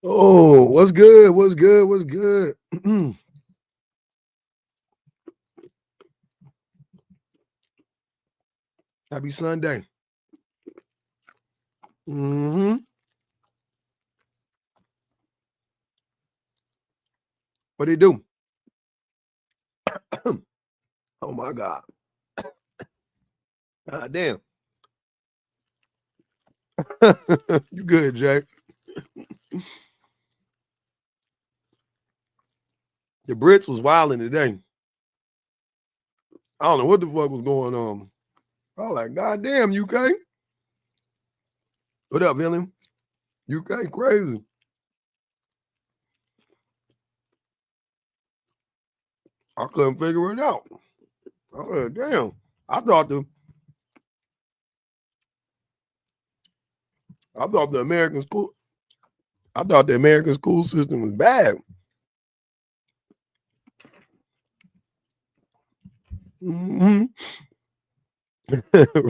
Oh, what's good? What's good? What's good? Happy Sunday. Mm-hmm. What they do? Oh my God. God damn. You good, Jay? The Brits was wilding today. I don't know what the fuck was going on. I was like, God damn, UK. What up, William? UK crazy. I couldn't figure it out. I was like, damn. I thought the American school. I thought the American school system was bad. Mm-hmm.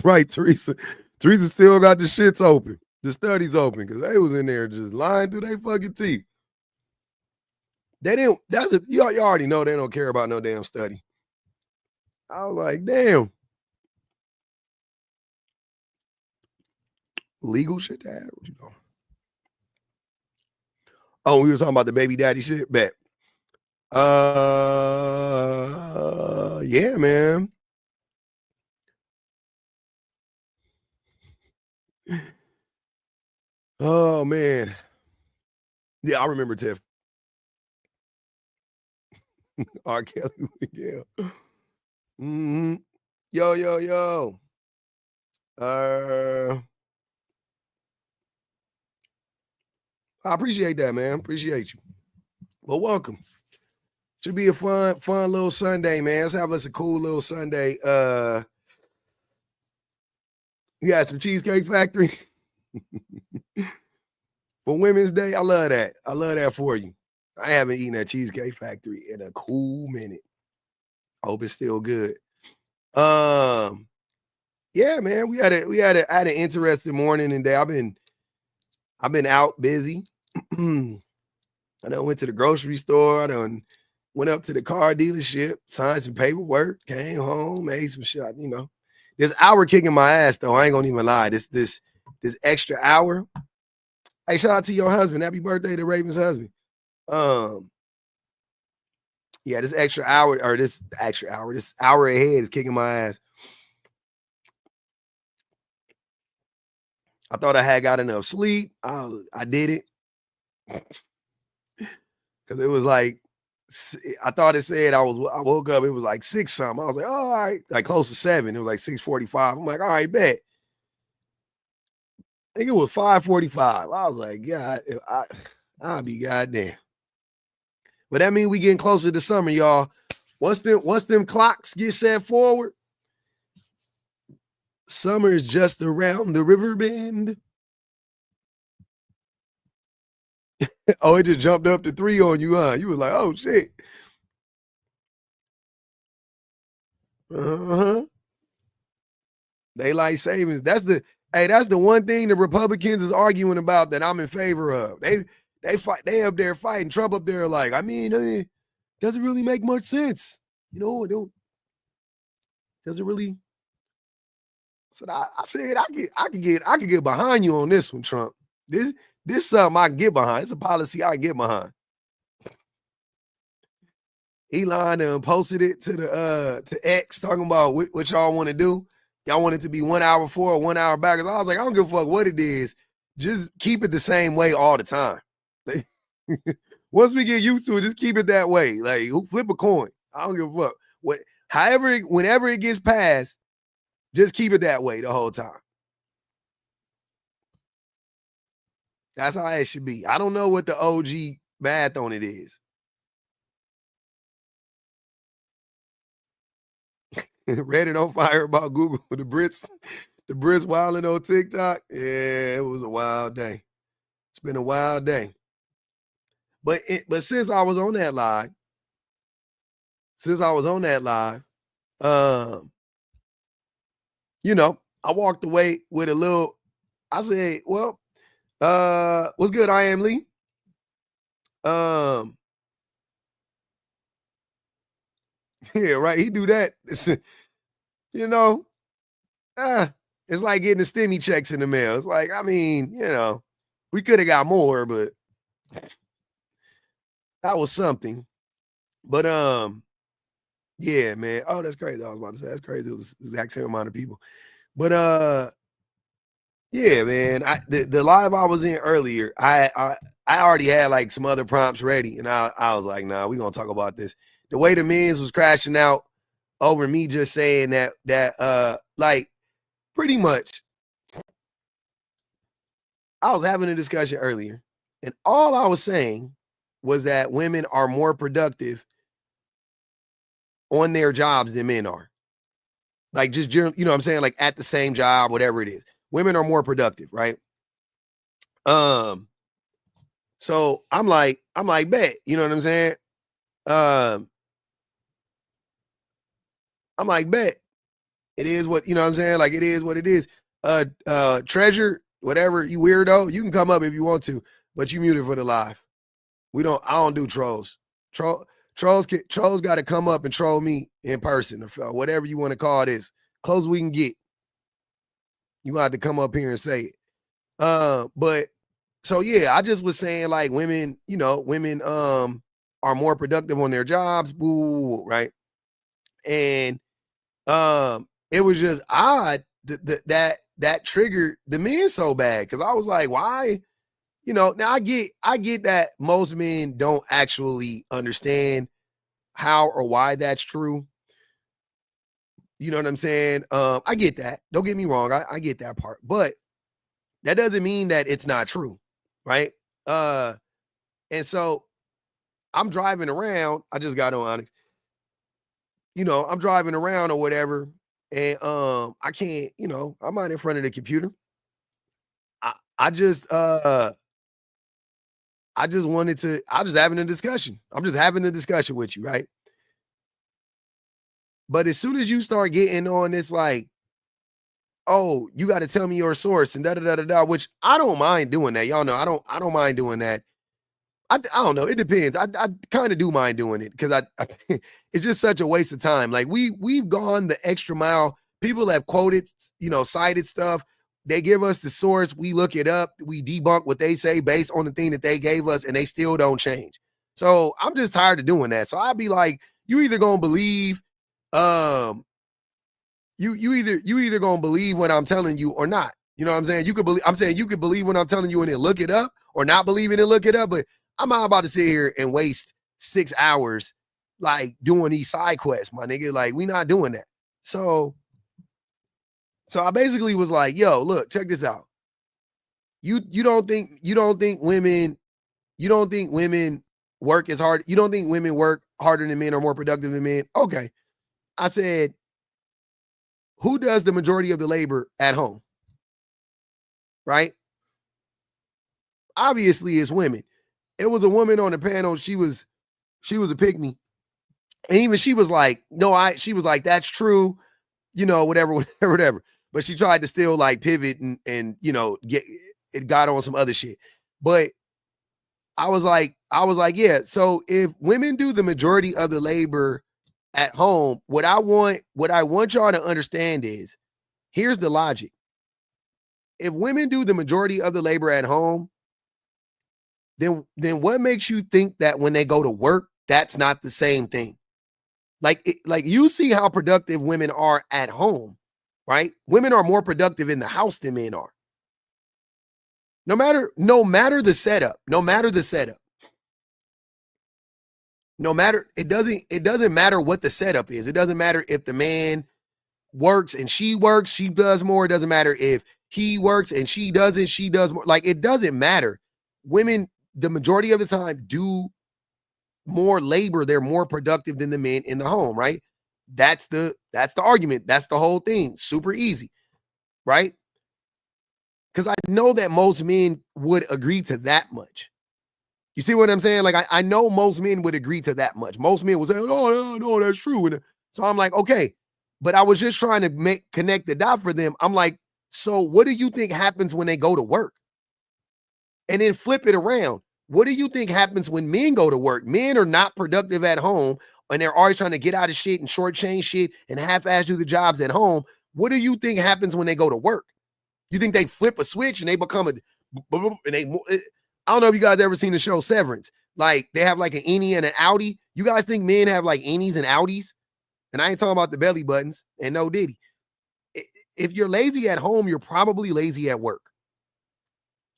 Right, Teresa. Teresa still got the shits open, the studies open, because they was in there just lying through their fucking teeth. They didn't. You already know they don't care about no damn study. I was like, damn, legal shit to have. What you know? Oh, we were talking about the baby daddy shit. Bet. Yeah, man. Oh man. Yeah, I remember Tiff. R. Kelly. Yeah. Mm-hmm. Yo. I appreciate that, man. Appreciate you. Well, welcome. Should be a fun little Sunday, man. Let's have us a cool little Sunday. You got some Cheesecake Factory for Women's Day. I love that. I love that for you. I haven't eaten at Cheesecake Factory in a cool minute. I hope it's still good. Yeah, man. I had an interesting morning and day. I've been out busy. I done went to the grocery store. I done went up to the car dealership, signed some paperwork, came home, made some shit, you know. This hour kicking my ass though. I ain't gonna even lie. This extra hour. Hey, shout out to your husband. Happy birthday to Raven's husband. Yeah, this hour ahead is kicking my ass. I thought I had got enough sleep. I did it. Because it was like, I thought it said I woke up, it was like 6 something. I was like, oh, all right, like close to 7. It was like 6:45. I'm like, all right, bet. I think it was 5:45. I was like, God, I'll be goddamn. But that means we getting closer to summer, y'all. Once them clocks get set forward, summer is just around the river bend. Oh, it just jumped up to 3 on you, huh? You were like, oh shit. Uh-huh. Daylight savings. That's the one thing the Republicans is arguing about that I'm in favor of. They fight, they up there fighting. Trump up there like, I mean, doesn't really make much sense. You know, it don't doesn't really. So I said I could get behind you on this one, Trump. This something I can get behind. It's a policy I can get behind. Elon posted it to X talking about what y'all want to do. Y'all want it to be 1 hour forward, 1 hour back. I was like, I don't give a fuck what it is. Just keep it the same way all the time. Once we get used to it, just keep it that way. Like, flip a coin. I don't give a fuck. Whenever it gets passed, just keep it that way the whole time. That's how it should be. I don't know what the OG math on it is. Reddit on fire about Google. The Brits wilding on TikTok. Yeah, it was a wild day. It's been a wild day. But since I was on that live, you know, I walked away with a little. I said, well, what's good? I am Lee. Um, yeah, right. He do that. You know, it's like getting the stimmy checks in the mail. It's like, I mean, we could have got more, but that was something. But yeah, man. Oh, that's crazy. I was about to say that's crazy. It was the exact same amount of people. But yeah, man. The live I was in earlier, I already had like some other prompts ready, and I was like, nah, we gonna talk about this. The way the men's was crashing out over me just saying that like pretty much I was having a discussion earlier, and all I was saying was that women are more productive on their jobs than men are. Like just generally, you know what I'm saying? Like at the same job, whatever it is. Women are more productive, right? Um, so I'm like, bet, you know what I'm saying? Um, I'm like, bet. It is what, you know what I'm saying? Like it is what it is. Treasure, whatever, you weirdo, you can come up if you want to, but you muted for the live. I don't do trolls. Trolls got to come up and troll me in person or whatever you want to call this. Close we can get. You gonna have to come up here and say it. But so yeah, I just was saying like women, women are more productive on their jobs, boo, right? And it was just odd that triggered the men so bad because I was like, why? Now I get that most men don't actually understand how or why that's true. You know what I'm saying? I get that. Don't get me wrong. I get that part, but that doesn't mean that it's not true, right? And so I'm driving around. I just got on Onyx. I'm driving around or whatever, and I can't. I'm not in front of the computer. I just I just wanted to. I'm just having a discussion. I'm just having a discussion with you, right? But as soon as you start getting on this, like, oh, you got to tell me your source and da da da da da, which I don't mind doing that. Y'all know I don't mind doing that. I don't know. It depends. I kind of do mind doing it because I it's just such a waste of time. Like we've gone the extra mile. People have quoted, cited stuff. They give us the source. We look it up. We debunk what they say based on the thing that they gave us, and they still don't change. So I'm just tired of doing that. So I'd be like, you either gonna believe, you either gonna believe what I'm telling you or not. You know what I'm saying? I'm saying you could believe what I'm telling you and then look it up, or not believe it and look it up. But I'm not about to sit here and waste 6 hours like doing these side quests, my nigga. Like, we not doing that. So I basically was like, yo, look, check this out. You don't think women work as hard. You don't think women work harder than men or more productive than men? Okay. I said, who does the majority of the labor at home? Right? Obviously, it's women. It was a woman on the panel. She was a pick-me. And even she was like, she was like, that's true, whatever. But she tried to still like pivot and it got on some other shit. But I was like, yeah. So if women do the majority of the labor at home, what I want y'all to understand is, here's the logic. If women do the majority of the labor at home, then what makes you think that when they go to work, that's not the same thing? Like you see how productive women are at home, right? Women are more productive in the house than men are. No matter the setup, it doesn't matter what the setup is. It doesn't matter if the man works and she does more. It doesn't matter if he works and she doesn't, she does more. Like, it doesn't matter. Women, the majority of the time, do more labor. They're more productive than the men in the home, right? That's the argument. That's the whole thing. Super easy, right? Because I know that most men would agree to that much. You see what I'm saying? Like, I know most men would agree to that much. Most men would say, oh, no, that's true. And so I'm like, okay. But I was just trying to connect the dot for them. I'm like, so what do you think happens when they go to work? And then flip it around. What do you think happens when men go to work? Men are not productive at home, and they're always trying to get out of shit and shortchange shit and half-ass do the jobs at home. What do you think happens when they go to work? You think they flip a switch and they become and they? I don't know if you guys ever seen the show Severance. Like they have like an innie and an outie. You guys think men have like innies and outies? And I ain't talking about the belly buttons and no diddy. If you're lazy at home, you're probably lazy at work.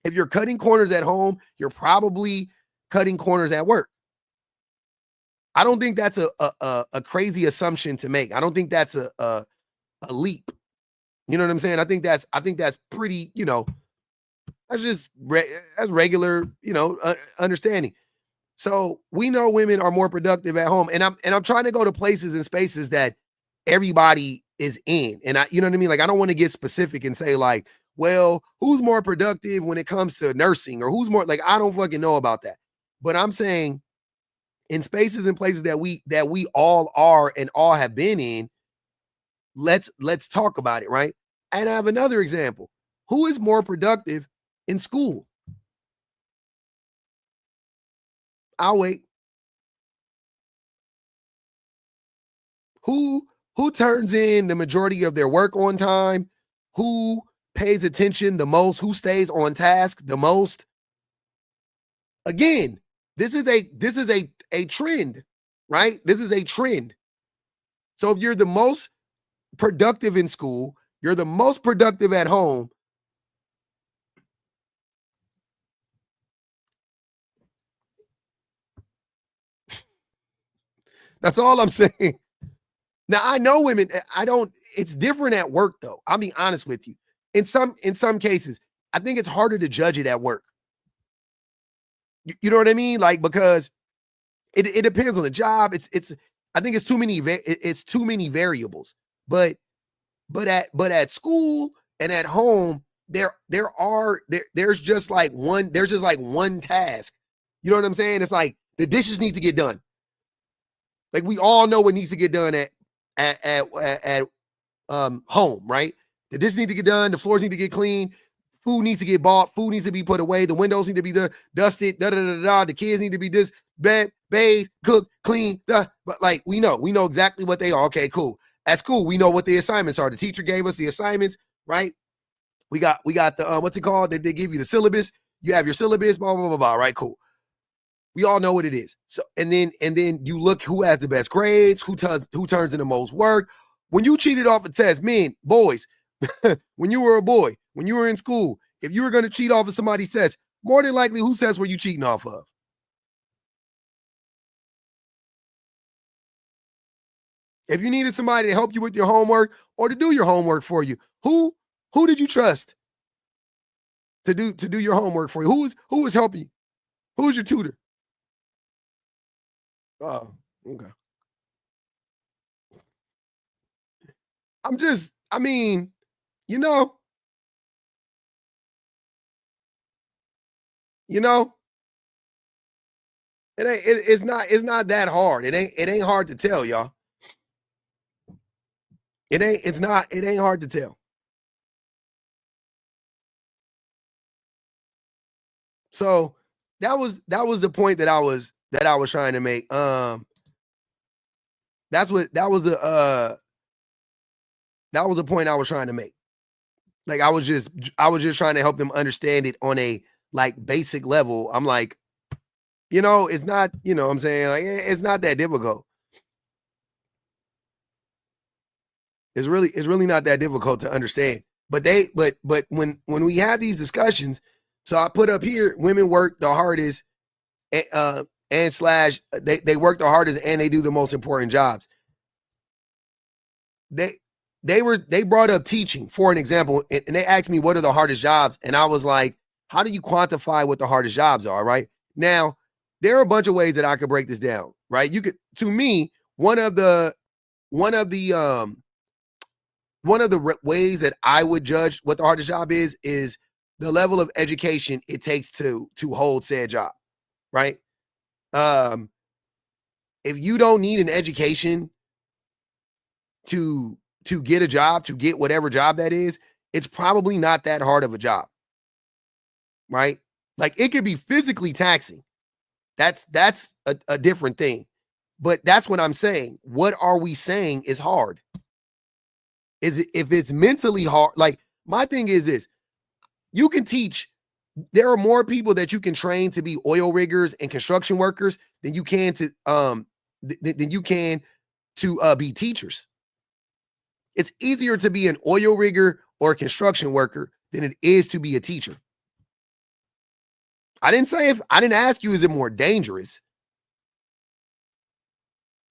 If you're cutting corners at home, you're probably cutting corners at work. I don't think that's a crazy assumption to make. I don't think that's a leap. You know what I'm saying? I think that's pretty, that's just that's regular, understanding. So we know women are more productive at home, and I'm trying to go to places and spaces that everybody is in, and you know what I mean? Like I don't want to get specific and say like, well, who's more productive when it comes to nursing, or who's more like I don't fucking know about that. But I'm saying in spaces and places that we all are and all have been in, let's talk about it, right? And I have another example. Who is more productive in school? I'll wait. Who turns in the majority of their work on time? Who pays attention the most? Who stays on task the most? Again, this is a trend, right? This is a trend. So if you're the most productive in school, you're the most productive at home. That's all I'm saying. Now I know women, it's different at work though. I'll be honest with you. In some cases, I think it's harder to judge it at work. You know what I mean? Like, because it depends on the job. I think it's too many variables. But at school and at home, there's just like one task. You know what I'm saying? It's like the dishes need to get done. Like we all know what needs to get done at home, right? The dishes need to get done, the floors need to get clean, food needs to get bought, food needs to be put away, the windows need to be dusted, the kids need to be bathed, cooked, clean, but like we know exactly what they are. Okay, cool. At school, we know what the assignments are. The teacher gave us the assignments, right? We got the what's it called? They give you the syllabus. You have your syllabus, blah, blah, blah, blah, right? Cool. We all know what it is. So and then you look who has the best grades, who turns in the most work. When you cheated off a test, men, boys, when you were a boy, when you were in school, if you were going to cheat off of somebody's test, more than likely, whose test were you cheating off of? If you needed somebody to help you with your homework or to do your homework for you, who did you trust to do your homework for you? Who was helping you? Who was your tutor? Oh, okay. I mean, you know, it's not that hard. It ain't hard to tell, y'all. It ain't hard to tell. So that was the point that I was trying to make. That was the point I was trying to make. Like I was just trying to help them understand it on a like basic level. I'm like, it's not, what I'm saying, like it's not that difficult. It's really not that difficult to understand. But when we have these discussions, so I put up here, women work the hardest, and slash they work the hardest and they do the most important jobs. They brought up teaching for an example, and they asked me what are the hardest jobs, and I was like, how do you quantify what the hardest jobs are? Right now, there are a bunch of ways that I could break this down. Right, you could, to me, one of the ways that I would judge what the hardest job is the level of education it takes to hold said job, right? If you don't need an education to get a job, to get whatever job that is, it's probably not that hard of a job, right? Like it could be physically taxing. That's a different thing. But that's what I'm saying. What are we saying is hard? Is it if it's mentally hard? Like my thing is this: you can teach. There are more people that you can train to be oil riggers and construction workers than you can to be teachers. It's easier to be an oil rigger or a construction worker than it is to be a teacher. I didn't ask you, is it more dangerous?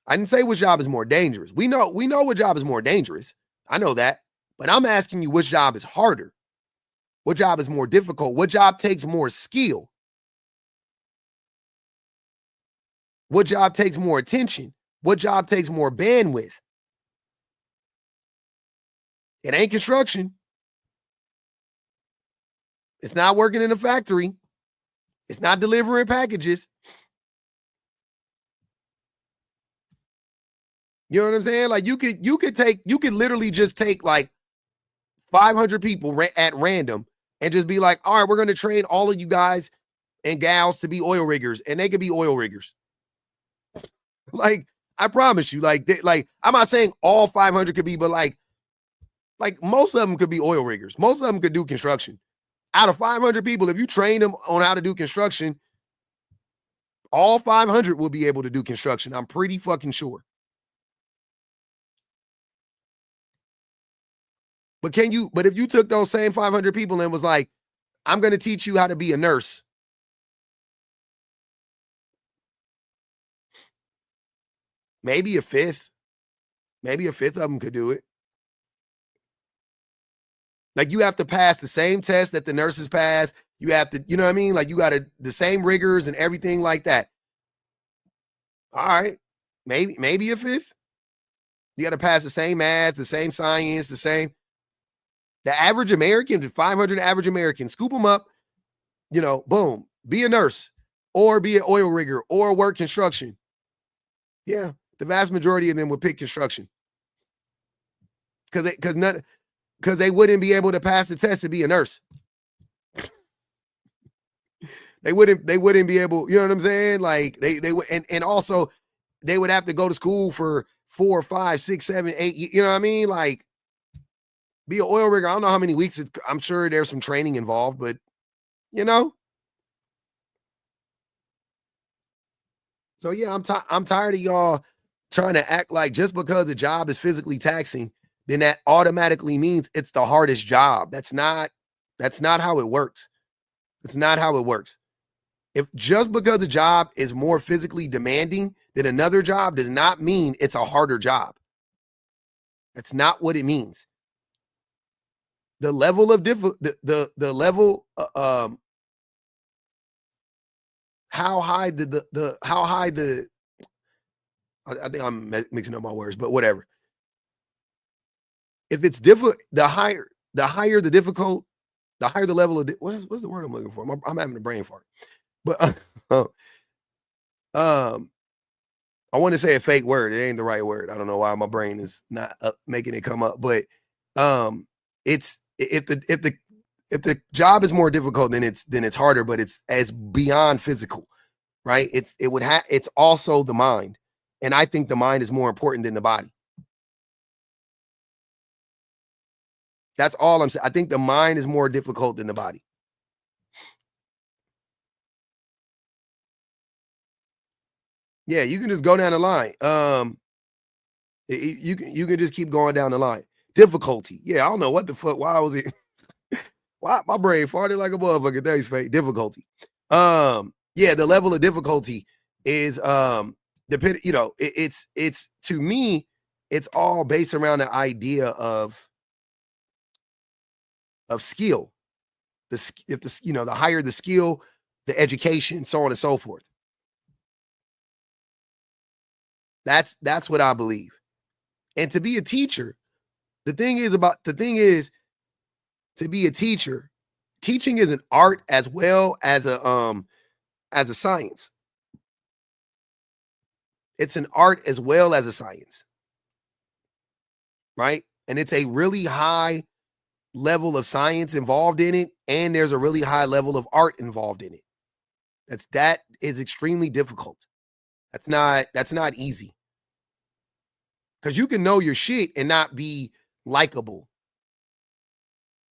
I didn't say which job is more dangerous. We know what job is more dangerous. I know that. But I'm asking you which job is harder. What job is more difficult? What job takes more skill? What job takes more attention? What job takes more bandwidth? It ain't construction. It's not working in a factory. It's not delivering packages. You know what I'm saying? Like you could literally just take like 500 people at random and just be like, all right, we're going to train all of you guys and gals to be oil riggers, and they could be oil riggers. Like, I promise you, like I'm not saying all 500 could be, but like most of them could be oil riggers. Most of them could do construction. Out of 500 people, if you train them on how to do construction, all 500 will be able to do construction. I'm pretty fucking sure. But if you took those same 500 people and was like, I'm going to teach you how to be a nurse. Maybe a fifth of them could do it. Like you have to pass the same test that the nurses pass. You have to, you know what I mean? Like you got the same riggers and everything like that. All right. Maybe a fifth. You got to pass the same math, the same science, the average American, the 500 average Americans, scoop them up, boom, be a nurse or be an oil rigger or work construction. Yeah. The vast majority of them would pick construction because they wouldn't be able to pass the test to be a nurse. They wouldn't be able, you know what I'm saying? Like they would, and also they would have to go to school for 4, 5, 6, 7, 8, you know what I mean? Like be an oil rigger. I don't know how many weeks. I'm sure there's some training involved, but So yeah, I'm tired of y'all trying to act like just because the job is physically taxing, then that automatically means it's the hardest job. That's not how it works. It's not how it works. If just because the job is more physically demanding than another job does not mean it's a harder job. That's not what it means. The level of the level how high I think I'm mixing up my words, but whatever. If it's difficult, the higher the difficult, the higher the level of what's the word I'm looking for? I'm having a brain fart. But I want to say a fake word. It ain't the right word. I don't know why my brain is not making it come up. But it's if the job is more difficult, then it's harder. But it's as beyond physical, right? It's also the mind, and I think the mind is more important than the body. That's all I'm saying. I think the mind is more difficult than the body. Yeah, you can just go down the line. You can just keep going down the line. Difficulty. Yeah, I don't know what the fuck. Why was it? Why my brain farted like a motherfucker? Thanks, fake. Difficulty. Yeah, the level of difficulty is depend. It's to me, it's all based around the idea of skill. The higher the skill, the education, so on and so forth. That's what I believe. And to be a teacher, the thing is to be a teacher, teaching is an art as well as a science. It's an art as well as a science. Right? And it's a really high, level of science involved in it, and there's a really high level of art involved in it. That is extremely difficult. That's not easy. Because you can know your shit and not be likable.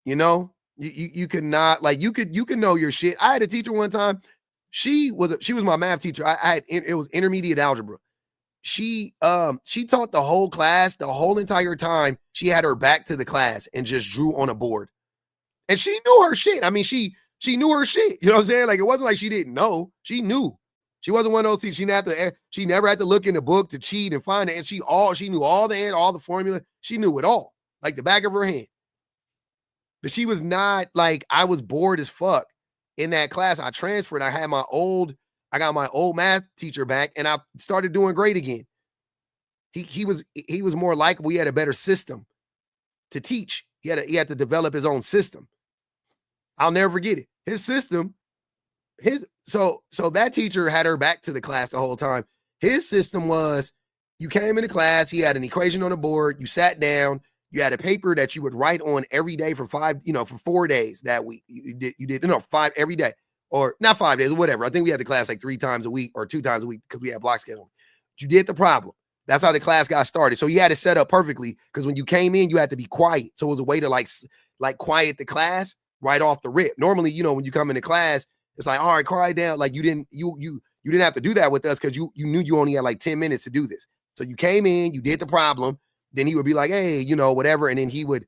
You know? You cannot, like, you can know your shit. I had a teacher one time. She was my math teacher. It was intermediate algebra. She taught the whole class the whole entire time. She had her back to the class and just drew on a board. And she knew her shit. I mean, she knew her shit. You know what I'm saying? Like, it wasn't like she didn't know. She knew. She wasn't one of those teachers. She never had to look in the book to cheat and find it. And she knew all the formula. She knew it all, like the back of her hand. But she was not like, I was bored as fuck in that class. I transferred. I got my old math teacher back, and I started doing great again. He was more likable. He had a better system to teach. He had to develop his own system. I'll never forget it. His system, so that teacher had her back to the class the whole time. His system was, you came into class, he had an equation on the board, you sat down, you had a paper that you would write on every day for 4 days that week. You did 5 every day, or not 5 days or whatever. I think we had the class like 3 times a week or 2 times a week because we had block scheduling. You did the problem. That's how the class got started. So you had it set up perfectly because when you came in, you had to be quiet. So it was a way to like quiet the class right off the rip. Normally, when you come into class, it's like, all right, quiet down. Like you didn't have to do that with us because you knew you only had like 10 minutes to do this. So you came in, you did the problem. Then he would be like, hey, whatever. And then he would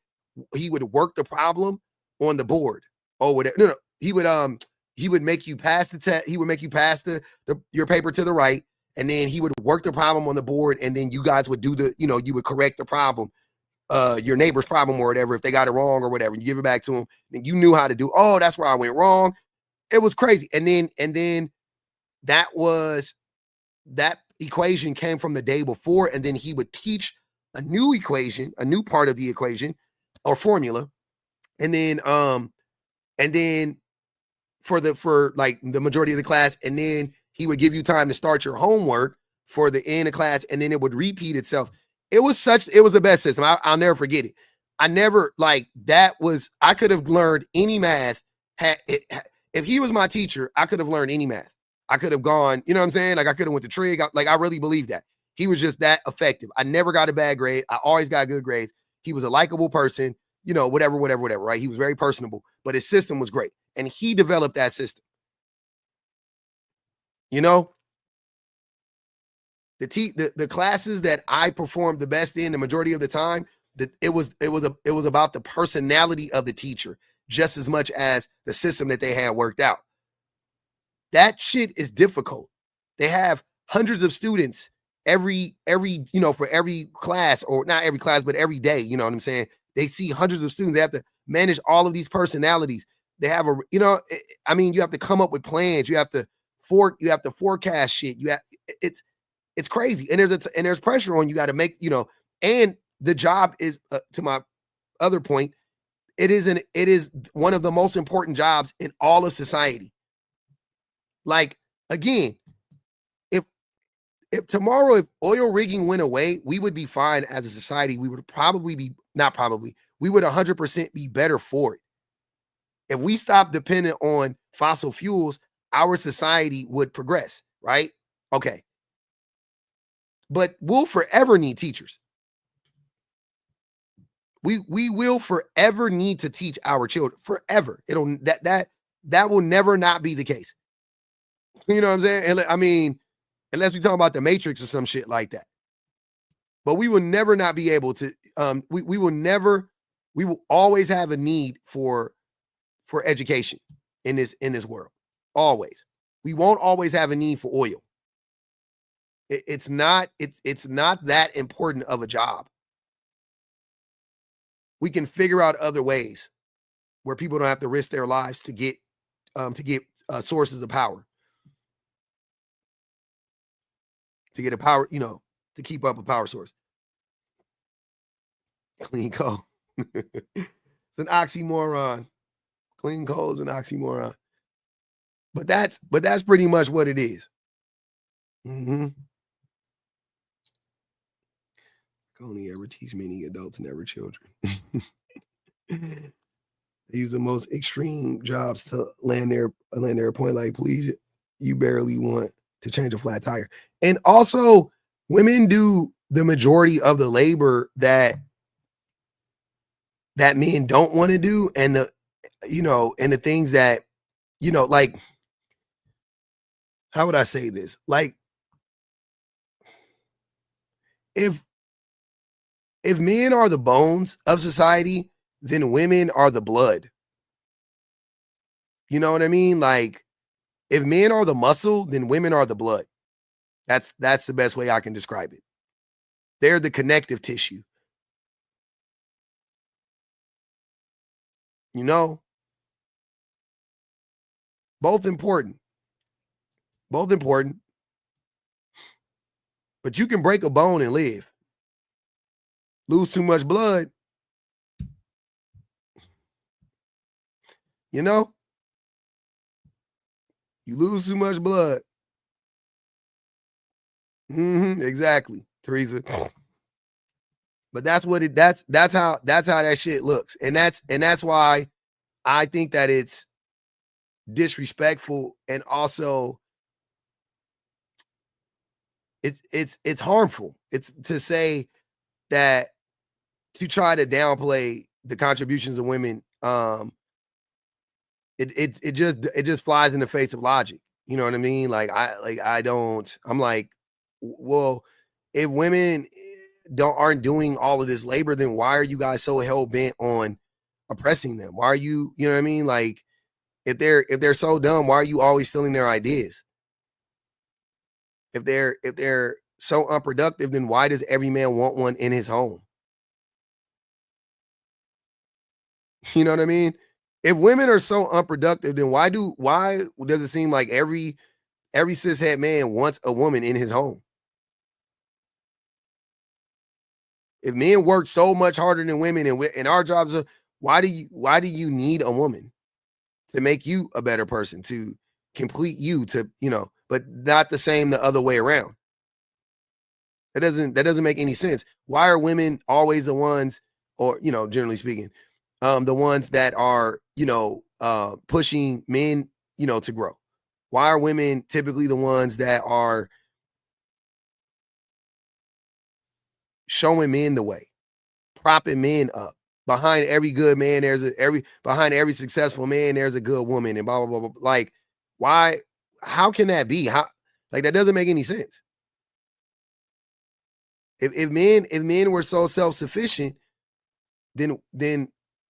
work the problem on the board or whatever. No, he would make you pass the test. He would make you pass your paper to the right. And then he would work the problem on the board. And then you guys would do you would correct the problem, your neighbor's problem or whatever, if they got it wrong or whatever, and you give it back to him. And you knew how to do, oh, that's where I went wrong. It was crazy. And then that equation came from the day before. And then he would teach a new equation, a new part of the equation or formula. And then for like the majority of the class. And then he would give you time to start your homework for the end of class. And then it would repeat itself. It was the best system. I'll never forget it. I could have learned any math. If he was my teacher, I could have learned any math. I could have gone, you know what I'm saying? Like I could have went to trig. Like I really believe that. He was just that effective. I never got a bad grade. I always got good grades. He was a likable person, whatever, right? He was very personable, but his system was great. And he developed that system. The classes that I performed the best in the majority of the time, it was about the personality of the teacher just as much as the system that they had worked out. That shit is difficult. They have hundreds of students every for every class, or not every class, but every day. You know what I'm saying? They see hundreds of students. They have to manage all of these personalities. They have you have to come up with plans. You have to forecast shit. It's crazy. And there's pressure on you. Got to make, and the job is, to my other point, it is one of the most important jobs in all of society. Like, again, if tomorrow, if oil rigging went away, we would be fine as a society. We would we would 100% be better for it. If we stop dependent on fossil fuels, our society would progress, right? Okay. But we'll forever need teachers. We will forever need to teach our children, forever. That will never not be the case. You know what I'm saying? I mean, unless we talk about the Matrix or some shit like that. But we will never not be able to. We will always have a need for education in this world. Always. We won't always have a need for oil. It's not that important of a job. We can figure out other ways where people don't have to risk their lives to get sources of power. To get a power, to keep up a power source. Clean coal. It's an oxymoron. Clean coal is an oxymoron. But that's pretty much what it is. Mm-hmm. I can only ever teach many adults, never children. They use the most extreme jobs to land their point. Like, please, you barely want to change a flat tire. And also, women do the majority of the labor that men don't want to do, and the things that, like, how would I say this? Like, if men are the bones of society, then women are the blood. You know what I mean? Like, if men are the muscle, then women are the blood. That's the best way I can describe it. They're the connective tissue. You know, both important. Both important. But you can break a bone and live. Lose too much blood. You know? You lose too much blood. Exactly, Teresa. But that's what that's how that shit looks. And that's why I think that it's disrespectful, and also it's harmful. It's to say that, to try to downplay the contributions of women. It just flies in the face of logic. You know what I mean? I'm like, well, if women aren't doing all of this labor, then why are you guys so hell bent on oppressing them? Why are you know what I mean? Like, if they're so dumb, why are you always stealing their ideas? If they're so unproductive, then why does every man want one in his home? You know what I mean? If women are so unproductive, then why does it seem like every cishet man wants a woman in his home? If men work so much harder than women, and our jobs are, why do you need a woman to make you a better person, to complete you, to, but not the same the other way around? That doesn't make any sense. Why are women always the ones, or, generally speaking, the ones that are, pushing men, to grow? Why are women typically the ones that are showing men the way, propping men up? Behind every good man, behind every successful man, there's a good woman, and blah, blah, blah, blah. Like, why? How can that be? Like, that doesn't make any sense. If men were so self-sufficient, then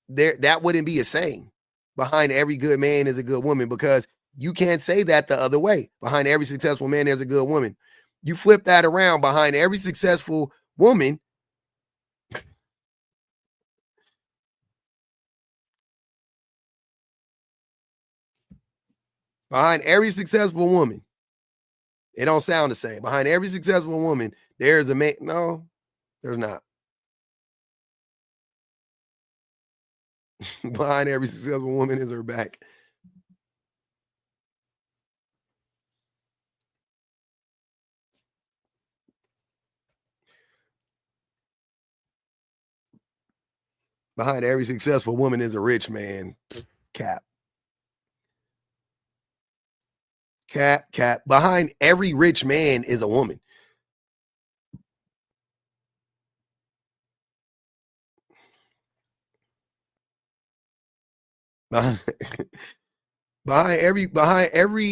that wouldn't be a saying. Behind every good man is a good woman, because you can't say that the other way. Behind every successful man, there's a good woman. You flip that around. Behind every successful woman, behind every successful woman, it don't sound the same. Behind every successful woman, there's a man. No, there's not. Behind every successful woman is her back. Behind every successful woman is a rich man. Cap. Cap. Behind every rich man is a woman. Behind every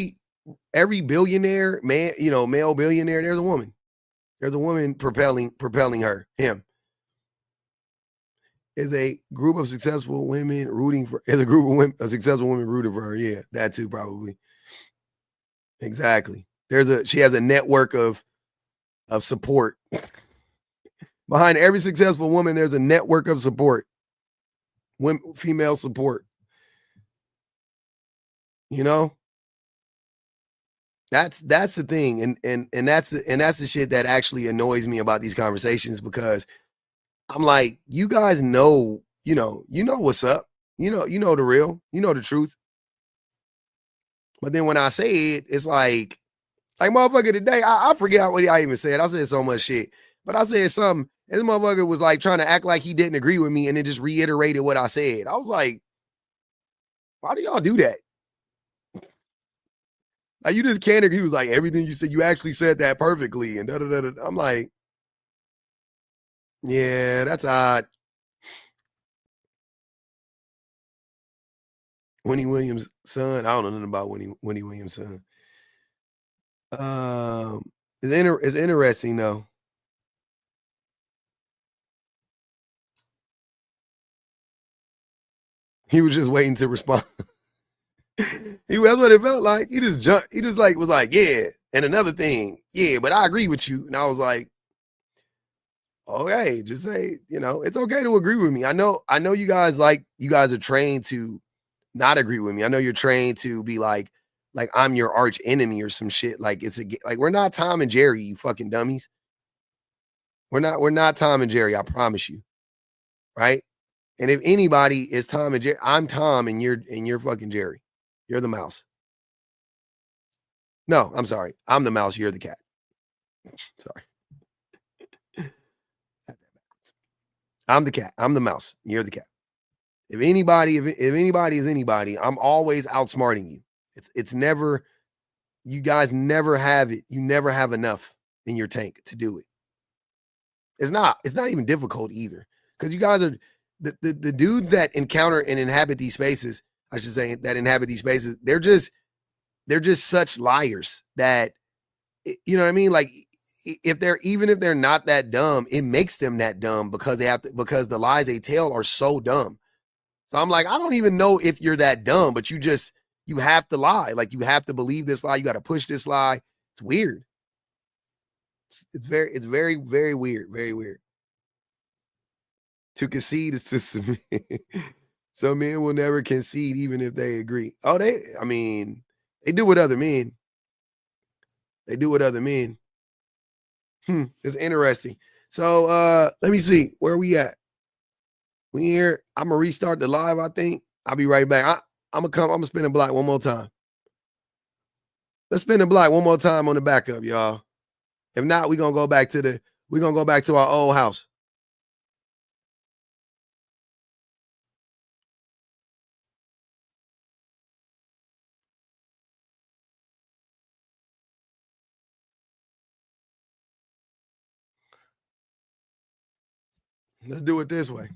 billionaire man, male billionaire, there's a woman. There's a woman propelling him. Is a group of successful women rooting for. Is a group of women, a successful woman rooting for her. Yeah, that too, probably. Exactly. She has a network of support. Behind every successful woman, there's a network of support. Female support. That's the thing, and that's the shit that actually annoys me about these conversations, because I'm like, you guys know what's up. You know the real, the truth. But then when I say it, it's like motherfucker, today, I forget what I even said. I said so much shit. But I said something, and this motherfucker was like trying to act like he didn't agree with me, and then just reiterated what I said. I was like, Why do y'all do that? Like, you just can't agree. He was like, everything you said, you actually said that perfectly. And da da da. I'm like, yeah, that's odd. Winnie Williams' son. I don't know nothing about Winnie Williams' son. It's interesting though. He was just waiting to respond. That's what it felt like. He just jumped. He just like was like, yeah. And another thing, yeah, but I agree with you. And I was like, okay, just say, it's okay to agree with me. I know you guys are trained to not agree with me. I know you're trained to be like I'm your arch enemy or some shit. Like like we're not Tom and Jerry, you fucking dummies. We're not Tom and Jerry, I promise you. Right? And if anybody is Tom and Jerry, I'm Tom and you're fucking Jerry. You're the mouse. No, I'm sorry. I'm the mouse, you're the cat. Sorry. I'm the cat. I'm the mouse. You're the cat. If anybody is anybody, I'm always outsmarting you. It's never, you guys never have it. You never have enough in your tank to do it. It's not even difficult either. Because you guys are the dudes that encounter and inhabit these spaces, I should say, that inhabit these spaces, they're just such liars that, you know what I mean? Like, if they're not that dumb, it makes them that dumb because because the lies they tell are so dumb. So I'm like, I don't even know if you're that dumb, but you have to lie. Like, you have to believe this lie. You got to push this lie. It's weird. It's very, very weird. Very weird. To concede is to submit. Some men will never concede even if they agree. Oh, they do with other men. They do with other men. It's interesting. So let me see. Where are we at? We here. I'm gonna restart the live, I think. I'll be right back. I'm gonna spin the block one more time. Let's spin the block one more time on the backup, y'all. If not, we're gonna go back to our old house. Let's do it this way.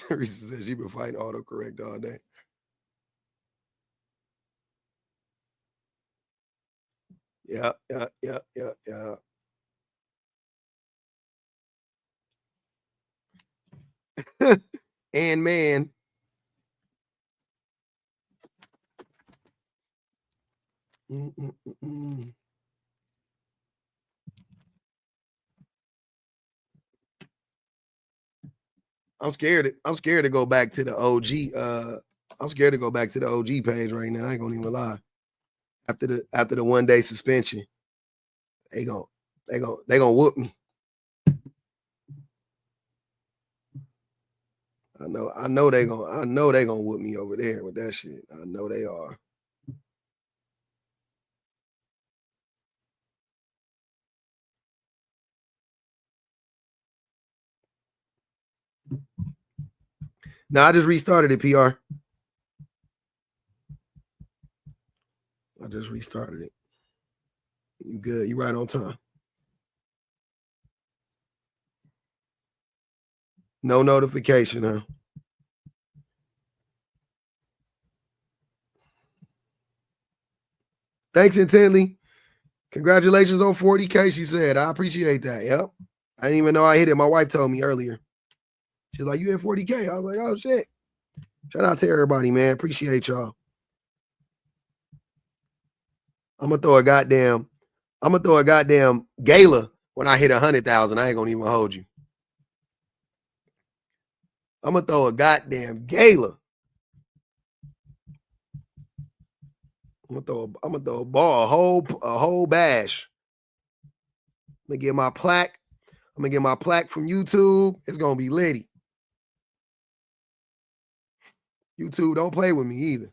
Teresa says she been fighting autocorrect all day. Yeah. And man. I'm scared to go back to the OG. I'm scared to go back to the OG page right now. I ain't gonna even lie. After the 1-day suspension, they gonna whoop me. I know they gonna whoop me over there with that shit. I know they are. Now I just restarted it, PR. I just restarted it. You good? You right on time. No notification, huh? Thanks, Intently. Congratulations on 40K, she said. I appreciate that. Yep. I didn't even know I hit it. My wife told me earlier. She's like, you hit 40K. I was like, oh shit. Shout out to everybody, man. Appreciate y'all. I'm gonna throw a goddamn gala when I hit 100,000. I ain't gonna even hold you. I'm gonna throw a goddamn gala. I'm gonna throw a ball, a whole bash. I'm gonna get my plaque. I'm gonna get my plaque from YouTube. It's gonna be litty. YouTube, don't play with me either.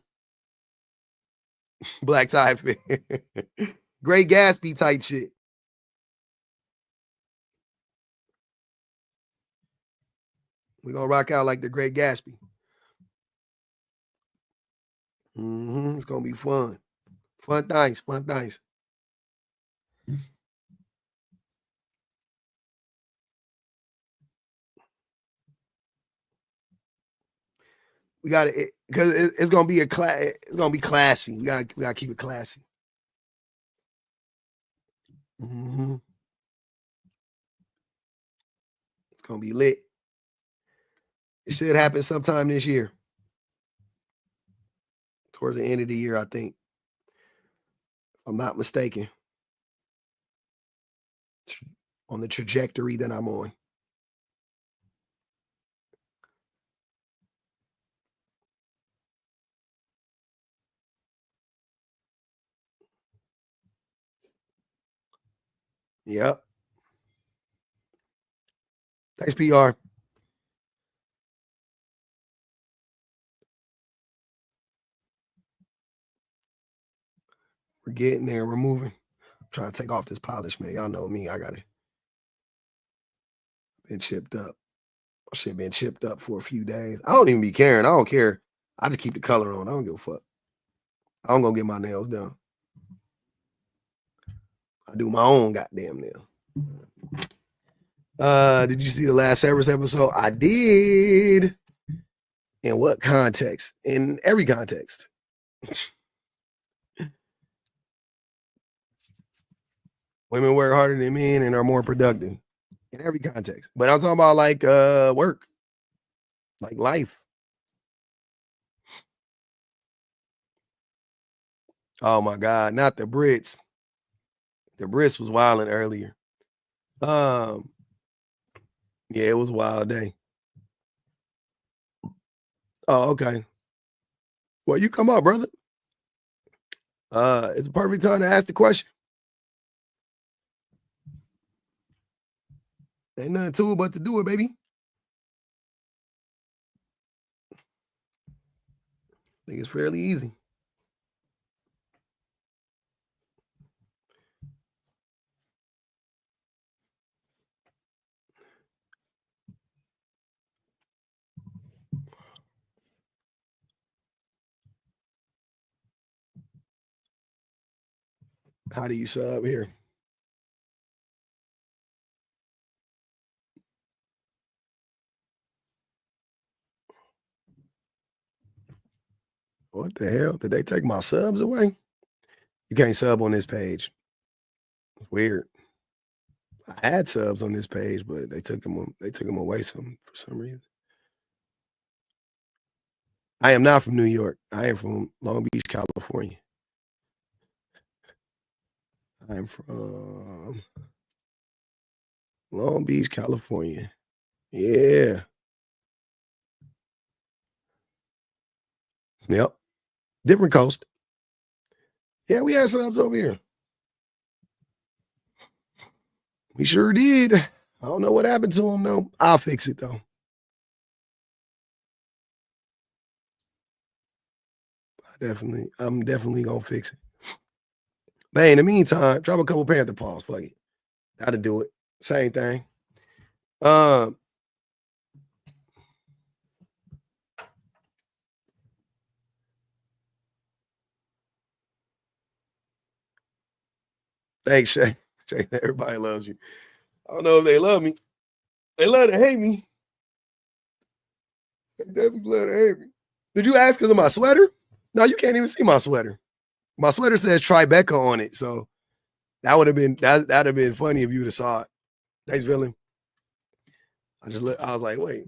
Black tie fit. Great Gatsby type shit. We're gonna rock out like the Great Gatsby. It's gonna be fun. Fun things, fun things. We got it because it's gonna be it's gonna be classy. We gotta keep it classy. It's gonna be lit. It should happen sometime this year. Towards the end of the year, I think. If I'm not mistaken. On the trajectory that I'm on. Yep. Thanks, PR. We're getting there. We're moving. I'm trying to take off this polish, man. Y'all know me. I got it. Been chipped up. Shit been chipped up for a few days. I don't even be caring. I don't care. I just keep the color on. I don't give a fuck. I don't go get my nails done. I do my own goddamn nail. Did you see the last Severance episode? I did. In what context? In every context. Women work harder than men and are more productive. In every context. But I'm talking about like work. Like life. Oh my God. Not the Brits. The Brits was wilding earlier. Yeah, it was a wild day. Oh, okay. Well, you come up, brother. It's a perfect time to ask the question. Ain't nothing to it but to do it, baby. I think it's fairly easy. How do you sub here? What the hell? Did they take my subs away? You can't sub on this page. It's weird. I had subs on this page, but they took them away for some reason. I am not from New York. I am from Long Beach, California. I am from Long Beach, California. Yeah. Yep. Different coast. Yeah, we had subs over here. We sure did. I don't know what happened to them, though. I'll fix it, though. I'm definitely gonna fix it. But in the meantime, drop a couple Panther paws. Fuck it. That'll do it. Same thing. Thanks, Shay. Shay, everybody loves you. I don't know if they love me. They love to hate me. They definitely love to hate me. Did you ask because of my sweater? No, you can't even see my sweater. My sweater says Tribeca on it, so that would have been that'd have been funny if you would have saw it. Thanks, Villain. I was like, wait.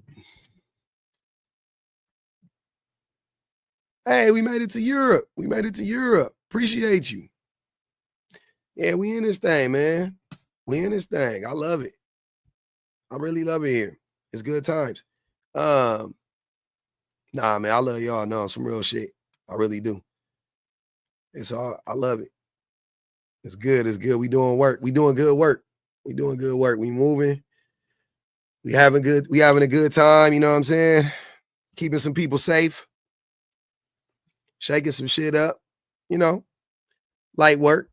Hey, we made it to Europe. We made it to Europe. Appreciate you. Yeah, we in this thing, man. We in this thing. I love it. I really love it here. It's good times. Nah, man, I love y'all. No, some real shit. I really do. It's all I love it. It's good. It's good. We doing work. We doing good work. We doing good work. We moving. We having a good time. You know what I'm saying? Keeping some people safe. Shaking some shit up. You know, light work.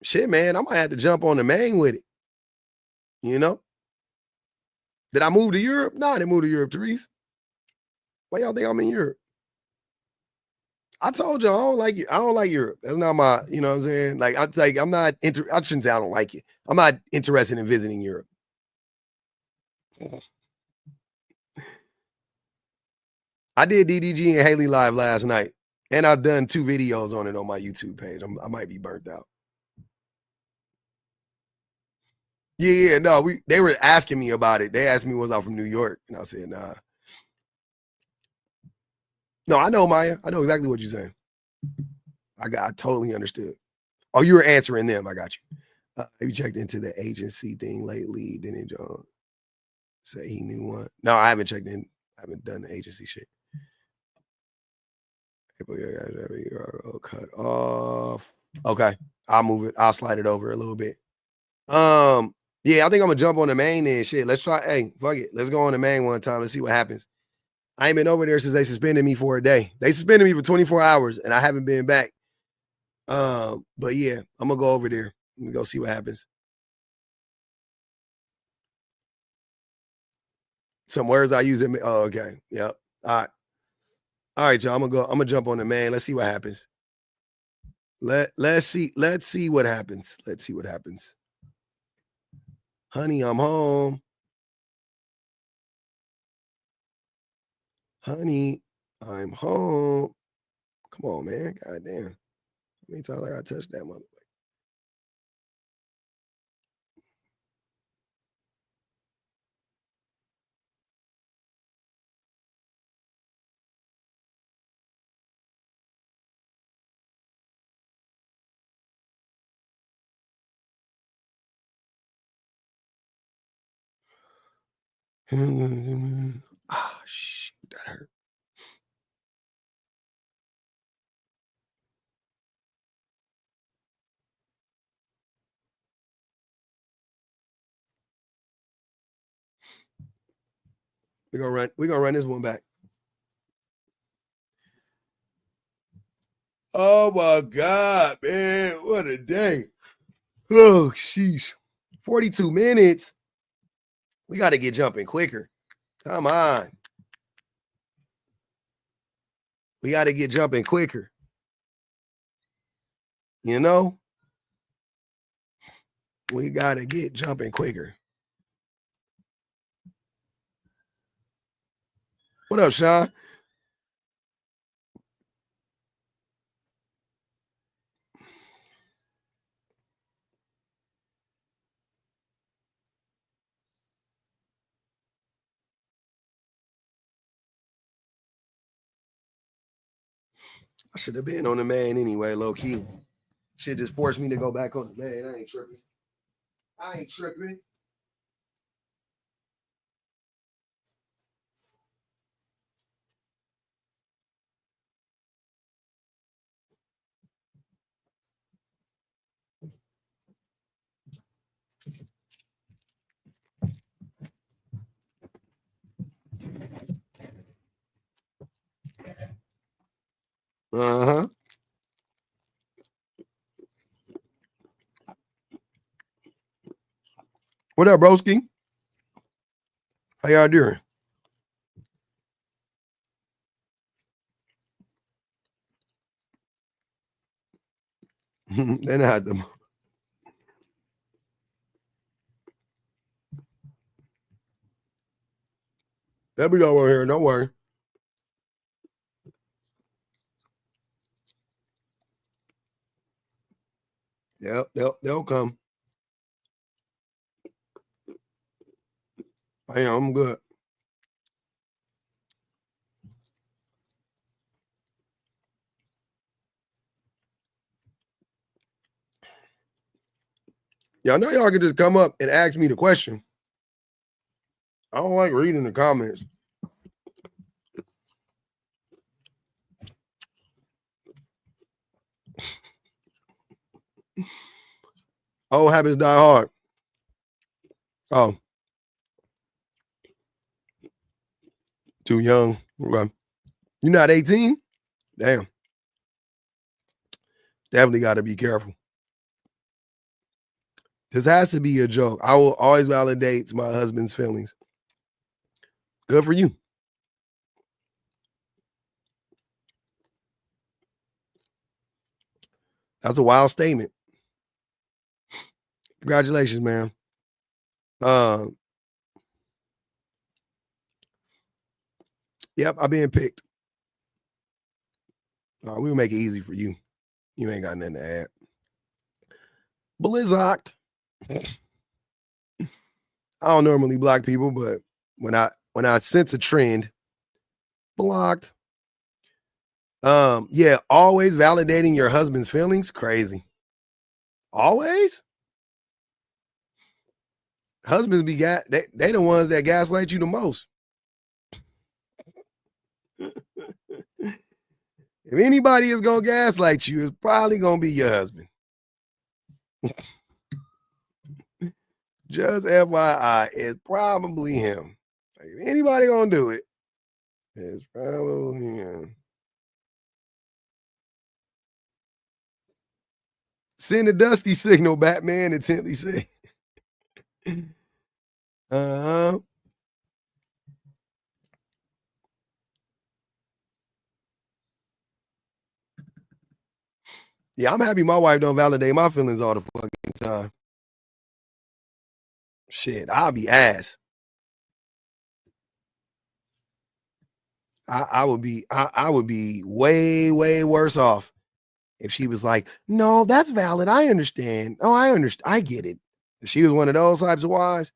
Shit, man. I might have to jump on the main with it. You know? Did I move to Europe? No, I didn't move to Europe, Therese. Why y'all think I'm in Europe? I told you I don't like it. I don't like Europe. That's not my, you know what I'm saying? Like I'm not I shouldn't say I don't like it. I'm not interested in visiting Europe. I did DDG and Haley live last night, and I've done 2 videos on it on my YouTube page. I might be burnt out. Yeah, no, they were asking me about it. They asked me was I from New York, and I said nah. No, I know, Maya. I know exactly what you're saying. I totally understood. Oh, you were answering them. I got you. Have you checked into the agency thing lately? Didn't John say he knew one? No, I haven't checked in. I haven't done the agency shit. Cut off. Okay, I'll move it. I'll slide it over a little bit. Yeah, I think I'm gonna jump on the main and shit. Let's try. Hey, fuck it. Let's go on the main one time. Let's see what happens. I ain't been over there since they suspended me for a day. They suspended me for 24 hours, and I haven't been back. But yeah, I'm gonna go over there and go see what happens. Some words I use in. Oh, okay. Yep. All right, y'all. I'm gonna jump on the main. Let's see what happens. Let's see what happens. Let's see what happens. Honey, I'm home. Honey, I'm home. Come on, man. God damn. How many times I gotta touch that motherfucker? Ah, shit, that hurt. We're gonna run this one back. Oh my God, man. What a day. Oh, sheesh. 42 minutes. We got to get jumping quicker. Come on. We got to get jumping quicker. You know? We got to get jumping quicker. What up, Sean? I should have been on the main anyway, low key. Shit just forced me to go back on the main. I ain't tripping. I ain't tripping. Uh-huh. What up, broski? How y'all doing? They not them. They'll be over here. Don't worry. Yep, they'll come. I'm good. Yeah, I know y'all can just come up and ask me the question. I don't like reading the comments. Old habits die hard. Oh, too young. Okay. You're not 18? Damn. Definitely got to be careful. This has to be a joke. I will always validate my husband's feelings. Good for you. That's a wild statement. Congratulations, man. Yep, I'm being picked. We'll make it easy for you. You ain't got nothing to add. Blizzard. I don't normally block people, but when I sense a trend, blocked. Yeah, always validating your husband's feelings. Crazy. Always? Husbands be they the ones that gaslight you the most. If anybody is gonna gaslight you, it's probably gonna be your husband. Just FYI, it's probably him. Like, if anybody gonna do it, it's probably him. Send a dusty signal, Batman intently said. Uh-huh. Yeah, I'm happy my wife don't validate my feelings all the fucking time. Shit, I'll be ass. I would be way, way worse off if she was like, no, that's valid. I understand. Oh, I understand. I get it. If she was one of those types of wives,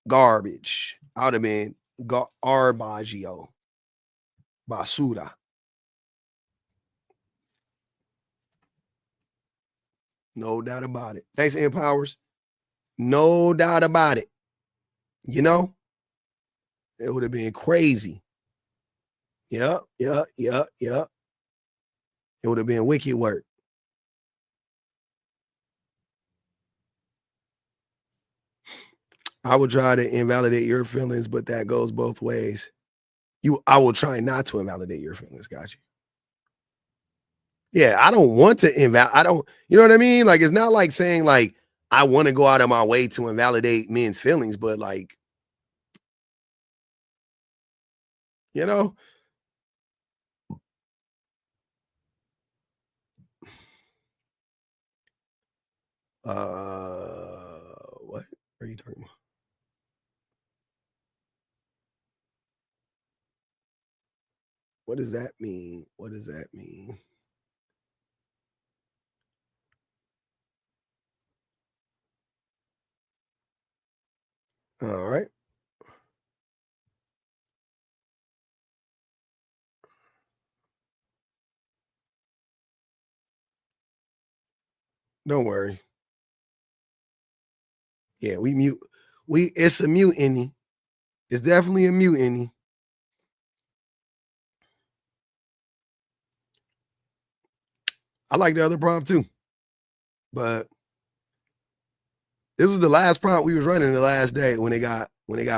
garbage. I would have been garbaggio. Basura. No doubt about it. Thanks, Empowers. No doubt about it. You know, it would have been crazy. Yeah. It would have been wicked work. I would try to invalidate your feelings, but that goes both ways. I will try not to invalidate your feelings. Got you. Yeah, I don't want to I don't, you know what I mean? Like, it's not like saying like I want to go out of my way to invalidate men's feelings, but like, you know, what are you talking about? What does that mean? What does that mean? All right. Don't worry. Yeah, it's a mutiny. It's definitely a mutiny. I like the other prompt too. But this was the last prompt we was running the last day when it got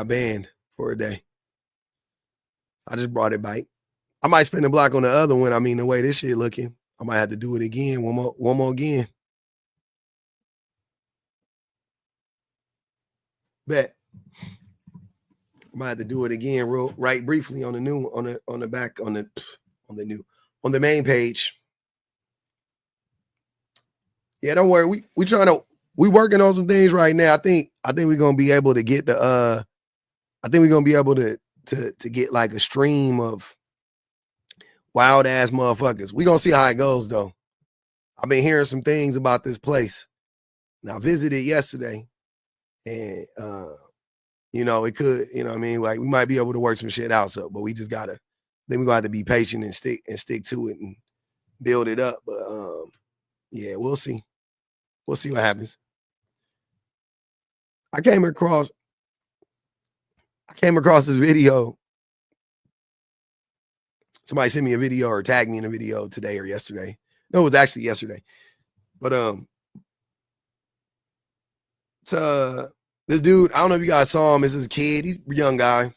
banned for a day. I just brought it back. I might spend a block on the other one. I mean, the way this shit looking, I might have to do it again. One more again. Bet. I might have to do it again right briefly on the new on the back on the main page. Yeah, don't worry. We working on some things right now. I think we're gonna be able to get I think we're gonna be able to get like a stream of wild ass motherfuckers. We gonna see how it goes though. I've been hearing some things about this place. Now I visited yesterday, and you know, it could, you know what I mean? Like we might be able to work some shit out. So, but we just gotta then we're gonna have to be patient and stick to it and build it up. But yeah, we'll see. We'll see what happens. I came across this video. Somebody sent me a video or tagged me in a video today or yesterday. No, it was actually yesterday. But it's this dude, I don't know if you guys saw him. It's this kid, he's a young guy.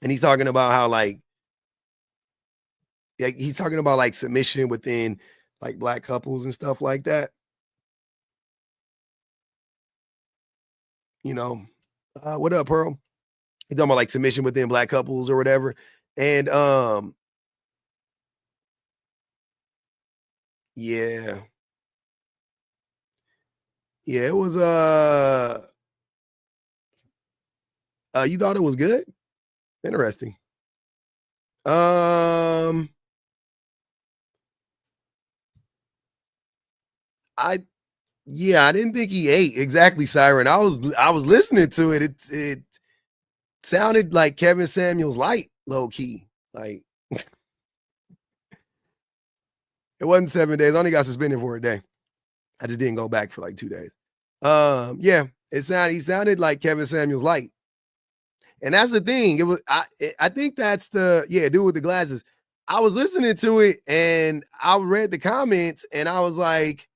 And he's talking about how like he's talking about like submission within like black couples and stuff like that. You know, what up, Pearl? He's talking about like submission within black couples or whatever. And yeah. Yeah, it was you thought it was good? Interesting. Um I Yeah, I didn't think he ate exactly, Siren. I was listening to it. It sounded like Kevin Samuels light, low key. Like it wasn't 7 days. I only got suspended for a day. I just didn't go back for like 2 days. Yeah, he sounded like Kevin Samuels light. And that's the thing. I think that's the dude with the glasses. I was listening to it and I read the comments and I was like,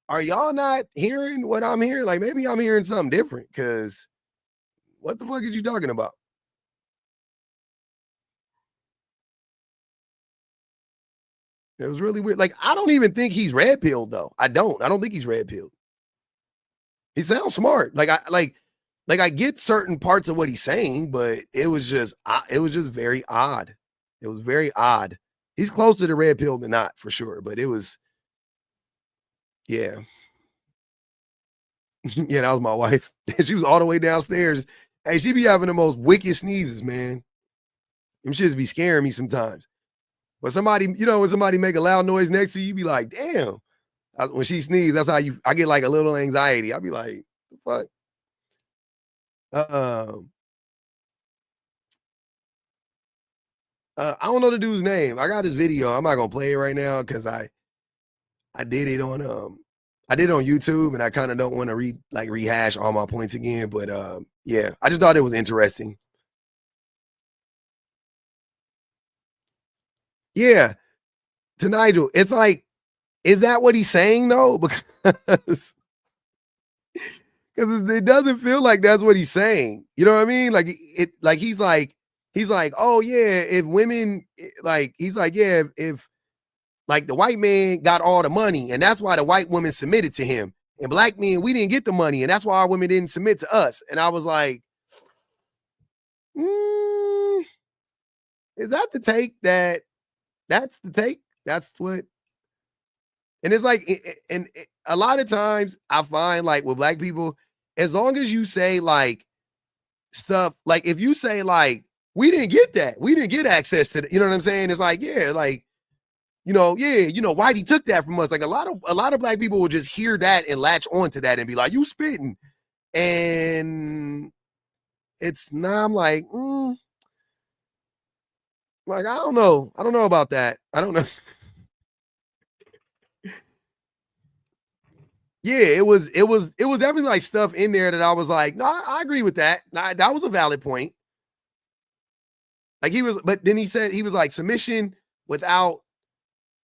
are y'all not hearing what I'm hearing? Like maybe I'm hearing something different because what the fuck is you talking about? It was really weird. Like, I don't even think he's red pilled though. I don't think he's red pilled. He sounds smart. Like I get certain parts of what he's saying, but it was just very odd. It was very odd. He's closer to red pill than not for sure, but it was yeah. Yeah, that was my wife. She was all the way downstairs. Hey, she be having the most wicked sneezes, man. Them shits be scaring me sometimes. When somebody, when somebody make a loud noise next to you, you be like, damn. When she sneezes, that's how I get like a little anxiety. I'll be like, what the fuck? I don't know the dude's name. I got his video. I'm not gonna play it right now because I did it on YouTube and I kind of don't want to rehash all my points again. But yeah, I just thought it was interesting. Yeah, to Nigel, it's like, is that what he's saying though? Because it doesn't feel like that's what he's saying. You know what I mean? Like he's like, oh yeah, if women he's like, yeah, if like the white man got all the money and that's why the white woman submitted to him. And black men, we didn't get the money, and that's why our women didn't submit to us. And I was like, is that the take that's the take? That's what. And it's like, and a lot of times I find like with black people, as long as you say like stuff, like if you say like, we didn't get that, we didn't get access to you know what I'm saying? It's like, yeah, like, Whitey took that from us. Like a lot of black people will just hear that and latch onto that and be like, you spitting. And it's not, I'm like, like, I don't know. I don't know about that. I don't know. Yeah, it was definitely like stuff in there that I was like, no, I agree with that. Nah, that was a valid point. Like but then he was like, submission without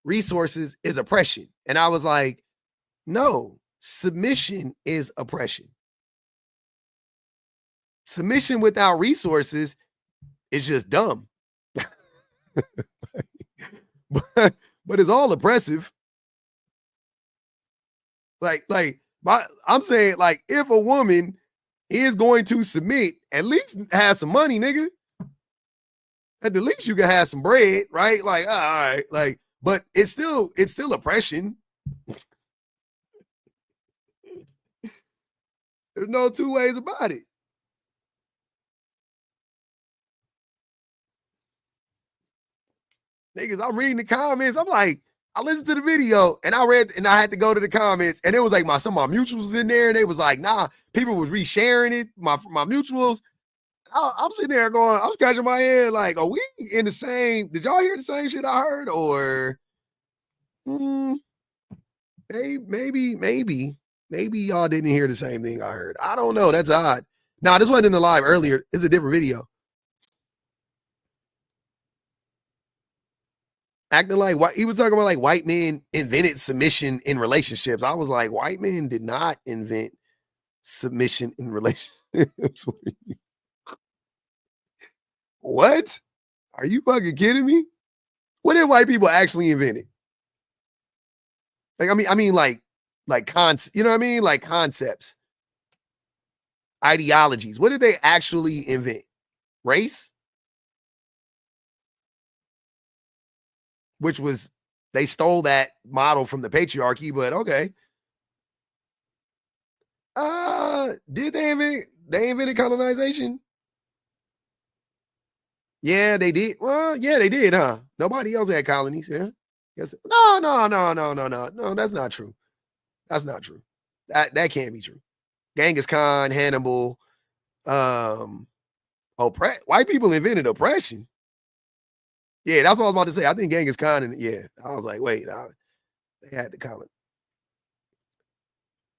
resources is oppression. And I was like, no, submission is oppression. Submission without resources is just dumb. but it's all oppressive. I'm saying, like, if a woman is going to submit, at least have some money, nigga. At the least you can have some bread, right? Like, all right, like, but it's still oppression. There's no two ways about it. Niggas, I'm reading the comments. I'm like, I listened to the video and I read and I had to go to the comments and it was like some of my mutuals in there and they was like, nah, people was resharing it. My mutuals. I'm sitting there going, I'm scratching my head like, are we in the same? Did y'all hear the same shit I heard? Or maybe y'all didn't hear the same thing I heard. I don't know. That's odd. Nah, this wasn't in the live earlier. It's a different video. Acting like he was talking about like white men invented submission in relationships. I was like, white men did not invent submission in relationships. What? Are you fucking kidding me? What did white people actually invent it? Like, I mean, like you know what I mean? Like concepts, ideologies. What did they actually invent? Race, which was they stole that model from the patriarchy, but okay. Did they invented colonization? Yeah, they did. Well, yeah, they did, huh? Nobody else had colonies, yeah. Yes. No, no, no, no, no, no, no, that's not true. That's not true. That can't be true. Genghis Khan, Hannibal, um, white people invented oppression. Yeah, that's what I was about to say. I think Genghis Khan, and yeah, I was like, wait, they had the colony.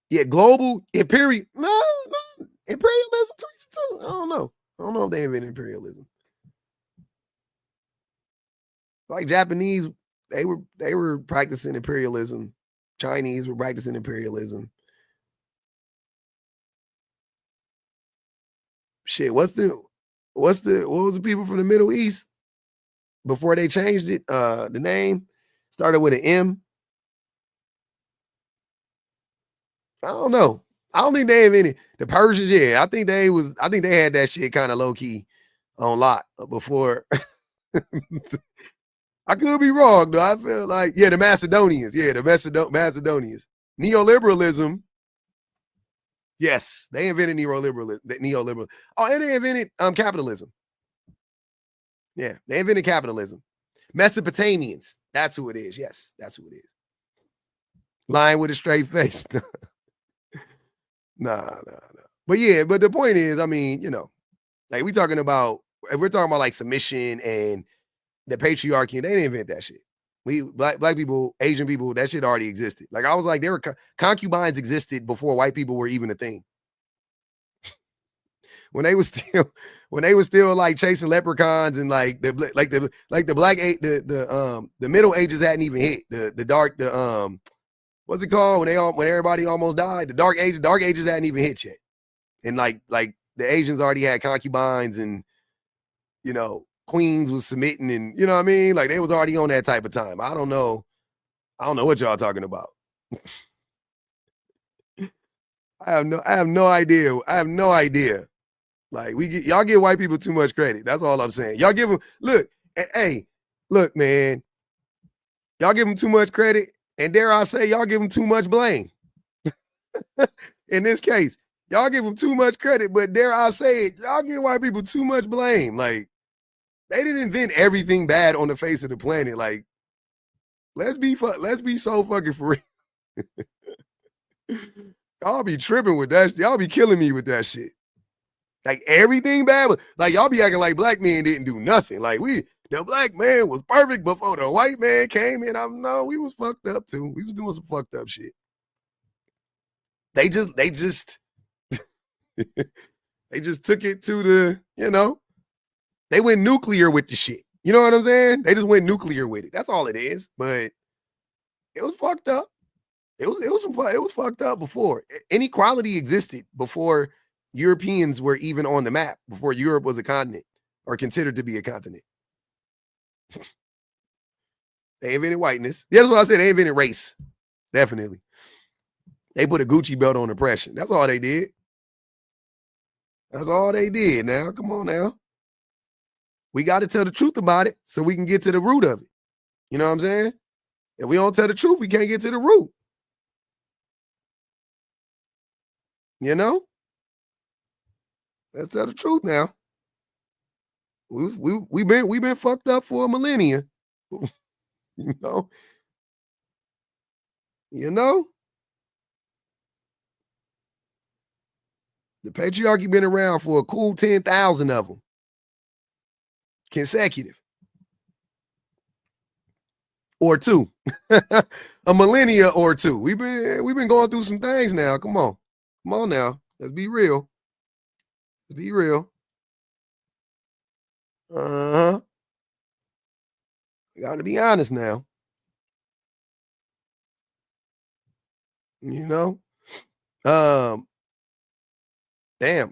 Yeah, global imperial. No, no, imperialism. I don't know. I don't know if they invented imperialism. Like Japanese, they were practicing imperialism. Chinese were practicing imperialism. Shit, what was the people from the Middle East before they changed it? The name started with an M. I don't know. I don't think they have any. The Persians, yeah. I think they had that shit kind of low key on lock before. I could be wrong though. I feel like, yeah, the Macedonians. Yeah, the Macedonians. Neoliberalism. Yes, they invented neoliberalism. Oh, and they invented capitalism. Yeah, they invented capitalism. Mesopotamians. That's who it is. Yes, that's who it is. Lying with a straight face. Nah. But yeah, but the point is, I mean, like we're talking about like submission and the patriarchy, and they didn't invent that shit. We black people, Asian people, that shit already existed. Like I was like, there were concubines existed before white people were even a thing. When they was still like chasing leprechauns and like the Middle Ages hadn't even hit what's it called when everybody almost died? The dark ages hadn't even hit yet. And like the Asians already had concubines and queens was submitting and you know what I mean? Like they was already on that type of time. I don't know what y'all talking about. I have no idea. I have no idea. Like y'all give white people too much credit. That's all I'm saying. Y'all give them look, man. Y'all give them too much credit, and dare I say, y'all give them too much blame. In this case, y'all give them too much credit, but dare I say it, y'all give white people too much blame. Like they didn't invent everything bad on the face of the planet. Like let's be so fucking for real. Y'all be tripping with that. Y'all be killing me with that shit. Like everything bad, like y'all be acting like black men didn't do nothing. Like the black man was perfect before the white man came in. We was fucked up too. We was doing some fucked up shit. They just they just took it to the, they went nuclear with the shit. You know what I'm saying? They just went nuclear with it. That's all it is. But it was fucked up. It was fucked up before. Inequality existed before Europeans were even on the map, before Europe was a continent or considered to be a continent. They invented whiteness. Yeah, that's what I said. They invented race. Definitely. They put a Gucci belt on oppression. That's all they did. That's all they did. Now, come on now. We got to tell the truth about it so we can get to the root of it. You know what I'm saying? If we don't tell the truth, we can't get to the root. Let's tell the truth now. We've been fucked up for a millennia. You know? The patriarchy been around for a cool 10,000 of them. Consecutive. Or two. A millennia or two. We've been going through some things now. Come on now. Let's be real. Uh-huh. Got to be honest now. Damn.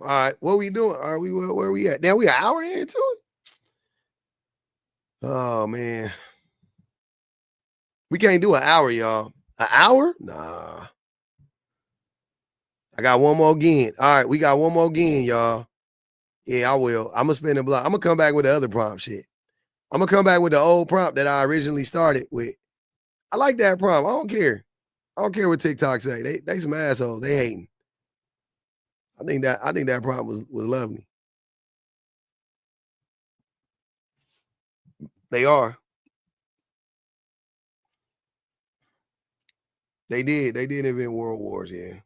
All right. What we doing? Are we where we at? Now we an hour into it. Oh man. We can't do an hour, y'all. An hour? Nah. I got one more again. All right, we got one more again, y'all. Yeah, I will. I'm gonna spin the block. I'm gonna come back with the other prompt shit. I'm gonna come back with the old prompt that I originally started with. I like that prompt. I don't care. I don't care what TikTok say. They some assholes. They hating. I think that prompt was lovely. They are. They did invent world wars, yeah.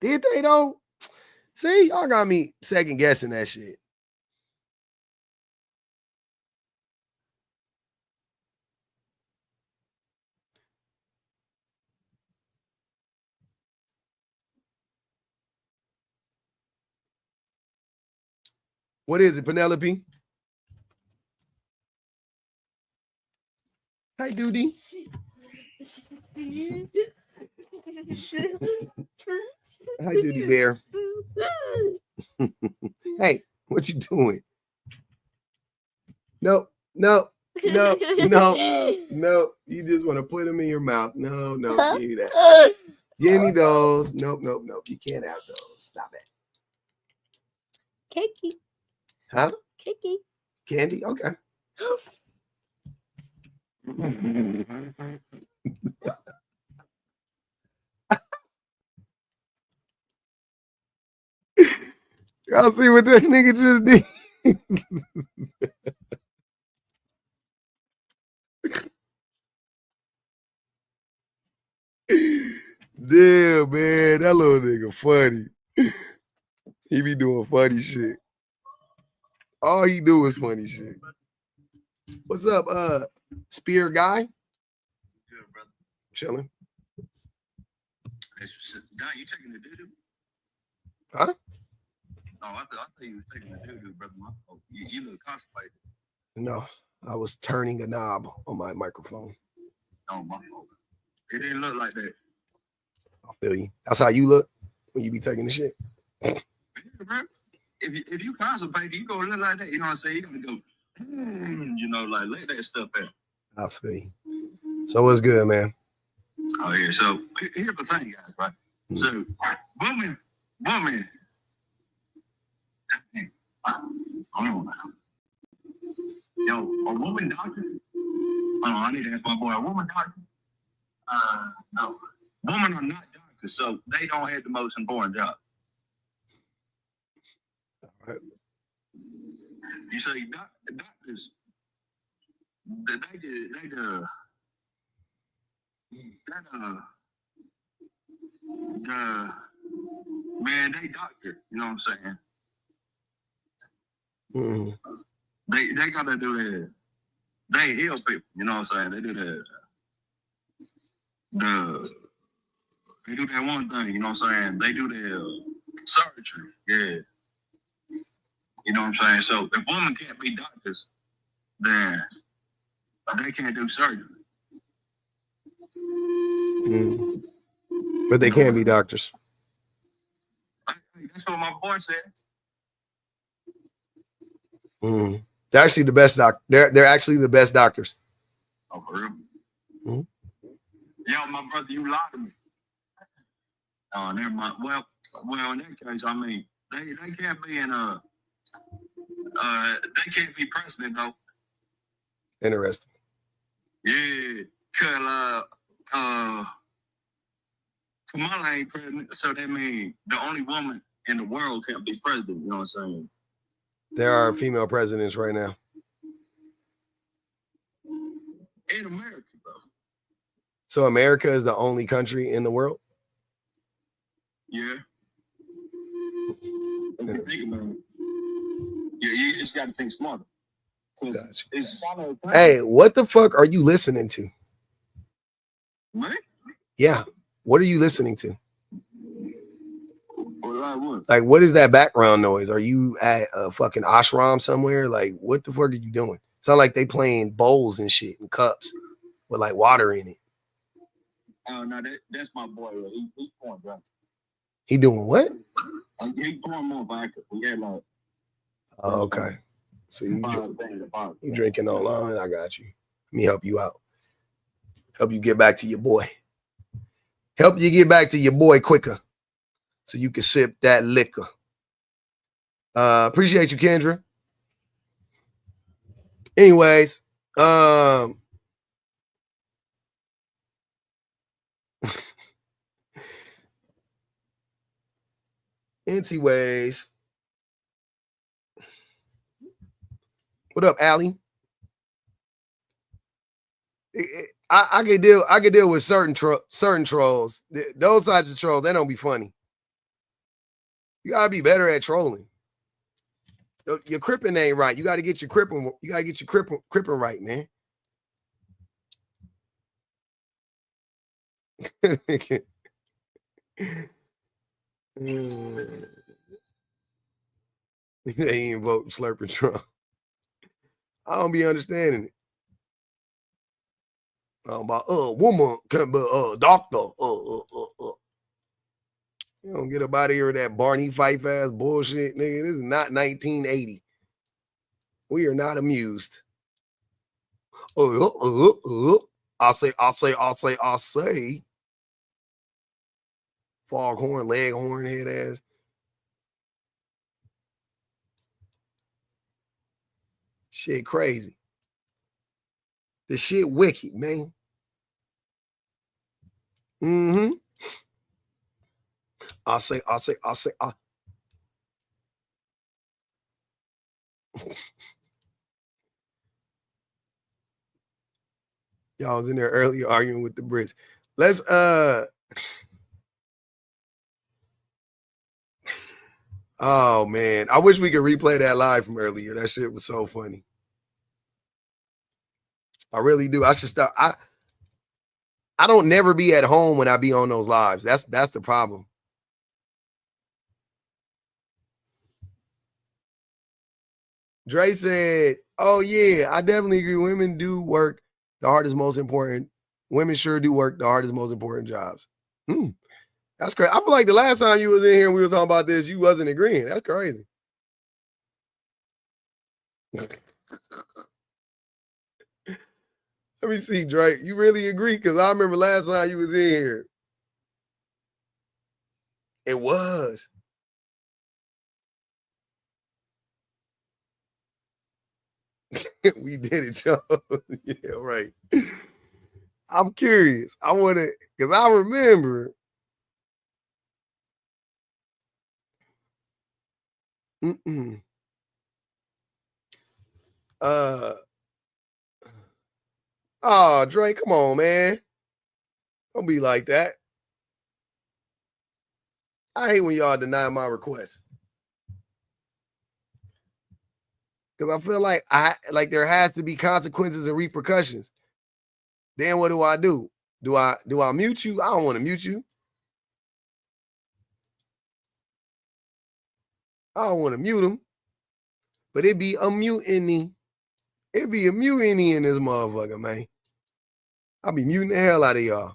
Did they though? See, y'all got me second guessing that shit. What is it, Penelope? Hi, Doody. Hi, Doody Bear. Hey, what you doing? No. You just want to put them in your mouth. No, give me that. Give me those. Nope. You can't have those. Stop it. Cakey. Huh? Cakey. Candy? Okay. Y'all see what that nigga just did? Damn, man, that little nigga funny. He be doing funny shit. All he do is funny shit. What's up, Spear guy? Good, brother. Chilling. Don, you taking the doo-doo? Huh? Oh, I thought you was taking the doo-doo, brother. Oh, you look constipated. No, I was turning a knob on my microphone. Oh, my fault. It didn't look like that. I feel you. That's how you look when you be taking the shit. Yeah, bro. If you constipated, you go look like that. You know what I'm saying? You gotta go, you know, like let that stuff out. I feel you. So what's good, man? Oh yeah. So here's the thing, guys. Right. Mm-hmm. So woman. Hold on now. Yo, a woman doctor. Oh, I need to ask my boy. A woman doctor. No. Women are not doctors, so they don't have the most important job. Right. You say doctors, man, they doctor. You know what I'm saying? Mm-hmm. They gotta do that. They heal people. You know what I'm saying? They do that. They do that one thing. You know what I'm saying? They do their surgery. Yeah. You know what I'm saying? So if women can't be doctors, then they can't do surgery. Mm. But they can be doctors. That's what my boy said. Mm. They're actually the best They're actually the best doctors. Oh, for real? Mm-hmm. Yo, my brother, you lied to me. Oh, never mind. Well, in that case, I mean, they can't be in they can't be president though. Interesting. Yeah, cause Kamala ain't president, so that means the only woman in the world can't be president. You know what I'm saying? There are female presidents right now in America, bro. So America is the only country in the world? Yeah. If you think about it, you just got to think smarter. Gotcha. Hey, what the fuck are you listening to? Me? Yeah. What are you listening to? What? Like, what is that background noise? Are you at a fucking ashram somewhere? Like, what the fuck are you doing? Sound like they playing bowls and shit and cups with like water in it. Oh no, that's my boy. He's pouring drunk. He doing what? He pouring more vodka. We had like. Oh, okay. So you drinking online? I got you. Let me help you out. Help you get back to your boy. Help you get back to your boy quicker. so you can sip that liquor. Appreciate you, Kendra. Anyways, anyways, what up, Allie? I can deal with certain trolls. Those types of trolls, they don't be funny. You gotta be better at trolling. Your cripping ain't right. You gotta get your cripping. You gotta get your cripping right, man. They invoke slurping Trump. I don't be understanding it. About woman can be doctor. You don't get up out of here with that Barney Fife ass bullshit, nigga. This is not 1980. We are not amused. I say. Foghorn, leghorn, head ass. Shit crazy. The shit wicked, man. Mm-hmm. I say. Y'all was in there earlier arguing with the Brits. Let's oh man, I wish we could replay that live from earlier. That shit was so funny. I really do. I should stop. I don't never be at home when I be on those lives. That's the problem. Dre said, "Oh yeah, I definitely agree. Women do work the hardest, most important. Women sure do work the hardest, most important jobs." That's crazy. I feel like the last time you was in here and we were talking about this, you wasn't agreeing. That's crazy. Let me see, Drake. You really agree? Because I remember last time you was in here. It was. We did it, y'all. Yeah, right. I'm curious. I want to, because I remember. Oh, Drake, come on, man. Don't be like that. I hate when y'all deny my request. Because I feel like there has to be consequences and repercussions. Then what do? Do I mute you? I don't want to mute you. I don't want to mute him. But it'd be a mutiny. It'd be a mutiny in this motherfucker, man. I'll be muting the hell out of y'all.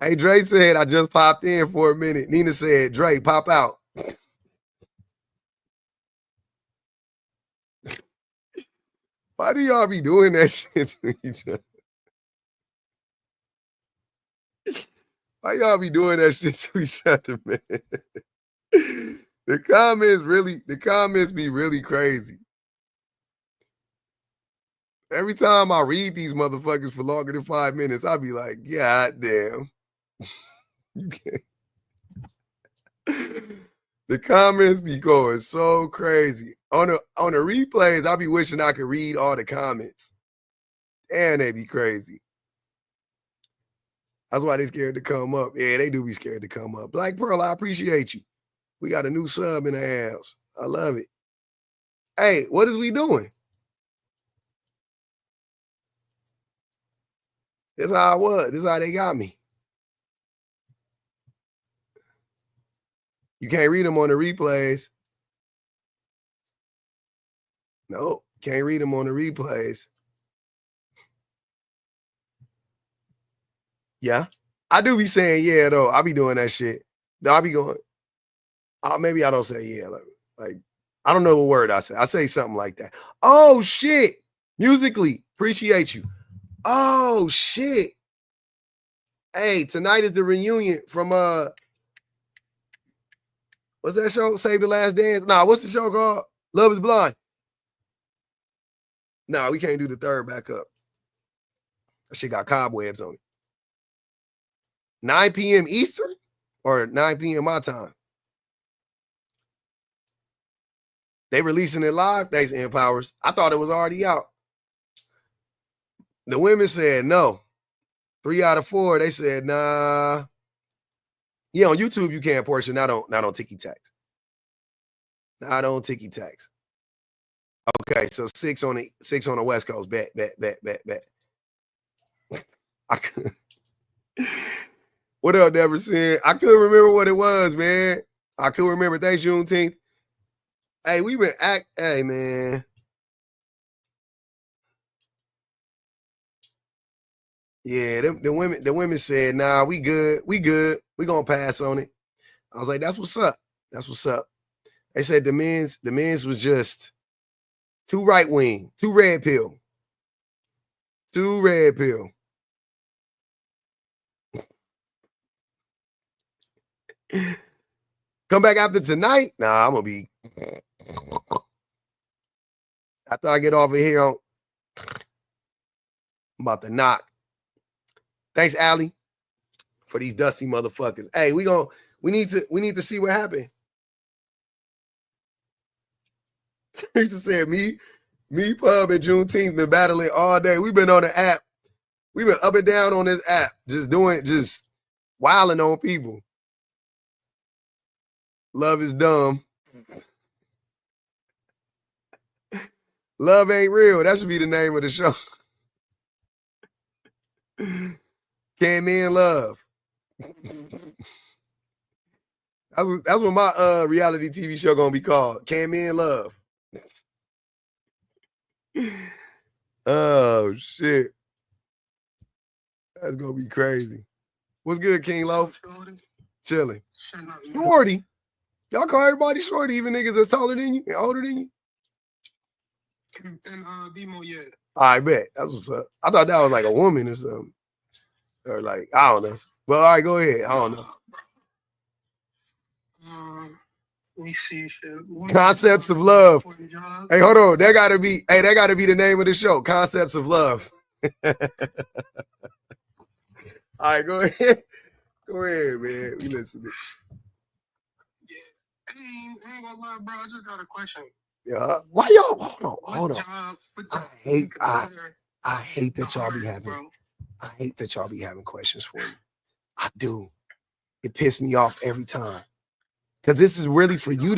Hey, Dre said, I just popped in for a minute. Nina said, Dre, pop out. Why do y'all be doing that shit to each other? Why y'all be doing that shit to each other, man? The comments be really crazy. Every time I read these motherfuckers for longer than 5 minutes, I'll be like, God damn. You can't. The comments be going so crazy. On the replays, I'll be wishing I could read all the comments. And they be crazy. That's why they scared to come up. Yeah, they do be scared to come up. Black Pearl, I appreciate you. We got a new sub in the house. I love it. Hey, what is we doing? This how I was. This how they got me. You can't read them on the replays. No, can't read them on the replays. Yeah. I do be saying yeah, though. I be doing that shit. No, I be going, maybe I don't say yeah. Like, I don't know what word I say. I say something like that. Oh, shit. Musically, appreciate you. Oh, shit. Hey, tonight is the reunion from what's that show? Save the Last Dance. Nah, what's the show called? Love is Blind. Nah, we can't do the third back up. That shit got cobwebs on it. 9 p.m. Eastern or 9 p.m. my time. They releasing it live. Thanks, Empowers. I thought it was already out. The women said no. 3 out of 4. They said nah. Yeah, on YouTube you can't portion. Not on Tiki Tax. Not on Tiki Tax. Okay, so 6 on the West Coast. Bet. What up, Never Seen? I couldn't remember what it was, man. I couldn't remember. Thanks, Juneteenth. Hey, we been hey, man. Yeah, the women said, nah, we good. We gonna pass on it. I was like, that's what's up. That's what's up. They said the men's was just too right wing, too red pill. Too red pill. Come back after tonight? Nah, I'm gonna be after I get off of here. I'm about to knock. Thanks, Allie, for these dusty motherfuckers. Hey, we need to see what happened. Teresa said, me, Pub, and Juneteenth been battling all day. We've been on the app. We've been up and down on this app, just wilding on people. Love is dumb. Love ain't real. That should be the name of the show. Can Men Love? That's what my reality TV show gonna be called. Can Men Love? Oh shit. That's gonna be crazy. What's good, King Loaf? Chilling. Shorty. Y'all call everybody shorty, even niggas that's taller than you and older than you? And Demo, yeah. I bet. That's what's up. I thought that was like a woman or something. Or like, I don't know. Well, all right, go ahead. I don't know. Let me see shit. Concepts of love. Hey, hold on. That gotta be the name of the show. Concepts of love. All right, go ahead. Go ahead, man. We listening. Yeah. I ain't gonna lie, bro. I just got a question. Yeah. Why y'all hold on. I hate that y'all be having. Bro. I hate that y'all be having questions for me. I do. It pissed me off every time. Because this is really for you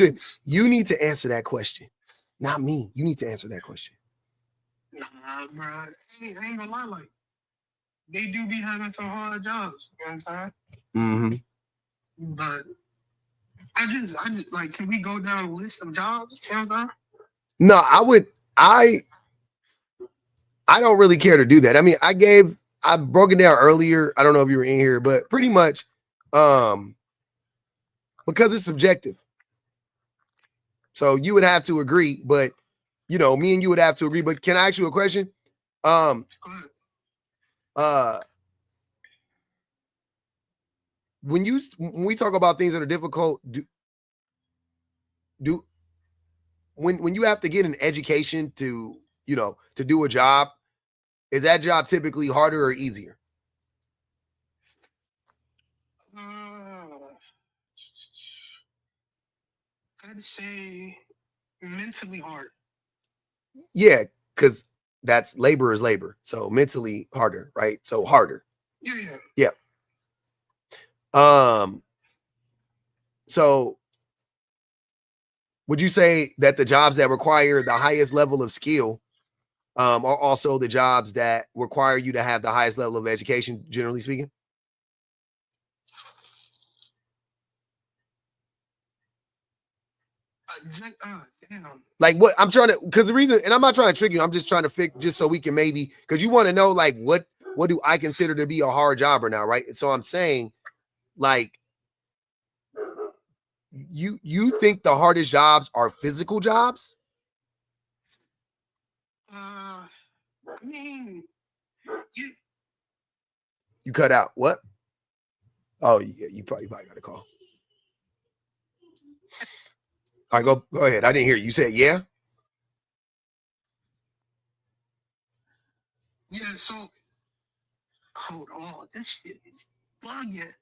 need to answer that question. Not me. You need to answer that question. Nah, bro. I ain't gonna lie, like, they do be having some hard jobs, you know what I'm saying? Mm-hmm. But I just like, can we go down a list of jobs? You know what I'm saying? No, I don't really care to do that. I mean, I broke it down earlier. I don't know if you were in here, but pretty much because it's subjective. So you would have to agree, but me and you would have to agree. But can I ask you a question? When we talk about things that are difficult, when you have to get an education to do a job, is that job typically harder or easier? I'd say mentally hard. Yeah, because that's labor is labor. So mentally harder, right? So harder. Yeah. So would you say that the jobs that require the highest level of skill are also the jobs that require you to have the highest level of education, generally speaking? Damn. Like what I'm trying to, because the reason, and I'm not trying to trick you, I'm just trying to fix, just so we can maybe, because you want to know, like, what do I consider to be a hard job right now, right? So I'm saying, like, you think the hardest jobs are physical jobs? I mean, you cut out what? Oh, yeah, you probably got a call. All right, go ahead. I didn't hear you. You said yeah? Yeah, so hold on. This shit is bugging.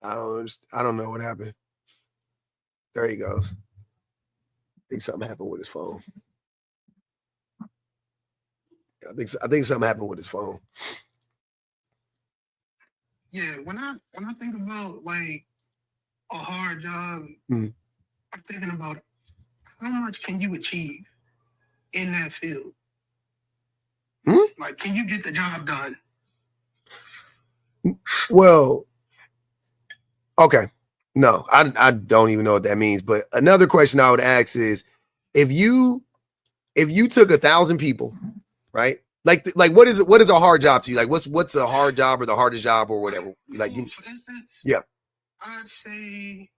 I don't know what happened. There he goes. I think something happened with his phone. I think something happened with his phone. Yeah, when I think about like a hard job, Mhm. I'm thinking about how much can you achieve in that field? Like, can you get the job done? Well, okay. No, I don't even know what that means. But another question I would ask is, if you took 1,000 people, right? Like what is a hard job to you? Like what's a hard job or the hardest job or whatever? Like for instance, yeah. I'd say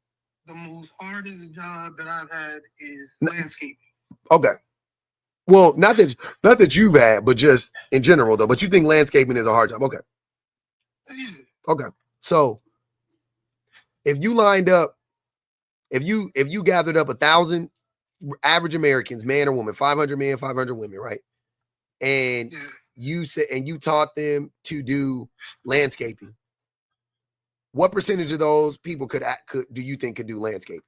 the most hardest job that I've had is landscaping. Okay. Well, not that you've had, but just in general though. But you think landscaping is a hard job? Okay. Yeah. Okay. So if you lined up, if you gathered up 1,000 average Americans, man or woman, 500 men, 500 women, right? And Yeah. you taught them to do landscaping. What percentage of those people could do you think could do landscaping?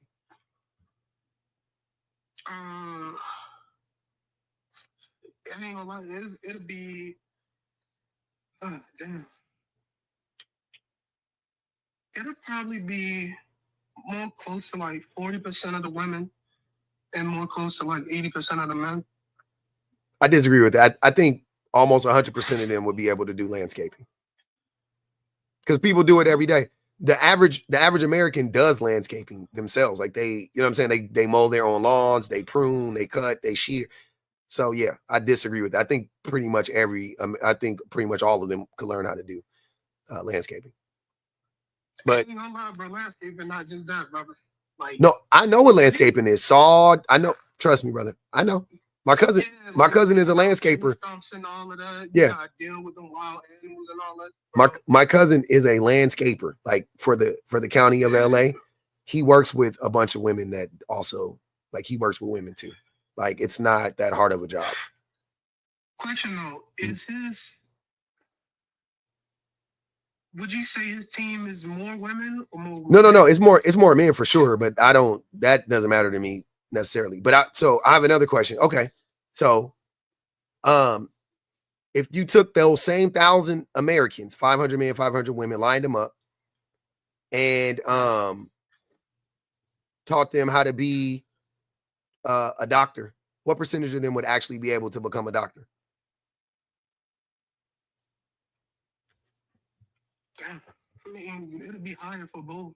I ain't gonna lie, it'll be damn. It'll probably be more close to like 40% of the women and more close to like 80% of the men. I disagree with that. I think almost 100% of them would be able to do landscaping because people do it every day. The average American does landscaping themselves. Like they, you know what I'm saying? They mow their own lawns, they prune, they cut, they shear. So yeah, I disagree with that. I think pretty much all of them could learn how to do landscaping. But you know, bro, landscaping not just that, brother. Like, no, I know what landscaping is. Sawed. I know. Trust me, brother. I know. My cousin is a landscaper. And all of that. Yeah. You gotta deal with them wild animals and all that. My cousin is a landscaper, like for the county of LA. He works with a bunch of women that also, like, he works with women too. Like, it's not that hard of a job. Question though, would you say his team is more women or more women? No. It's more men for sure, but that doesn't matter to me necessarily. But I have another question. Okay. So, if you took those same 1,000 Americans, 500 men, 500 women, lined them up and taught them how to be a doctor, what percentage of them would actually be able to become a doctor? I mean, it'll be higher for both.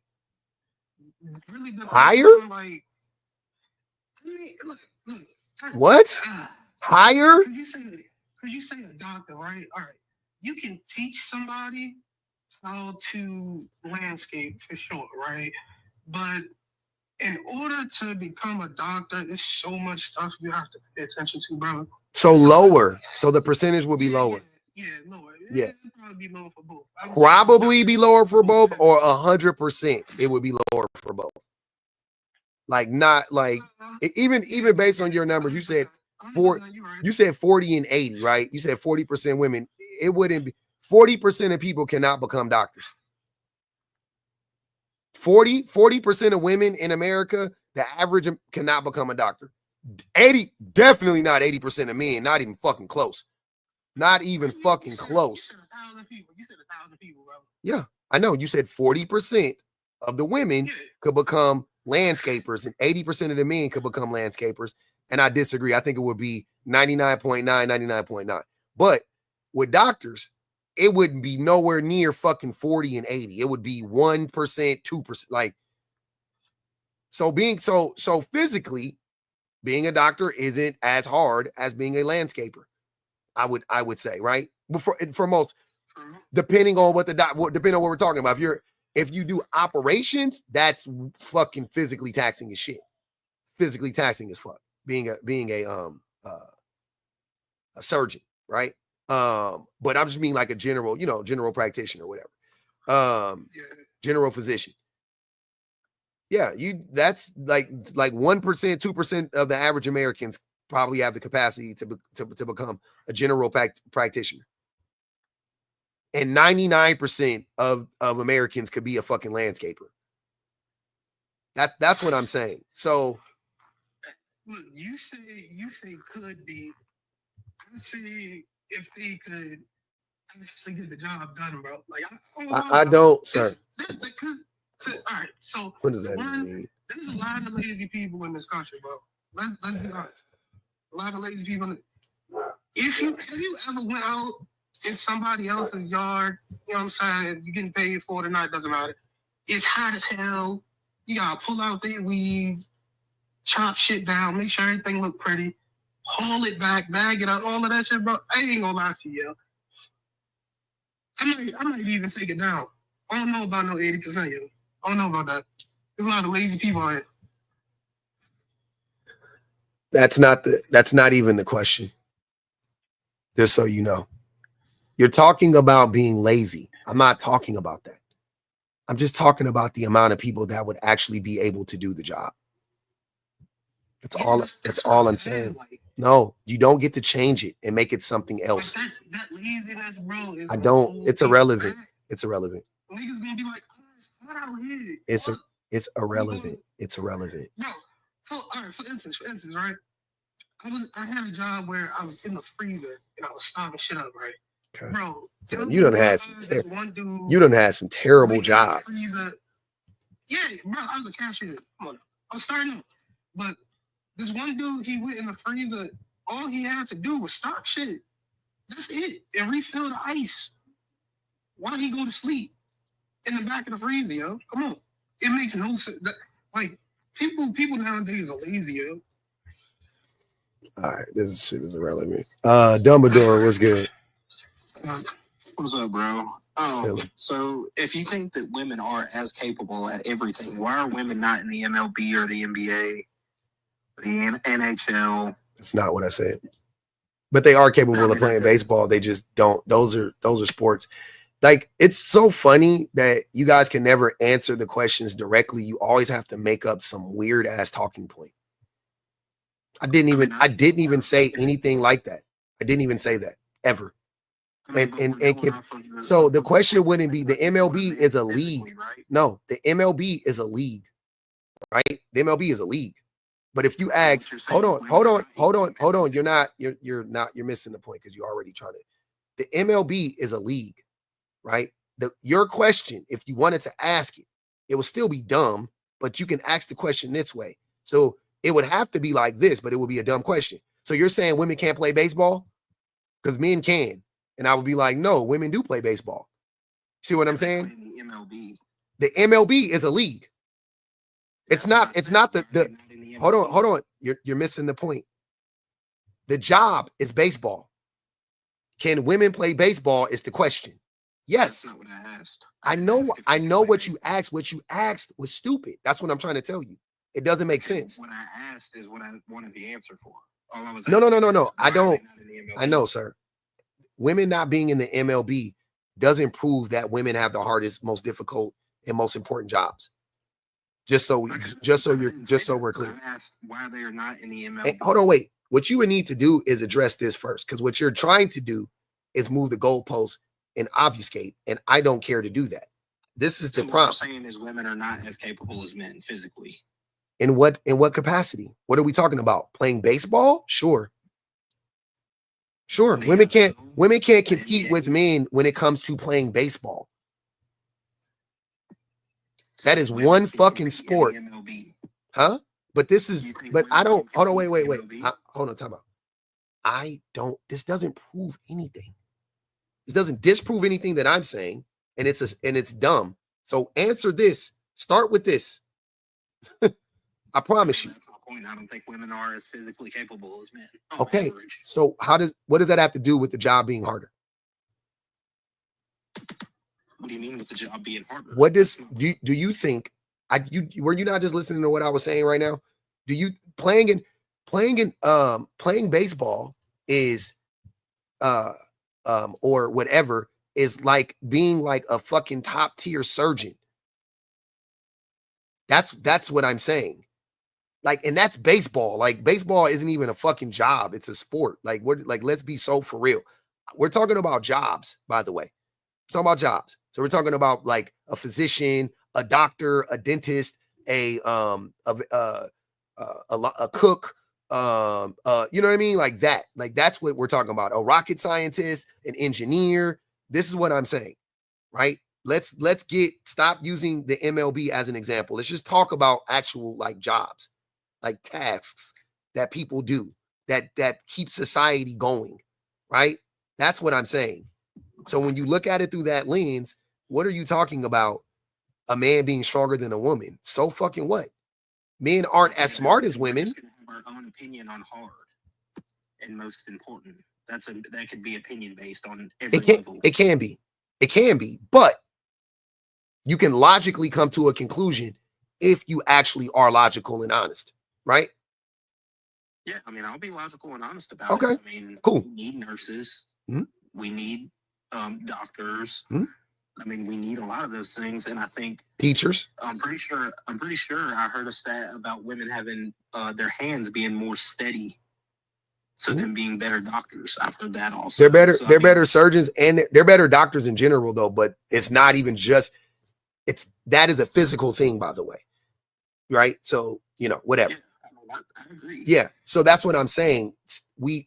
Really higher? Like, look. What? Higher? Because you say a doctor, right? All right. You can teach somebody how to landscape for sure, right? But in order to become a doctor, there's so much stuff you have to pay attention to, brother. So lower. So the percentage will be lower. Yeah, lower. Yeah. It'll probably be lower for both. Probably be lower for both, or 100% it would be lower for both. Like, not like even based on your numbers, you said 40 and 80, right? You said 40% women. It wouldn't be 40% of people cannot become doctors. 40% of women in America, the average cannot become a doctor. 80, definitely not 80% of men, not even fucking close. Not even fucking close. You said 1,000 people, bro. Yeah, I know. You said 40% of the women could become landscapers and 80% of the men could become landscapers. And I disagree. I think it would be 99.9, 99.9. But with doctors, it wouldn't be nowhere near fucking 40 and 80. It would be 1%, 2%. Like, so physically, being a doctor isn't as hard as being a landscaper. I would say, right? But for most, depending on depending on what we're talking about. If you do operations, that's fucking physically taxing as shit. physically taxing as fuck. Being a surgeon, right? But I'm just mean like a general, general practitioner or whatever. General physician. Yeah, that's like 1%, 2% of the average Americans probably have the capacity to become a general practitioner. And 99% of Americans could be a fucking landscaper. That's what I'm saying. So look, you say could be. I say if they could actually get the job done, bro. Like I don't, sir. All right, so what does that mean? There's a lot of lazy people in this country, bro. Let's be honest. A lot of lazy people. Have you ever went out in somebody else's yard? You know what I'm saying? If you're getting paid for it or not, doesn't matter. It's hot as hell. You gotta pull out their weeds, chop shit down, make sure everything look pretty, haul it back, bag it up, all of that shit, bro. I ain't gonna lie to you. I might even take it down. I don't know about no 80%, yo. I don't know about that. There's a lot of lazy people out here. That's not even the question. Just so you know. You're talking about being lazy. I'm not talking about that. I'm just talking about the amount of people that would actually be able to do the job. That's all I'm saying. No, you don't get to change it and make it something else. That laziness, bro. I don't. It's irrelevant. It's irrelevant. Niggas gonna be like, it's irrelevant. It's irrelevant. No. So, all right, for instance, right? I had a job where I was in the freezer and I was stocking shit up, right? Okay. Bro, you done had some terrible jobs. Yeah, bro, I was a cashier. Come on, I was starting up. But this one dude, he went in the freezer. All he had to do was stock shit. That's it. And refill the ice. Why he go to sleep in the back of the freezer, yo? Come on. It makes no sense. Like, people nowadays are lazy, yo. All right, this shit is irrelevant. Dumbledore, what's good? What's up, bro? So if you think that women are as capable at everything, why are women not in the MLB or the NBA, the NHL? That's not what I said. But they are capable of playing baseball. They just don't. Those are sports. Like, it's so funny that you guys can never answer the questions directly. You always have to make up some weird ass talking point. I didn't even say anything like that. I didn't even say that ever. So the question wouldn't be, the MLB is a league. No, the MLB is a league, right? The MLB is a league. But if you ask, hold on, you're missing the point because you're already trying to. The MLB is a league, right? Your question, if you wanted to ask it, it would still be dumb, but you can ask the question this way. So it would have to be like this, but it would be a dumb question. So you're saying women can't play baseball? Because men can. And I would be like, no, women do play baseball. See what I'm saying? The MLB is a league. It's not the hold on. You're missing the point. The job is baseball. Can women play baseball is the question. Yes. That's not what I asked. I know what you asked. What you asked was stupid. That's what I'm trying to tell you. It doesn't make sense. What I asked is what I wanted the answer for. All I was No. I don't. I know, sir. Women not being in the MLB doesn't prove that women have the hardest, most difficult, and most important jobs. Just so we're clear. I asked why they are not in the MLB. Hey, hold on, wait. What you would need to do is address this first, because what you're trying to do is move the goalposts and obfuscate, and I don't care to do that. This is the problem. What I'm saying is women are not as capable as men physically. In what capacity? What are we talking about? Playing baseball? Sure. Women can't compete with men when it comes to playing baseball. That is one fucking sport. Huh? But I don't, hold on, wait. Hold on, time out. This doesn't prove anything. This doesn't disprove anything that I'm saying, and it's dumb. So answer this. Start with this. I promise you. That's my point. I don't think women are as physically capable as men. Okay. So what does that have to do with the job being harder? What do you mean with the job being harder? Do you think were you not just listening to what I was saying right now? Do you playing baseball is or whatever is like being like a fucking top tier surgeon. That's what I'm saying. Like, and that's baseball. Like, baseball isn't even a fucking job. It's a sport. Like, let's be so for real. We're talking about jobs, by the way. We're talking about jobs. So we're talking about like a physician, a doctor, a dentist, a cook, you know what I mean? Like that. Like, that's what we're talking about. A rocket scientist, an engineer. This is what I'm saying, right? Let's stop using the MLB as an example. Let's just talk about actual like jobs, like tasks that people do that keep society going, right? That's what I'm saying. So when you look at it through that lens, what are you talking about? A man being stronger than a woman? So fucking what? Men aren't as smart as women. We're just gonna have our own opinion on hard and most important. That could be opinion based on every level. It can be, but you can logically come to a conclusion if you actually are logical and honest, right? Yeah, I mean, I'll be logical and honest about it. I mean, cool. We need nurses. Mm-hmm. We need doctors. Mm-hmm. I mean, we need a lot of those things, and I think teachers. I'm pretty sure I heard a stat about women having their hands being more steady, so them being better doctors. I've heard that also. They're better. They're better surgeons, and they're better doctors in general, though. But it's not even just. That is a physical thing, by the way, right? So whatever. Yeah, I agree. Yeah. So that's what I'm saying.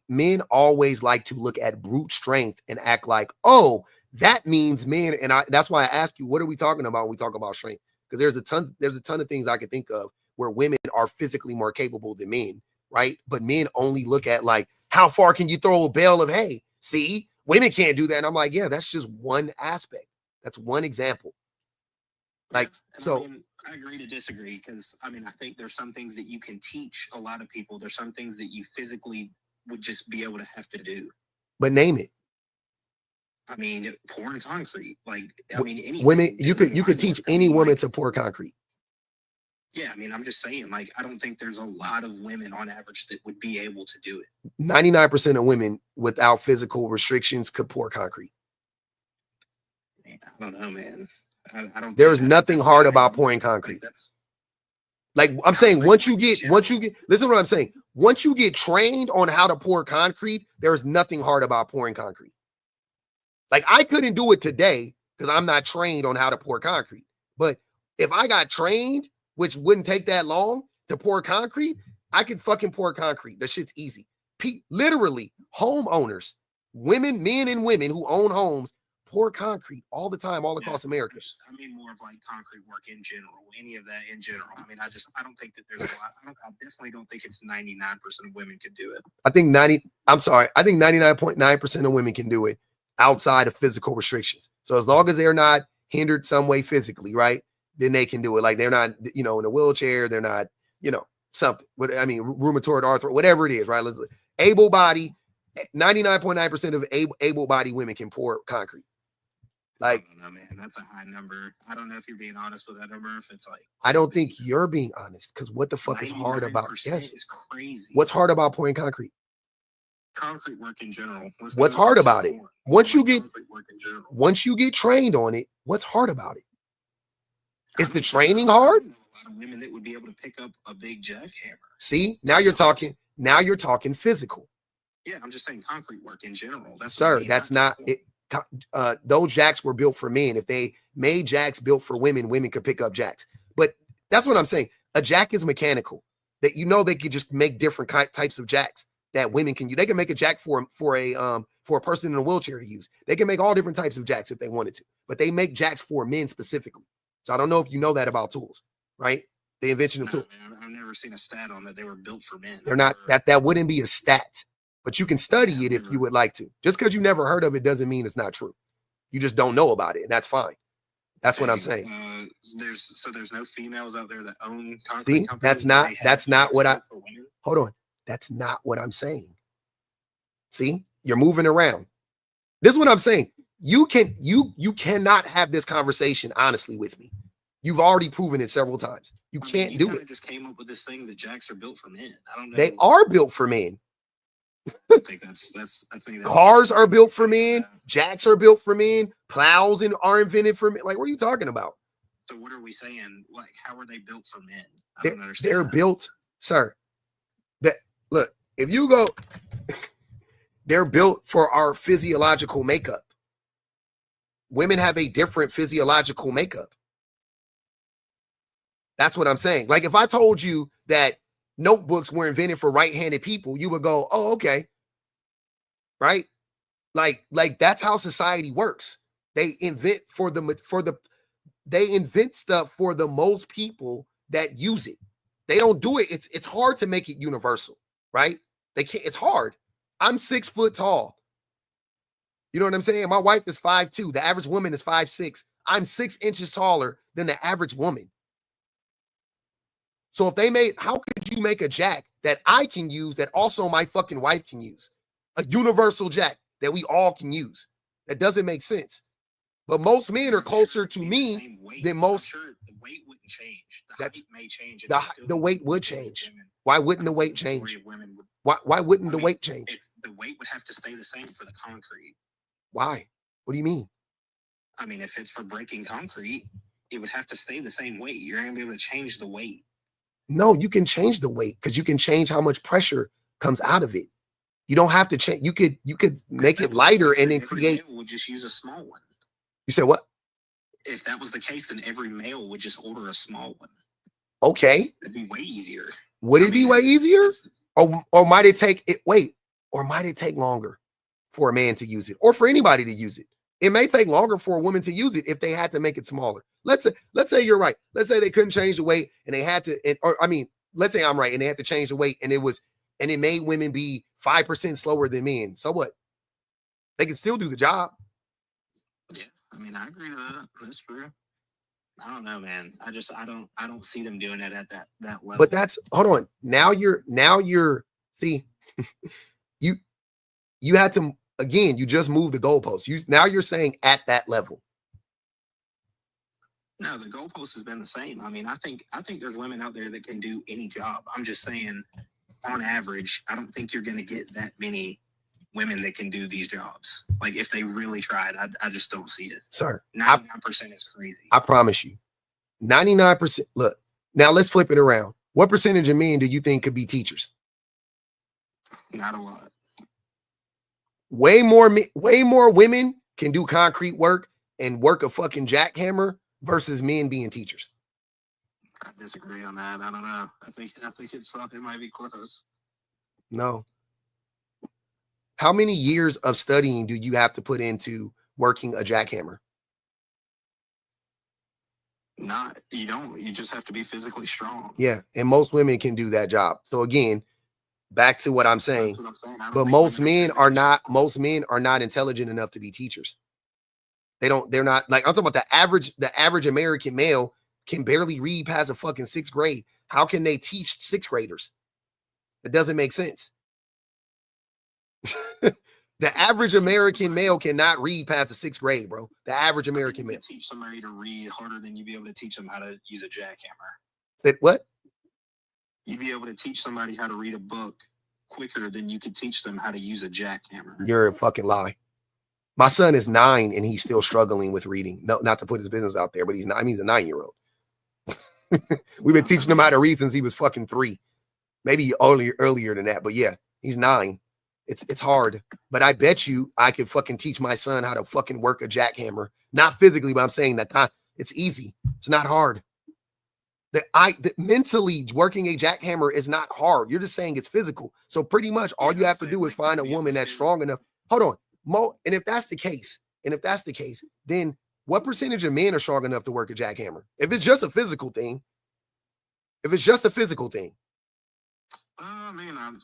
Men always like to look at brute strength and act like, oh, that means men. And that's why I ask you, what are we talking about when we talk about strength? Because there's a ton of things I can think of where women are physically more capable than men, right? But men only look at like, how far can you throw a bale of hay? See, women can't do that. And I'm like, yeah, that's just one aspect. That's one example. Like, so. I agree to disagree because, I mean, I think there's some things that you can teach a lot of people. There's some things that you physically would just be able to have to do. But name it. I mean, pouring concrete. Like, I mean, anything. Women, you could teach any woman to pour concrete. Yeah, I mean, I'm just saying, like, I don't think there's a lot of women on average that would be able to do it. 99% of women without physical restrictions could pour concrete. Man, I don't know, man. I don't. There is nothing hard about pouring concrete. Like I'm saying, once you get, listen to what I'm saying. Once you get trained on how to pour concrete, there is nothing hard about pouring concrete. Like I couldn't do it today because I'm not trained on how to pour concrete. But if I got trained, which wouldn't take that long to pour concrete, I could fucking pour concrete. That shit's easy. Literally, homeowners, women, men and women who own homes, pour concrete all the time, all across America. I mean, more of like concrete work in general, any of that in general. I mean, I don't think that there's a lot. I definitely don't think it's 99% of women could do it. I think 99.9% of women can do it outside of physical restrictions. So as long as they're not hindered some way physically, right, then they can do it. Like they're not, in a wheelchair, they're not, something. I mean, rheumatoid arthritis, whatever it is, right? Able body, 99.9% of able-bodied women can pour concrete. Like, I don't know, man. That's a high number. I don't know if you're being honest with that number. If it's like, I don't think you're being honest because what the fuck is hard about? Yes, it's crazy. What's hard about pouring concrete? Concrete work in general. What's hard about it? Once you get trained on it, what's hard about it? Is the training hard? I know a lot of women that would be able to pick up a big jackhammer. See, now you're talking. Now you're talking physical. Yeah, I'm just saying concrete work in general. That's not it. Those jacks were built for men. If they made jacks built for women, women could pick up jacks. But that's what I'm saying. A jack is mechanical. That they could just make different types of jacks that women can use. They can make a jack for a person in a wheelchair to use. They can make all different types of jacks if they wanted to. But they make jacks for men specifically. So I don't know if you know that about tools, right? The invention of tools. Man, I've never seen a stat on that they were built for men. They're not. That wouldn't be a stat. But you can study it if you would like to. Just because you never heard of it doesn't mean it's not true. You just don't know about it, and that's fine. That's what I'm saying. There's no females out there that own concrete See, companies. that's not what I. Hold on. That's not what I'm saying. See, you're moving around. This is what I'm saying. You cannot have this conversation honestly with me. You've already proven it several times. You can't do it. Just came up with this thing that jacks are built for men. I don't know. They are built for men. I think cars are built for men. Jacks are built for men. Plows are invented for men. Like, what are you talking about? So what are we saying? Like, how are they built for men? I don't understand. They're built, sir. Look, if you go, they're built for our physiological makeup. Women have a different physiological makeup. That's what I'm saying. Like, if I told you that notebooks were invented for right-handed people, you would go, oh, okay. Right? Like that's how society works. They invent they invent stuff for the most people that use it. They don't do it. It's hard to make it universal, right? They can't, it's hard. I'm 6 foot tall. You know what I'm saying? My wife is 5'2". The average woman is 5'6". I'm 6 inches taller than the average woman. So if how could you make a jack that I can use that also my fucking wife can use? A universal jack that we all can use. That doesn't make sense. But most men are closer to me than most. I'm sure the weight wouldn't change. The height may change. The weight would change. Why wouldn't the weight change? Why wouldn't the weight change? The weight would have to stay the same for the concrete. Why? What do you mean? I mean, if it's for breaking concrete, it would have to stay the same weight. You're not going to be able to change the weight. No, you can change the weight because you can change how much pressure comes out of it. You don't have to change. You could make it lighter and then create. Would just use a small one. You said what? If that was the case, then every male would just order a small one. Okay. It'd be way easier. Would it be way easier? Or might it take it? Wait. Or might it take longer for a man to use it, or for anybody to use it? It may take longer for a woman to use it if they had to make it smaller. Let's say you're right. Let's say they couldn't change the weight and they had to, let's say I'm right and they had to change the weight and it made women be 5% slower than men. So what? They can still do the job. Yeah, I mean, I agree with that. That's true. I don't know, man. I don't see them doing it at that level. But that's, hold on. Now you're see, you had to, again, you just moved the goalpost. Now you're saying at that level. No, the goalpost has been the same. I mean, I think there's women out there that can do any job. I'm just saying, on average, I don't think you're going to get that many women that can do these jobs. Like, if they really tried, I just don't see it. Sir, 99% is crazy. I promise you. 99%. Look, now let's flip it around. What percentage of men do you think could be teachers? Not a lot. Way more women can do concrete work and work a fucking jackhammer versus men being teachers. I disagree on that. I don't know. I think it might be close. No. How many years of studying do you have to put into working a jackhammer? You don't. You just have to be physically strong. Yeah, and most women can do that job. So again, back to what I'm saying. But most men are not intelligent enough to be teachers. They're not, like, I'm talking about the average American male can barely read past a fucking 6th grade. How can they teach 6th graders? It doesn't make sense. The average American male cannot read past the 6th grade, bro. The average American male. Teach somebody to read harder than you'd be able to teach them how to use a jackhammer. Say what? You'd be able to teach somebody how to read a book quicker than you could teach them how to use a jackhammer. You're a fucking lie. My son is 9 and he's still struggling with reading. No, not to put his business out there, but he's 9. I mean, he's a 9-year-old. We've been teaching him how to read since he was fucking 3. Maybe earlier than that, but yeah, he's 9. It's hard, but I bet you I could fucking teach my son how to fucking work a jackhammer. Not physically, but I'm saying that it's easy. It's not hard. Mentally working a jackhammer is not hard. You're just saying it's physical. So pretty much all you have to do is find a woman that's strong enough. Hold on, Mo. And if that's the case, then what percentage of men are strong enough to work a jackhammer? If it's just a physical thing. I mean, I'm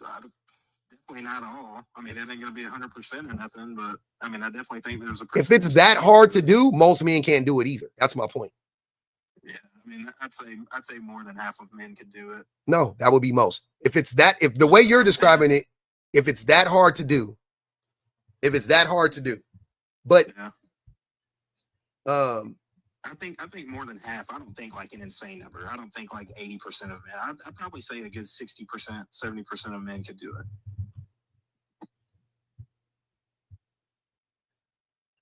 definitely not all. I mean, it ain't gonna be 100% or nothing, but I mean, I definitely think there's a. If it's that hard to do, most men can't do it either. That's my point. Yeah, I mean, I'd say more than half of men could do it. No, that would be most. If the way you're describing it, if it's that hard to do, but yeah. I think more than half. I don't think like an insane number. I don't think like 80% of men. I'd probably say a good 60%, 70% of men could do it.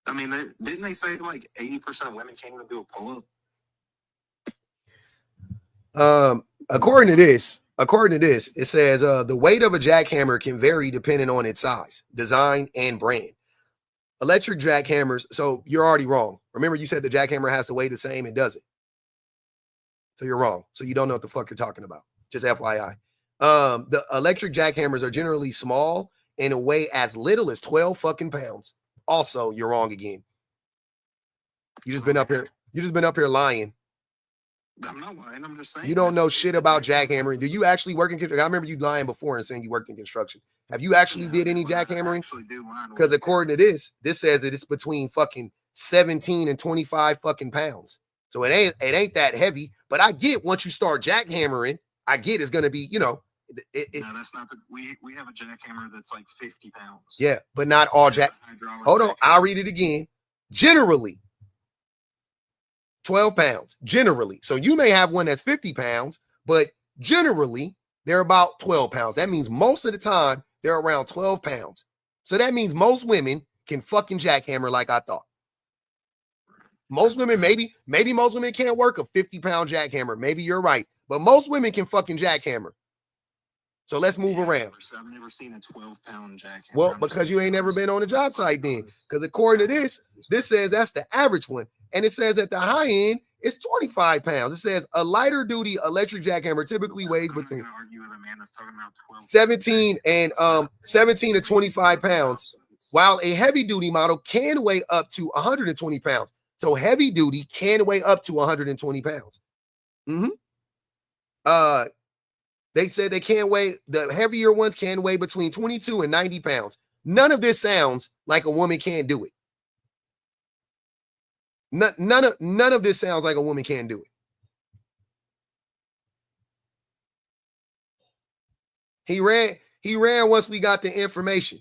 I mean, didn't they say like 80% of women can't even do a pull-up? According to this, it says the weight of a jackhammer can vary depending on its size, design, and brand. Electric jackhammers, so you're already wrong. Remember, you said the jackhammer has to weigh the same. It doesn't. So you're wrong. So you don't know what the fuck you're talking about. Just FYI. The electric jackhammers are generally small and weigh as little as 12 fucking pounds. Also, you're wrong again. You just been up here lying. I'm not lying. I'm just saying. You don't know shit about jackhammering. Do you actually work in construction? I remember you lying before and saying you worked in construction. Have you actually did any jackhammering? Because according to this says that it's between fucking 17 and 25 fucking pounds. So it ain't that heavy. But I get once you start jackhammering, I get it's gonna be, no, that's not the, we have a jackhammer that's like 50 pounds. Yeah, but not all Hold on, I'll read it again. Generally 12 pounds, generally. So you may have one that's 50 pounds, but generally they're about 12 pounds. That means most of the time they're around 12 pounds. So that means most women can fucking jackhammer like I thought. Most women, maybe most women can't work a 50-pound jackhammer. Maybe you're right. But most women can fucking jackhammer. So let's move around. I've never seen a 12-pound jackhammer. Well, because you ain't never been on a job site then. Because according to this says that's the average one. And it says at the high end, it's 25 pounds. It says a lighter duty electric jackhammer typically weighs between 17 to 25 pounds, while a heavy duty model can weigh up to 120 pounds. So heavy duty can weigh up to 120 pounds. They said they can't weigh, the heavier ones can weigh between 22 and 90 pounds. None of this sounds like a woman can't do it. None of this sounds like a woman can't do it. He ran once we got the information.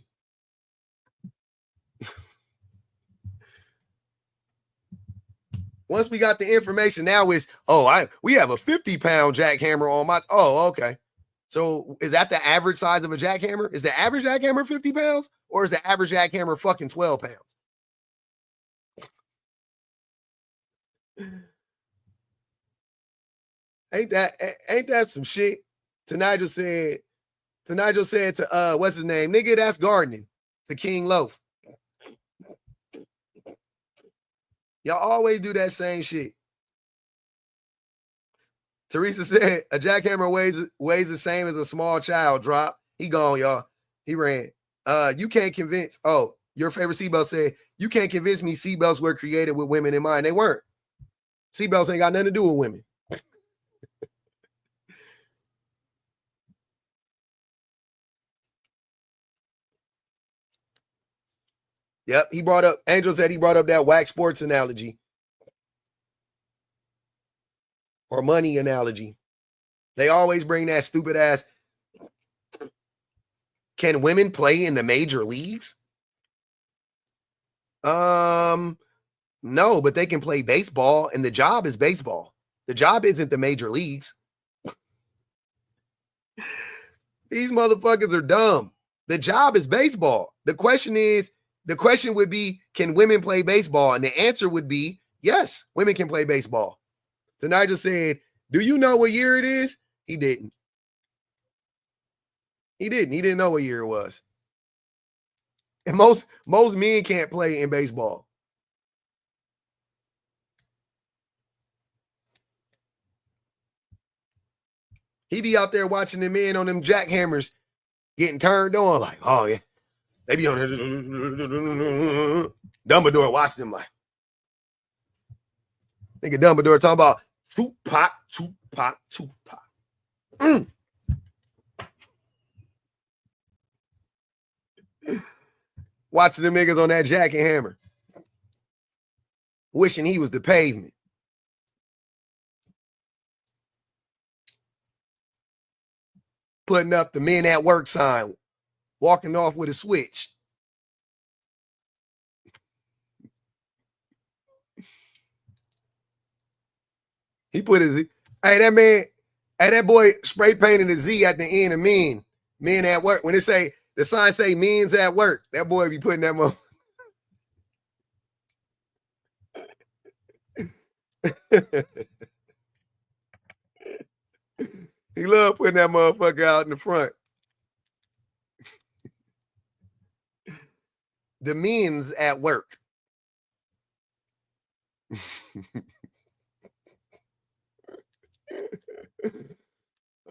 Once we got the information, now it's, we have a 50-pound jackhammer on my, okay. So is that the average size of a jackhammer? Is the average jackhammer 50 pounds? Or is the average jackhammer fucking 12 pounds? Ain't that some shit? Nigel said to what's his name? Nigga, that's gardening. The King Loaf. Y'all always do that same shit. Teresa said a jackhammer weighs the same as a small child. Drop. He gone, y'all. He ran. You can't convince. Your favorite seatbelt said, you can't convince me seatbelts were created with women in mind. They weren't. Seatbelts ain't got nothing to do with women. Yep, Angel said he brought up that whack sports analogy. Or money analogy. They always bring that stupid ass. Can women play in the major leagues? No, but they can play baseball, and the job is baseball. The job isn't the major leagues. These motherfuckers are dumb. The job is baseball. The question would be, can women play baseball? And the answer would be, yes, women can play baseball. So Nigel said, do you know what year it is? He didn't. He didn't know what year it was. And most men can't play in baseball. He be out there watching the men on them jackhammers getting turned on like, oh yeah. They be on there. Dumbledore watching them like. Nigga Dumbledore talking about Tupac. Watching them niggas on that jackhammer. Wishing he was the pavement. Putting up the men at work sign. Walking off with a switch. He put his, hey, that man, hey, that boy spray painted a Z at the end of men. Men at work. When it say, the sign say men's at work, that boy be putting that motherfucker. He love putting that motherfucker out in the front. The men's at work.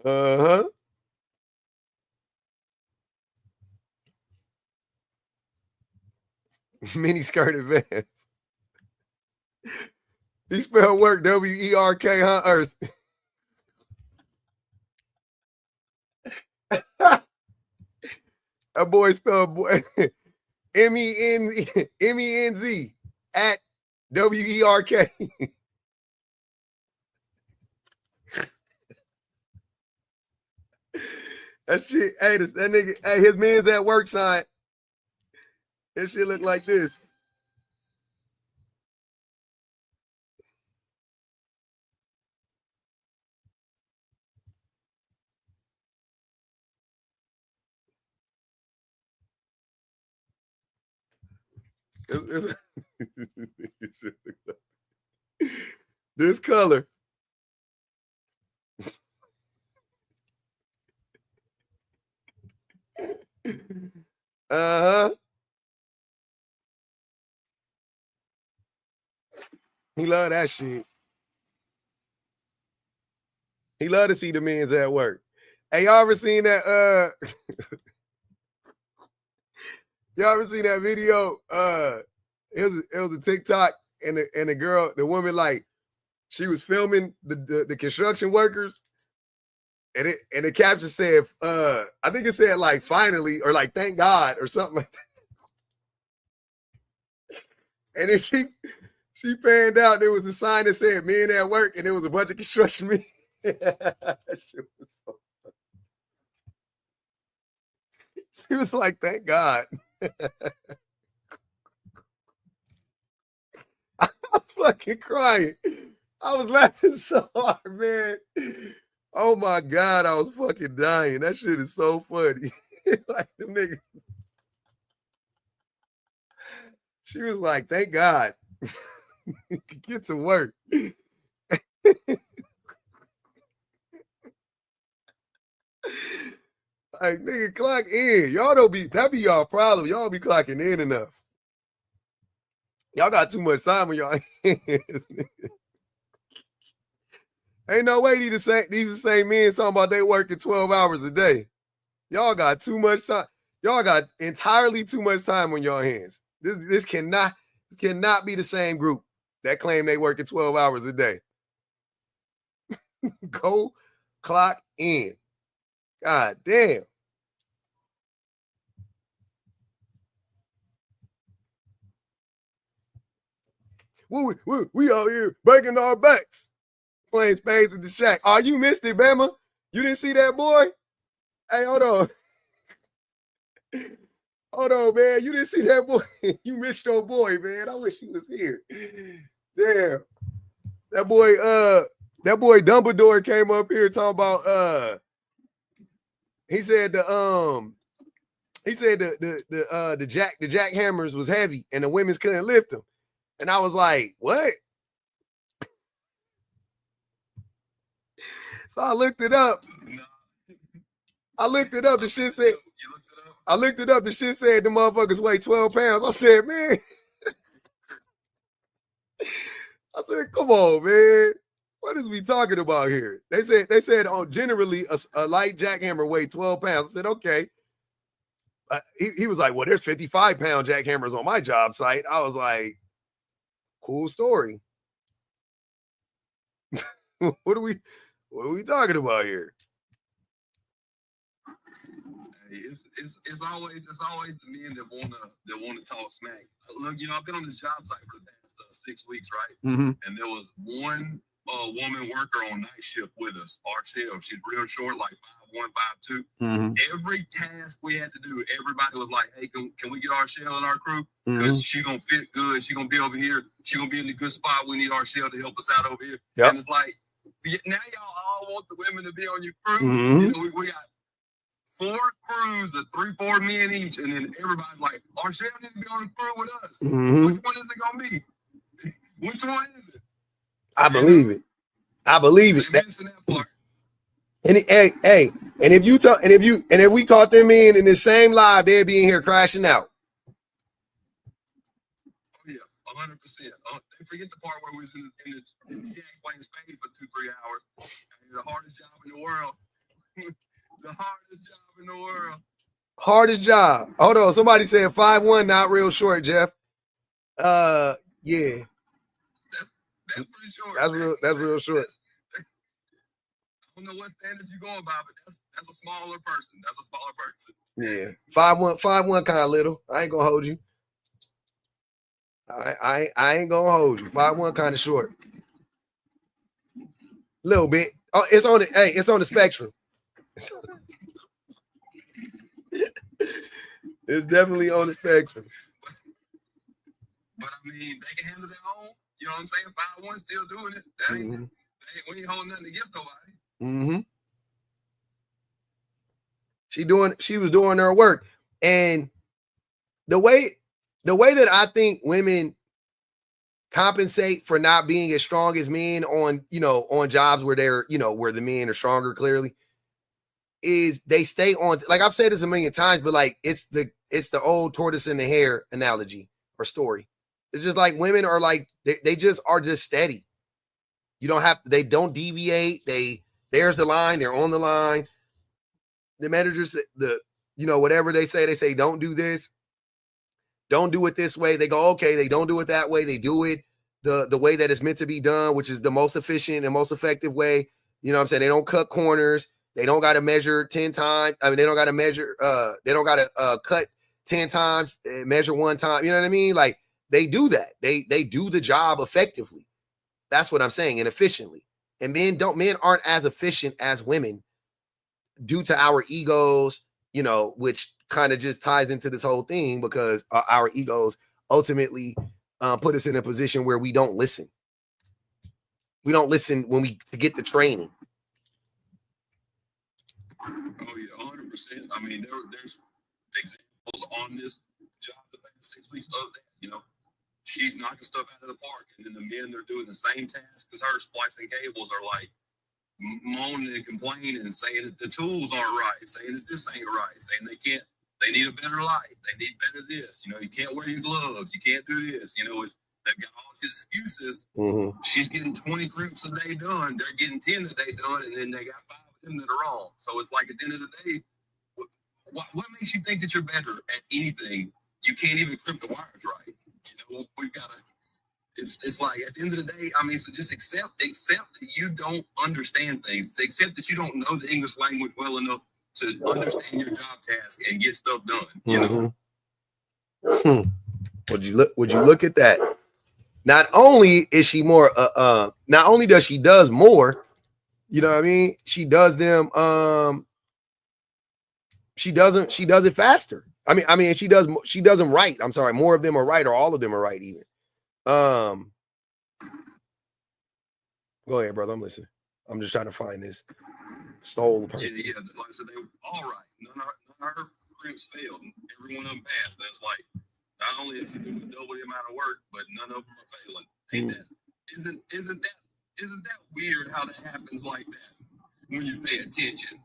Uh-huh. Mini skirt advance. He spelled work W-E-R-K, huh? Earth. That boy spelled boy M-E-N-Z at W-E-R-K. That shit, hey, that nigga, hey, his man's at work sign. That shit look like this. This color. Uh-huh. He love that shit. He love to see the men's at work. Hey, y'all ever seen that? Y'all ever seen that video? It was a TikTok, and the girl, the woman, like, she was filming the construction workers, and the caption said, I think it said like finally or like thank God or something like that. And then she panned out. There was a sign that said men at work, and there was a bunch of construction men. She was like, thank God. I was fucking crying. I was laughing so hard, man. Oh my God, I was fucking dying. That shit is so funny. Like them niggas. She was like, thank God. Get to work. Like, nigga, clock in. Y'all don't be, that be y'all problem. Y'all be clocking in enough. Y'all got too much time on y'all hands. Ain't no way these the same men talking about they working 12 hours a day. Y'all got too much time. Y'all got entirely too much time on your hands. This cannot be the same group that claim they working 12 hours a day. Go clock in. God damn. We out here breaking our backs. Playing spades in the shack. Oh, you missed it, Bama. You didn't see that boy? Hey, hold on. Hold on, man. You didn't see that boy. You missed your boy, man. I wish he was here. Damn. That boy Dumbledore came up here talking about he said the jackhammers was heavy and the women's couldn't lift them. And I was like, what? So I looked it up. The shit said, the shit said the motherfuckers weigh 12 pounds. I said, man. I said, come on, man. What is we talking about here? They said generally a light jackhammer weighed 12 pounds. I said, okay. He was like, well, there's 55-pound jackhammers on my job site. I was like, cool story. What are we talking about here? It's always the men that wanna talk smack. Look, I've been on this job site for the past 6 weeks, right? Mm-hmm. And there was one woman worker on night shift with us, our shift. She's real short, like 5'1", 5'2". Mm-hmm. Every task we had to do, everybody was like, hey, can we get our shell in our crew? Because she gonna fit good. She gonna be over here. She gonna be in the good spot. We need our shell to help us out over here. Yep. And it's like, Now y'all all want the women to be on your crew. Mm-hmm. You know, we got 4 crews of 3-4 men each, and then everybody's like, "Oh, Chef need to be on the crew with us." Mm-hmm. Which one is it gonna be? Which one is it? I believe it. I believe it. They missing that part. And if we caught them in the same live, they'd be in here crashing out. Oh yeah, 100%. They forget the part where we was in the playing Spain for 2-3 hours. The hardest job in the world. The hardest job in the world. Hardest job. Hold on. Somebody said 5'1", not real short, Jeff. Yeah. That's pretty short. That's real short. I don't know what standards you go by, but that's a smaller person. That's a smaller person. Yeah. 5'1", kind of little. I ain't gonna hold you. I ain't gonna hold you. 5'1", kind of short. Little bit. Oh, it's on the spectrum. It's definitely on the spectrum. But I mean, they can handle their own. You know what I'm saying? 5'1" still doing it. That ain't, we ain't holding nothing against nobody. Mm-hmm. She was doing her work. And the way that I think women compensate for not being as strong as men on jobs where they're, where the men are stronger, clearly, is they stay on, like I've said this a million times, but like it's the old tortoise and the hare analogy or story. It's just like women are like, they just are just steady. You don't have, they don't deviate. There's the line, they're on the line. The managers, whatever they say, don't do this. Don't do it this way. They go, okay, they don't do it that way. They do it the way that it's meant to be done, which is the most efficient and most effective way. You know what I'm saying? They don't cut corners. They don't got to measure 10 times. I mean, they don't got to measure, they don't got to cut 10 times, measure 1 time. You know what I mean? Like they do that. They do the job effectively. That's what I'm saying, and efficiently. And men aren't as efficient as women due to our egos, which kind of just ties into this whole thing because our egos ultimately put us in a position where we don't listen. We don't listen when we get the training. Oh yeah, 100%. I mean, there's examples on this job the past 6 weeks of that. She's knocking stuff out of the park, and then the men they're doing the same task as her, splicing cables, are like moaning and complaining and saying that the tools aren't right, saying that this ain't right, saying they need a better light, they need better this. You can't wear your gloves, you can't do this. They've got all these excuses. Mm-hmm. She's getting 20 groups a day done, they're getting 10 a day done, and then they got 5 of them that are wrong. So it's like at the end of the day, what makes you think that you're better at anything? You can't even clip the wires right. We've got to. It's like at the end of the day, I mean, so just accept that you don't understand things. Accept that you don't know the English language well enough to understand your job task and get stuff done. Would you look at that? Not only is she more, not only does she does more, you know what I mean? She does them. She does it faster. I mean, she does them right. I'm sorry, more of them are right, or all of them are right, even. Go ahead, brother. I'm listening. I'm just trying to find this soul person. Yeah. Like I said, they were all right. None of her groups failed. Every one of them passed. That's like not only is she doing double the amount of work, but none of them are failing. Isn't that weird how that happens like that when you pay attention?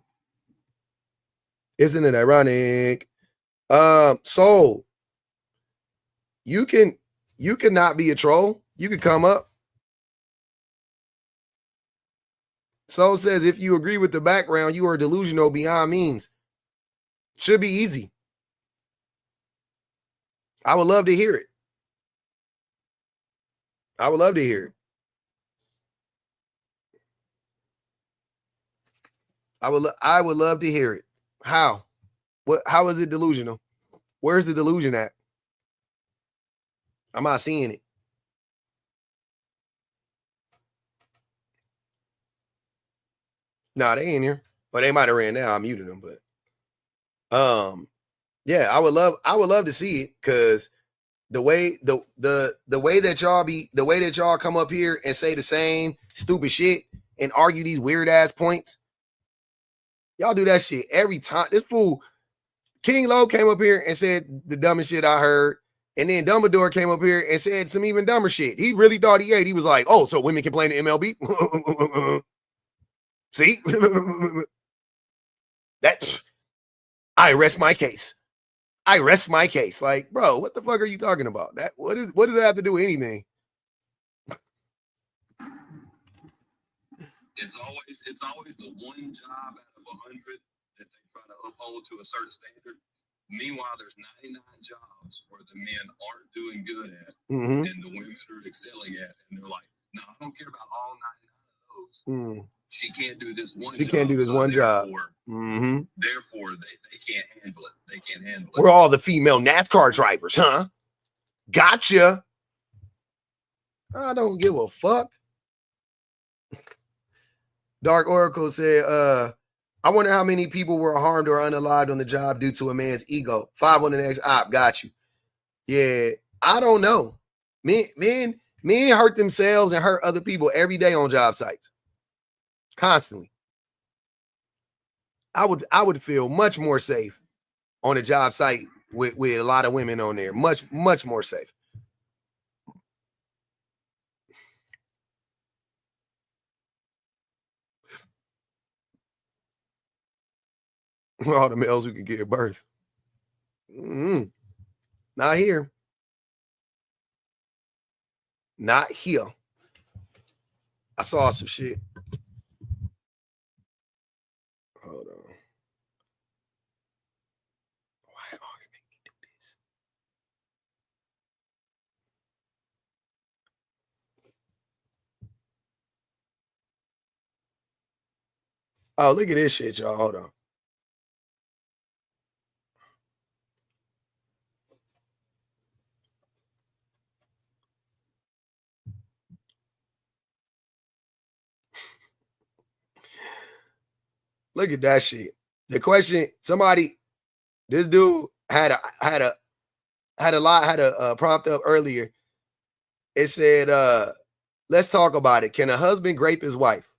Isn't it ironic? Soul, you cannot be a troll. You can come up. Soul says, if you agree with the background, you are delusional beyond means. Should be easy. I would love to hear it. I would love to hear it. I would love to hear it. How? How is it delusional? Where's the delusion at? I'm not seeing it. Nah, they in here. But they might have ran now. I muted them, but yeah, I would love to see it, because the way that y'all come up here and say the same stupid shit and argue these weird ass points. Y'all do that shit every time. This fool, King Lo, came up here and said the dumbest shit I heard. And then Dumbledore came up here and said some even dumber shit. He really thought he ate. He was like, oh, so women can play in the MLB? See? That I rest my case. I rest my case. Like, bro, what the fuck are you talking about? That what does that have to do with anything? It's always the one job out of 100 that they try to uphold to a certain standard. Meanwhile, there's 99 jobs where the men aren't doing good at, and the women are excelling at, and they're like, no, I don't care about all 99 of those. She can't do this one job. She can't do this one job. Therefore, they can't handle it. They can't handle it. We're all the female NASCAR drivers, huh? Gotcha. I don't give a fuck. Dark Oracle said, I wonder how many people were harmed or unalived on the job due to a man's ego. 5 on the next op. Got you. Yeah, I don't know. Men hurt themselves and hurt other people every day on job sites. Constantly. I would feel much more safe on a job site with a lot of women on there. Much more safe. We're all the males who can give birth. Not here. Not here. I saw some shit. Hold on. Why always make me do this? Oh, look at this shit, y'all. Hold on. Look at that shit. The question, this dude had a prompt up earlier. It said, let's talk about it. Can a husband grape his wife?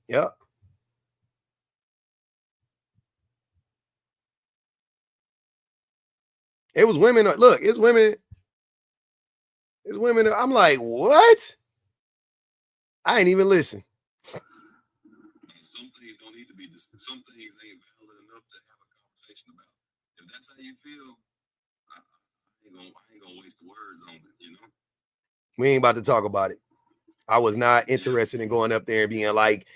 Yep. It was women. Look, it's women. It's women. I'm like, what? I ain't even listen. Some things don't need to be discussed. Some things ain't valid enough to have a conversation about. If that's how you feel, I ain't gonna waste the words on it, you know? We ain't about to talk about it. I was not interested in going up there and being like,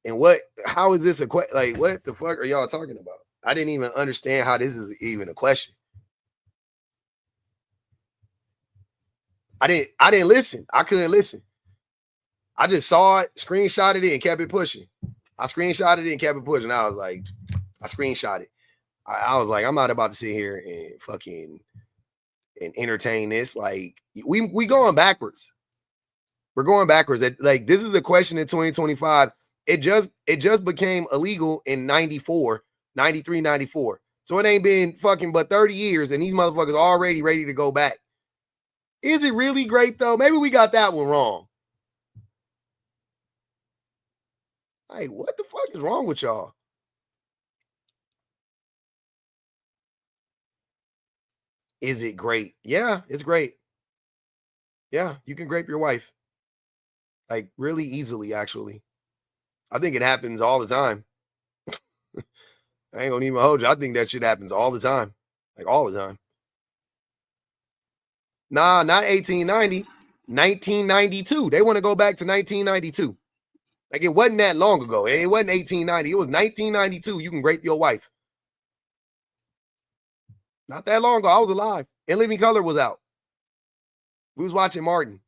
and how is this a question? Like, what the fuck are y'all talking about? I didn't even understand how this is even a question. I didn't listen. I couldn't listen. I just saw it, screenshotted it, and kept it pushing. I screenshotted it and kept it pushing. I was like, I screenshot it. I was like, I'm not about to sit here and fucking and entertain this. Like, we going backwards. We're going backwards. Like, this is a question in 2025. It just became illegal in 94, 93, 94. So it ain't been fucking but 30 years, and these motherfuckers already ready to go back. Is it really great, though? Maybe we got that one wrong. Hey, what the fuck is wrong with y'all? Is it great? Yeah, it's great. Yeah, you can grape your wife. Like, really easily, actually. I think it happens all the time. I ain't gonna even hold you. I think that shit happens all the time. Like, all the time. Nah, not 1890. 1992. They want to go back to 1992. Like, it wasn't that long ago. It wasn't 1890. It was 1992. You can grape your wife. Not that long ago. I was alive. In Living Color was out. We was watching Martin.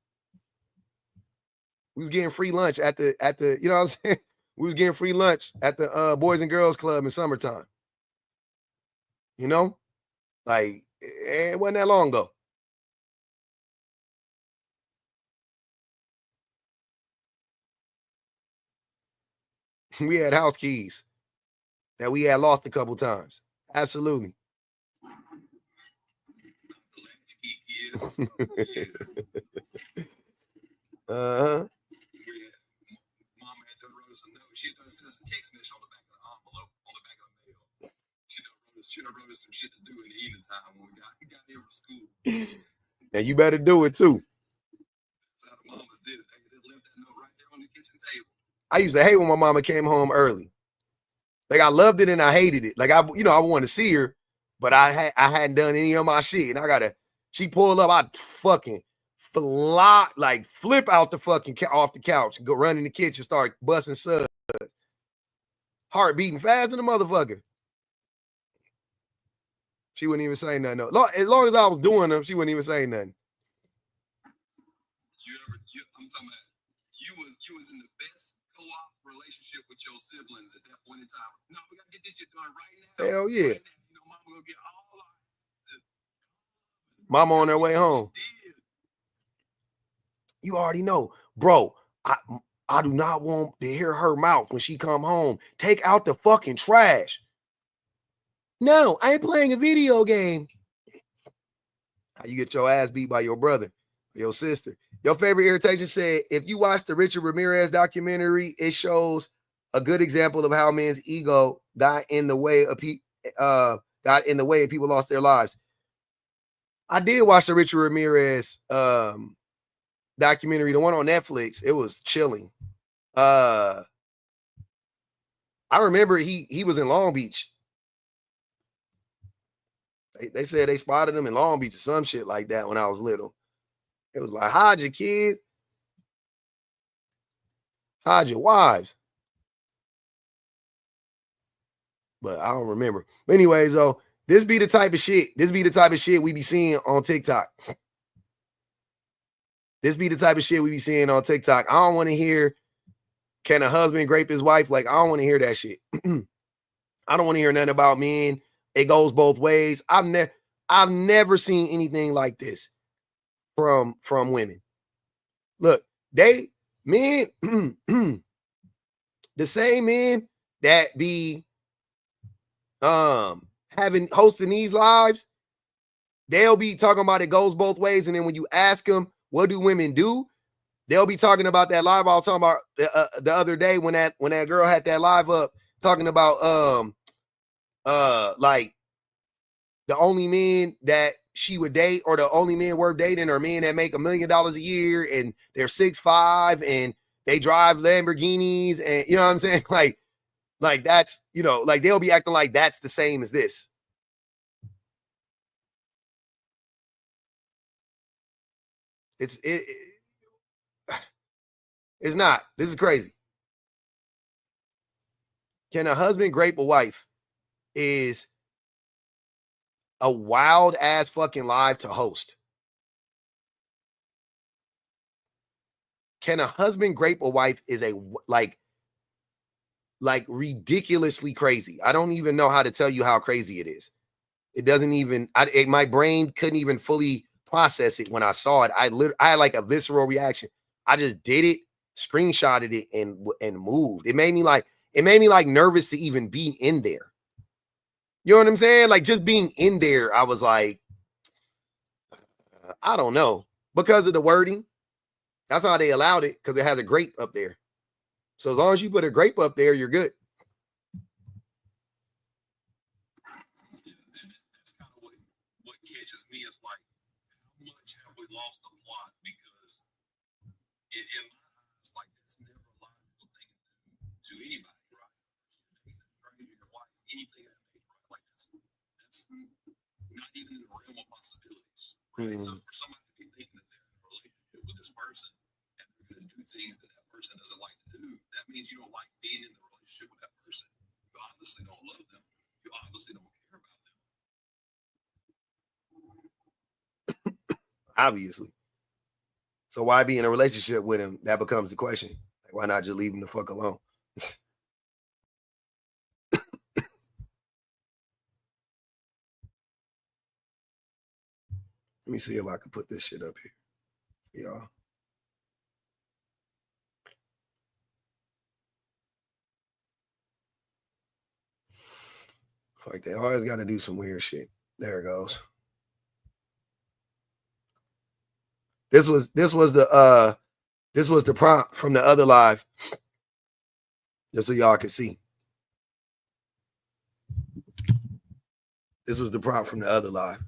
We was getting free lunch at the, you know what I'm saying? We was getting free lunch at the Boys and Girls Club in summertime. You know? Like, it wasn't that long ago. We had house keys that we had lost a couple times. Absolutely. Uh-huh. Mom had done wrote us a note. She had done sent us a text message on the back of the envelope, on the back of the mail. She done wrote us some shit to do in the evening time when we got here from school. And you better do it too. That's how the mamas did it. They left that note right there on the kitchen table. I used to hate when my mama came home early. Like I loved it and I hated it. Like I wanted to see her, but I hadn't done any of my shit. And she pulled up, I'd fucking flip out the fucking off the couch, go run in the kitchen, start busting suds. Heart beating fast in the motherfucker. She wouldn't even say nothing. No. As long as I was doing them, she wouldn't even say nothing. I'm talking about you was in the best co-op relationship with your siblings at that point in time. No, we gotta get this shit done right now. Hell yeah. Right now. You know, mama gonna get all our mama on her way home. You already know, bro. I do not want to hear her mouth when she come home. Take out the fucking trash. No, I ain't playing a video game. How you get your ass beat by your brother, your sister? Your favorite irritation said, if you watch the Richard Ramirez documentary, it shows a good example of how men's ego got in the way of people lost their lives. I did watch the Richard Ramirez documentary, the one on Netflix. It was chilling. I remember he was in Long Beach. They said they spotted him in Long Beach or some shit like that when I was little. It was like, hide your kids. Hide your wives. But I don't remember. But anyways, though, this be the type of shit we be seeing on TikTok. This be the type of shit we be seeing on TikTok. I don't want to hear, can a husband grape his wife? Like, I don't want to hear that shit. I don't want to hear nothing about men. It goes both ways. I've never seen anything like this from women. Look, men, the same men that be hosting these lives, they'll be talking about it goes both ways. And then when you ask them, what do women do? They'll be talking about that live I was talking about the other day when that girl had that live up talking about like the only men that she would date or the only men worth dating are men that make $1 million a year and they're 6'5" and they drive Lamborghinis and you know what I'm saying? Like that's, you know, like they'll be acting like that's the same as this. It's not. This is crazy. Can a husband grape a wife is a wild ass fucking live to host. Can a husband grape a wife is a like ridiculously crazy. I don't even know how to tell you how crazy it is. It doesn't even, my brain couldn't even fully process it when I saw it. I had like a visceral reaction. I just did it, screenshotted it and moved. It made me like nervous to even be in there. You know what I'm saying? Like just being in there, I was like, I don't know. Because of the wording. That's how they allowed it, because it has a grape up there. So as long as you put a grape up there, you're good. That's kind of what catches me is like, how much have we lost the plot? Because in my eyes, like that's never a logical thing to anybody, right? Your wife, anything that makes right, like that's not even in the realm of possibilities. Right? So for somebody to be thinking that they're in a relationship with this person and they're going to do things that person doesn't like to do, that means you don't like being in the relationship with that person. You obviously don't love them. You obviously don't care about them. Obviously. So why be in a relationship with him? That becomes the question. Like, why not just leave him the fuck alone? Let me see if I can put this shit up here, y'all. Like they always got to do some weird shit. There it goes. This was the prompt from the other live, just so y'all can see. This was the prompt from the other live.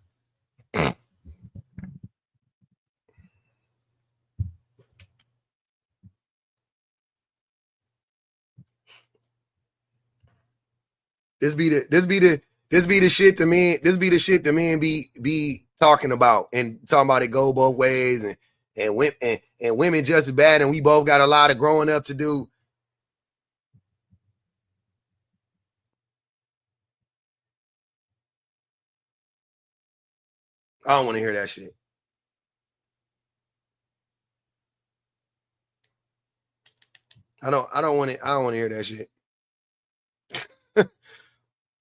This be the shit the men be talking about and talking about it go both ways and women just as bad, and we both got a lot of growing up to do. I don't want to hear that shit. I don't want to hear that shit.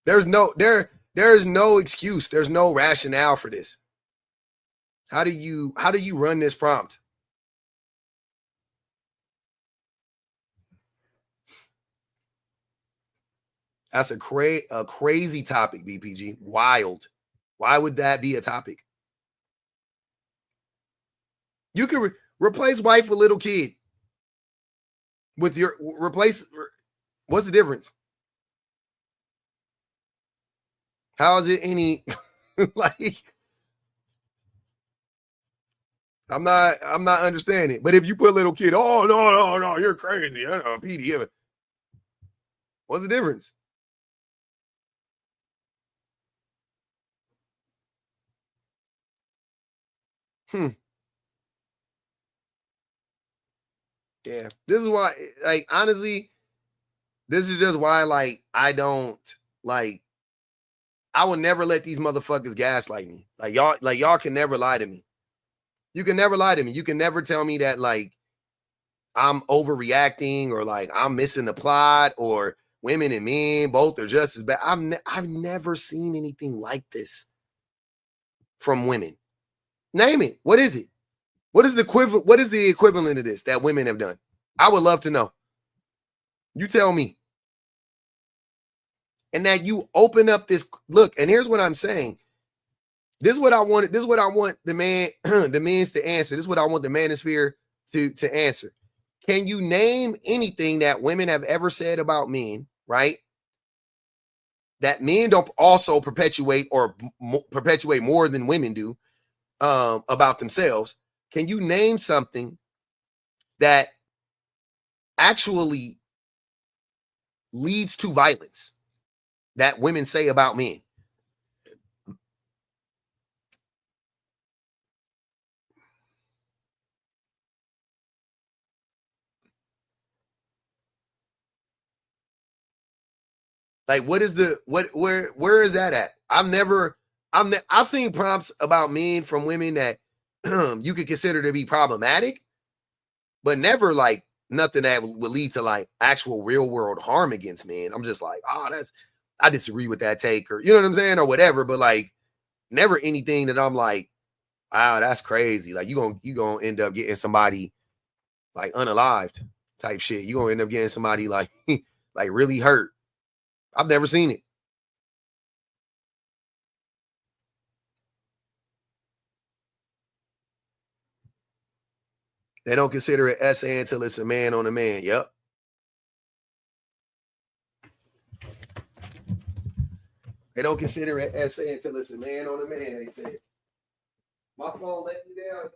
There's no excuse. There's no rationale for this. How do you run this prompt? That's a crazy topic, BPG. Wild. Why would that be a topic? You can replace wife with little kid. With your replace. What's the difference? How is it any like? I'm not understanding. But if you put little kid, oh no, you're crazy. I know PDF. What's the difference? Yeah, this is why, like, honestly, this is just why, like, I don't, like, I will never let these motherfuckers gaslight me. Y'all can never lie to me. You can never lie to me. You can never tell me that, like, I'm overreacting or, like, I'm missing the plot or women and men both are just as bad. I've never seen anything like this from women. Name it. What is it? What is the equivalent of this that women have done? I would love to know. You tell me. And that you open up this look, and here's what I'm saying. This is what I want. This is what I want the men's to answer. This is what I want the manosphere to answer. Can you name anything that women have ever said about men, right? That men don't also perpetuate or perpetuate more than women do about themselves. Can you name something that actually leads to violence that women say about men? Like, where is that at? I've seen prompts about men from women that you could consider to be problematic, but never like nothing that would lead to like actual real world harm against men. I'm just like, I disagree with that take, or you know what I'm saying, or whatever. But like, never anything that I'm like, wow, that's crazy. Like you gonna end up getting somebody like unalived type shit. You gonna end up getting somebody like like really hurt. I've never seen it. They don't consider it essay until it's a man on a man. Yep. They don't consider it essay until it's a man on a man, they said. My phone let me down.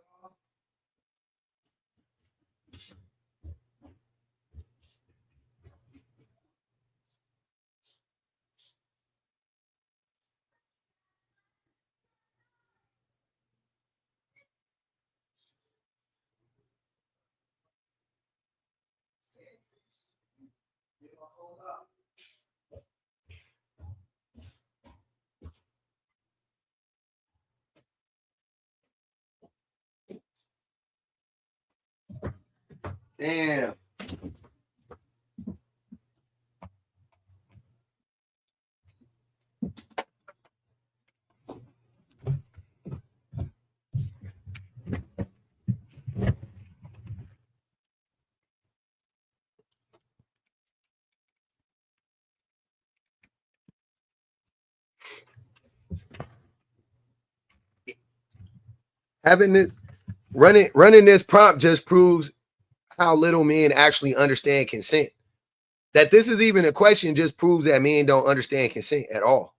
Damn. Having this Running this prompt just proves how little men actually understand consent. That this is even a question just proves that men don't understand consent at all.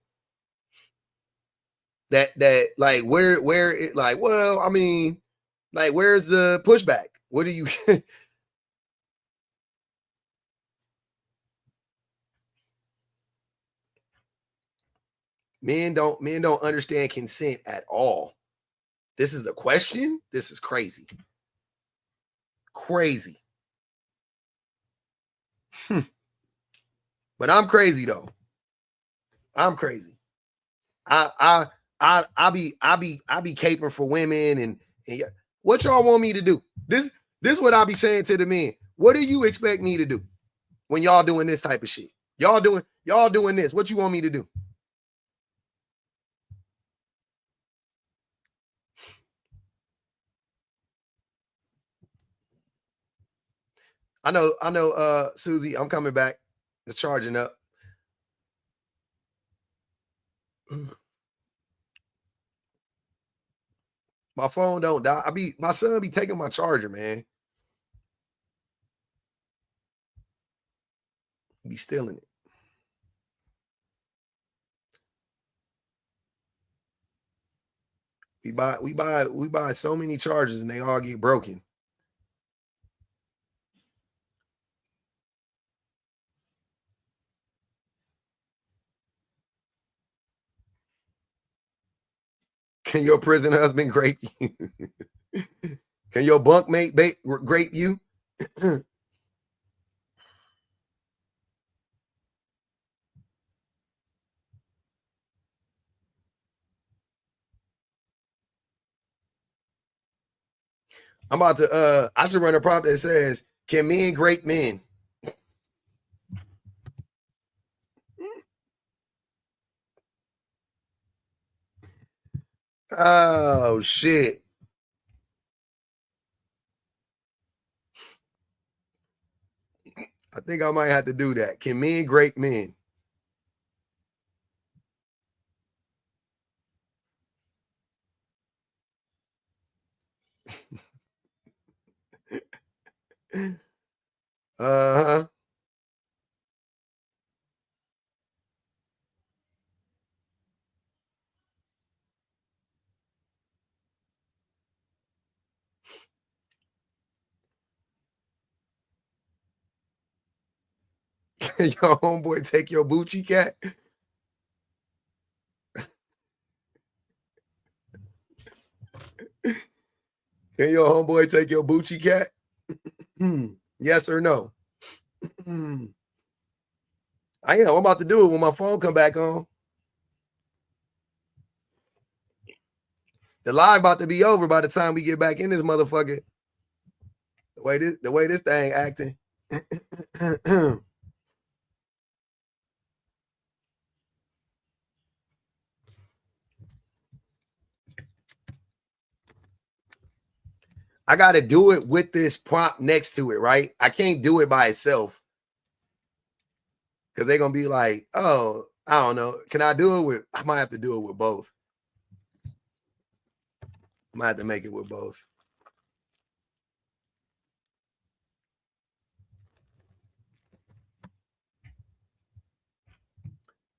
That like where it like, well, I mean, like, where's the pushback? What do you men don't understand consent at all. This is a question. This is crazy. Crazy. But I'm crazy though. I'm crazy. I be caping for women and what y'all want me to do? This what I be saying to the men. What do you expect me to do when y'all doing this type of shit? Y'all doing this. What you want me to do? I know, Susie, I'm coming back. It's charging up. My phone don't die. My son be taking my charger, man. Be stealing it. We buy so many chargers and they all get broken. Can your prison husband grape you? Can your bunkmate grape you? I'm about to I should run a prompt that says, can men grape men? Oh shit. I think I might have to do that. Can men grape men? Uh-huh. Can your homeboy take your Bucci cat? Can your homeboy take your Bucci cat? Yes or no? I am. I'm about to do it when my phone come back on. The live about to be over by the time we get back in this motherfucker. The way this thing acting. I got to do it with this prompt next to it, right? I can't do it by itself because they're going to be like, oh, I don't know. Can I do it with, I might have to do it with both. I might have to make it with both.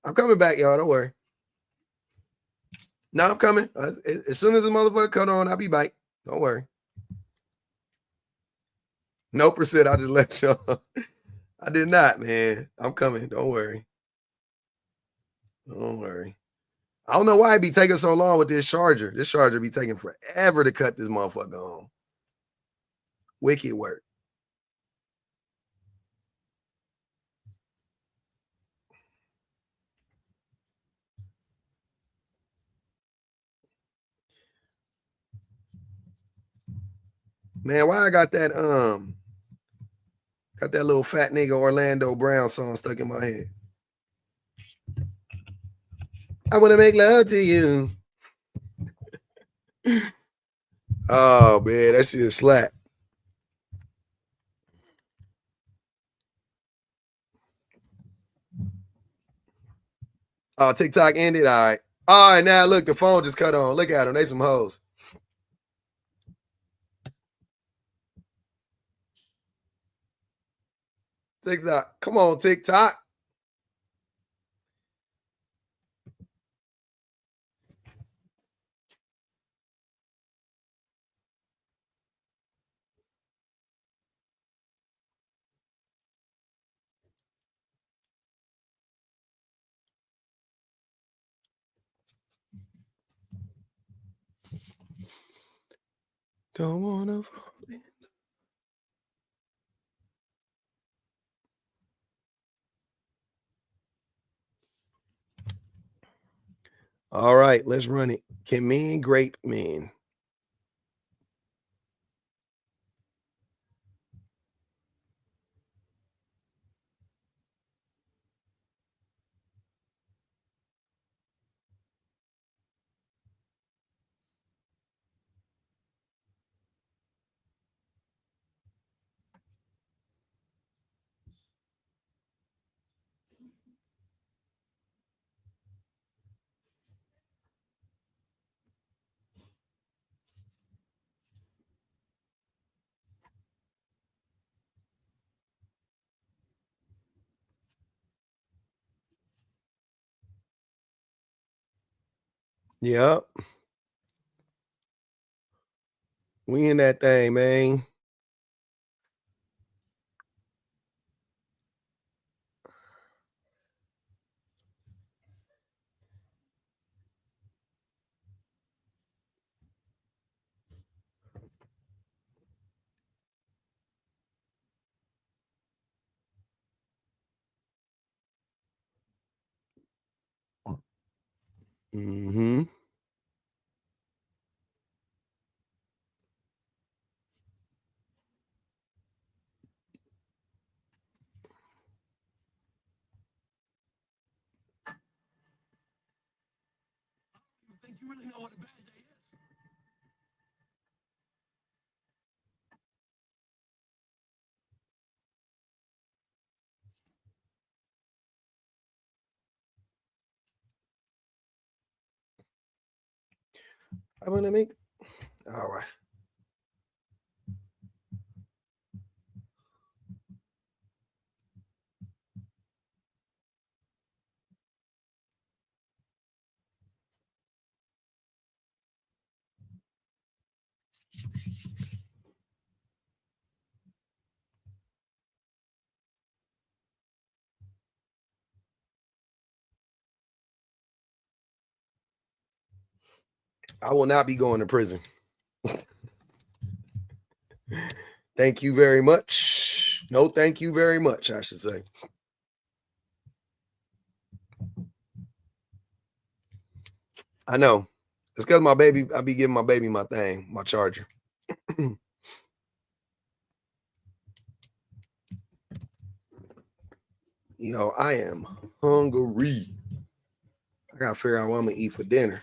I'm coming back, y'all. Don't worry. No, I'm coming. As soon as the motherfucker cut on, I'll be back. Don't worry. No percent. I just left y'all. I did not, man. I'm coming. Don't worry. Don't worry. I don't know why it be taking so long with this charger. This charger be taking forever to cut this motherfucker on. Wicked work. Man, why I got that little fat nigga Orlando Brown song stuck in my head. I want to make love to you. Oh man, that shit slap. Oh, TikTok ended. All right. All right, now look, the phone just cut on. Look at them. They some hoes. TikTok. Come on, TikTok. Don't wanna fall in. All right, let's run it. Can men grape men? Yep. We in that thing, man. Mm-hmm. Think you really know what a bad day is? I want to make. All right. I will not be going to prison. Thank you very much. No, thank you very much, I should say. I know. It's because my baby, I be giving my baby my thing, my charger. Yo, I am hungry. I gotta figure out what I'm gonna eat for dinner.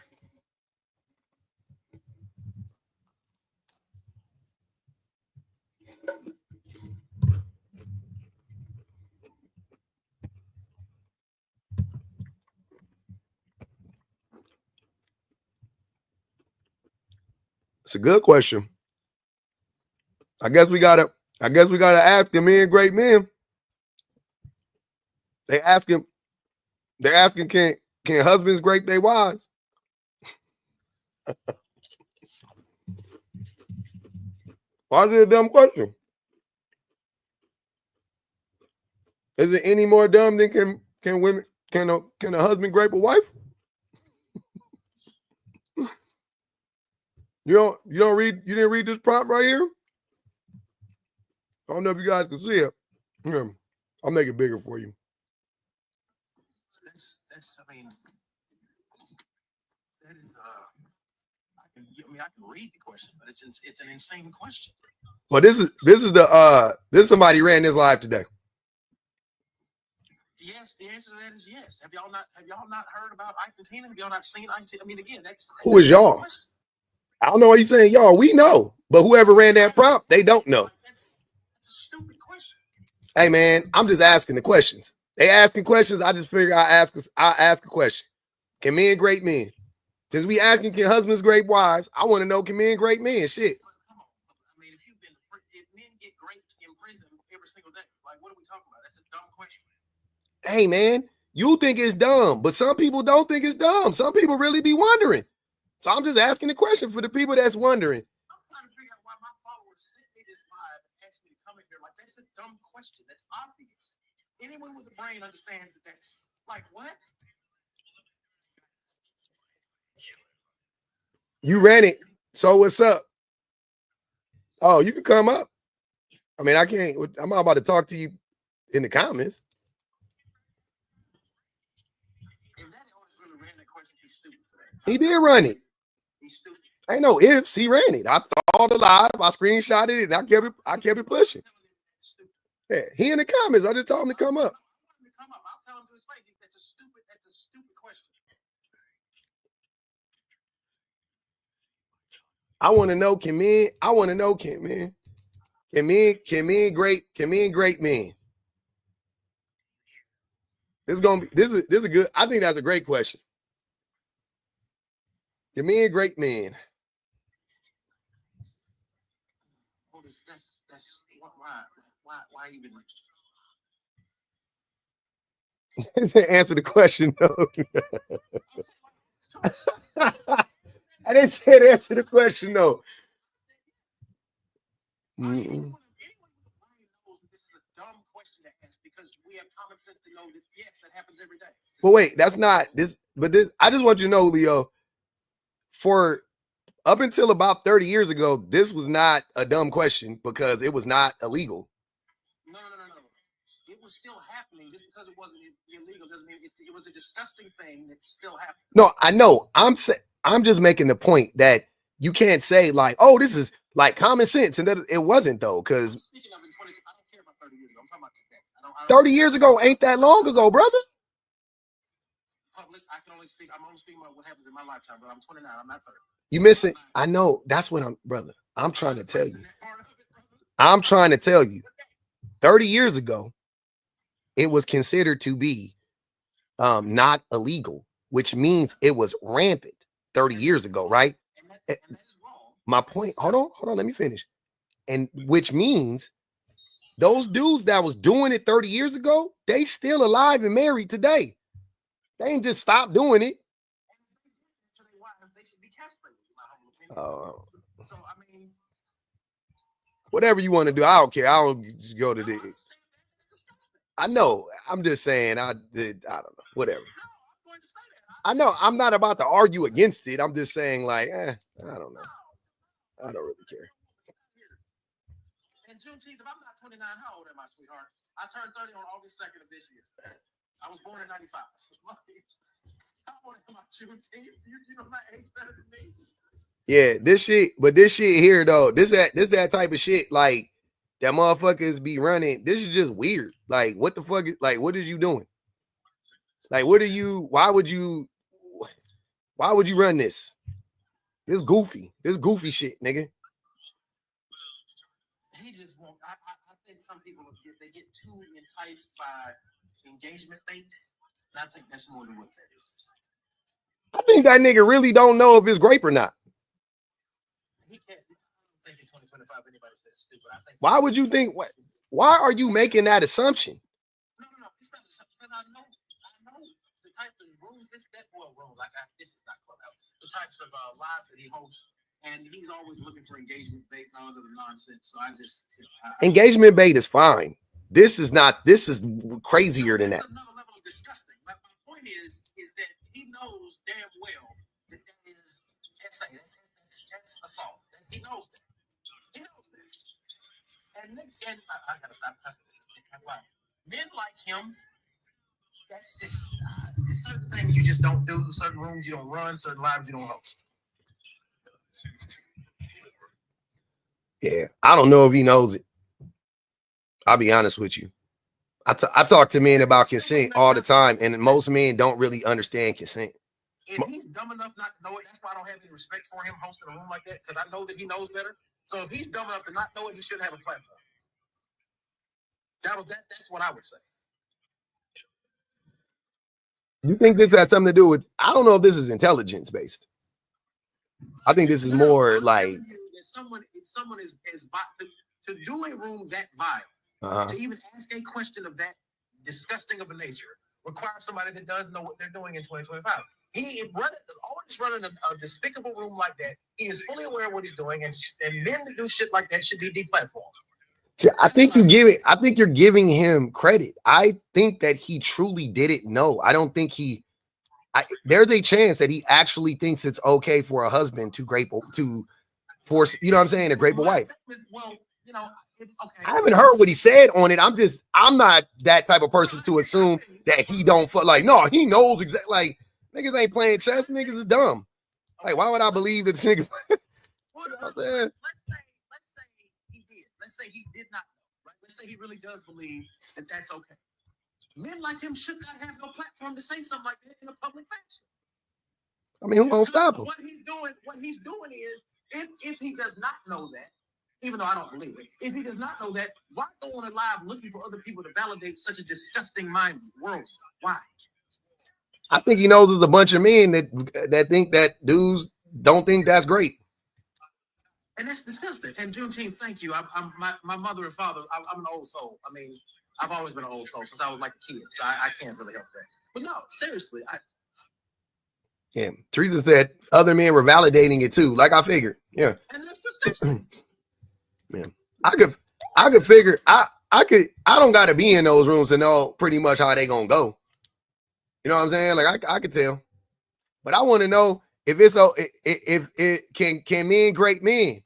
It's a good question. I guess we gotta ask the men, great men. They're asking, can husbands grape their wives? Why is it a dumb question? Is it any more dumb than can a husband grape a wife? You didn't read this prompt right here? I don't know if you guys can see it. Here, I'll make it bigger for you. That's I mean, that is I can read the question, but it's an insane question. Well, this is somebody ran this live today. Yes, the answer to that is yes. Have y'all not heard about Ike and Tina? Have y'all not seen Ike? I mean, again, that's who is y'all? Question. I don't know what you're saying, y'all. We know, but whoever ran that prompt, they don't know. That's a stupid question. Hey, man, I'm just asking the questions. They asking questions. I just figure I ask a question. Can men grape men? Since we asking can husbands grape wives, I want to know, can men grape men? Shit. I mean, if men get raped in prison every single day, like, what are we talking about? That's a dumb question. Hey, man, you think it's dumb, but some people don't think it's dumb. Some people really be wondering. So I'm just asking the question for the people that's wondering. I'm trying to figure out why my followers sent me this vibe and asked me to come in here. Like, that's a dumb question. That's obvious. Anyone with a brain understands that that's like, what? You ran it. So what's up? Oh, you can come up. I mean, I can't. I'm about to talk to you in the comments. If that artist really ran that question, he's stupid for that. He did run it. He's stupid. Ain't no ifs. He ran it. I thought alive. I screenshotted it. And I kept it pushing. Yeah, he in the comments. I just told him to come up. I'll tell him to his face. That's a stupid question. I want to know, can men great men? This is a good. I think that's a great question. Can men great men? Oh, that's why even? Answer the question though. I didn't say to answer the question though. Anyone knows this is a dumb question to ask because we have common sense to know this. Yes, that happens every day. But wait, that's not this. But this, I just want you to know, Leo. For up until about 30 years ago, this was not a dumb question because it was not illegal. No. It was still happening. Just because it wasn't illegal doesn't mean it was a disgusting thing that still happened. No, I know. I'm just making the point that you can't say like, oh, this is like common sense, and that it wasn't though. Because speaking of in 22, I don't care about 30 years ago. I'm talking about today. I don't 30 years ago ain't that long ago, brother. Public, I'm only speaking about what happens in my lifetime, but I'm 29. I'm not 30. You missing? I know. That's what brother. I'm trying to tell you. I'm trying to tell you. 30 years ago, it was considered to be not illegal, which means it was rampant 30 years ago, right? And that is wrong. My point, hold on, let me finish. And which means those dudes that was doing it 30 years ago, they still alive and married today. They ain't just stopped doing it. They should be castrated, in my humble opinion. So, I mean, whatever you want to do, I don't care. I don't just go to the. I know. I'm just saying. I don't know. Whatever. I know. I'm not about to argue against it. I'm just saying, like, I don't know. I don't really care. And Juneteenth, if I'm not 29, how old am I, sweetheart? I turned 30 on August 2nd of this year. I was born in 95. How old am I, Juneteenth? You know my age better than me. Yeah, this shit here though, this that type of shit like that motherfuckers be running. This is just weird. Like, what the fuck is like, what are you doing? Like, why would you run this? This goofy shit, nigga. He just won't. I think some people get too enticed by engagement bait. And I think that's more than what that is. I think that nigga really don't know if it's grape or not. He can't. I don't think in 2025 anybody's that stupid. I think. Why would you think? Why are you making that assumption? No. It's not because I know the types of rooms this is not Clubhouse. The types of lives that he hosts, and he's always looking for engagement bait and all other nonsense. So I just engagement bait is fine. This is not. This is crazier than that. Another level of disgusting. My point is that he knows damn well that is that's assault. He knows that. And I gotta stop cussing. This is men like him. That's just certain things you just don't do. Certain rooms you don't run. Certain lives you don't host. Yeah, I don't know if he knows it. I'll be honest with you. I talk to men about consent all the time, and most men don't really understand consent. If he's dumb enough not to know it, that's why I don't have any respect for him hosting a room like that, because I know that he knows better. So if he's dumb enough to not know it, he shouldn't have a platform. That's what I would say. You think this has something to do with? I don't know if this is intelligence based. I think this is more like someone is to do a room that vile, to even ask a question of that disgusting of a nature requires somebody that does know what they're doing in 2025. He always running a despicable room like that. He is fully aware of what he's doing, and men that do shit like that should be deplatformed. I think you're giving him credit. I think that he truly didn't know. I don't think there's a chance that he actually thinks it's okay for a husband to force, you know what I'm saying, to grape a wife. Well, you know, it's okay. I haven't heard what he said on it. I'm not that type of person to assume that he don't like, no, he knows exactly. Like, niggas ain't playing chess. Niggas is dumb. Like, why would I believe that this nigga? Let's say he did. Let's say he did not know, right? Let's say he really does believe that that's okay. Men like him should not have no platform to say something like that in a public fashion. I mean, who won't stop him? What he's doing is, if he does not know that, even though I don't believe it, if he does not know that, why go on a live looking for other people to validate such a disgusting mind world? Why? I think he knows there's a bunch of men that think that dudes don't think that's great. And that's disgusting. And Juneteenth, thank you. My mother and father, I'm an old soul. I mean, I've always been an old soul since I was like a kid, so I can't really help that. But no, seriously, yeah, Teresa said other men were validating it too. Like I figured, yeah. And that's disgusting. Yeah, I could figure. I don't got to be in those rooms to know pretty much how they gonna go. You know what I'm saying? Like I could tell, but I want to know if can men great men.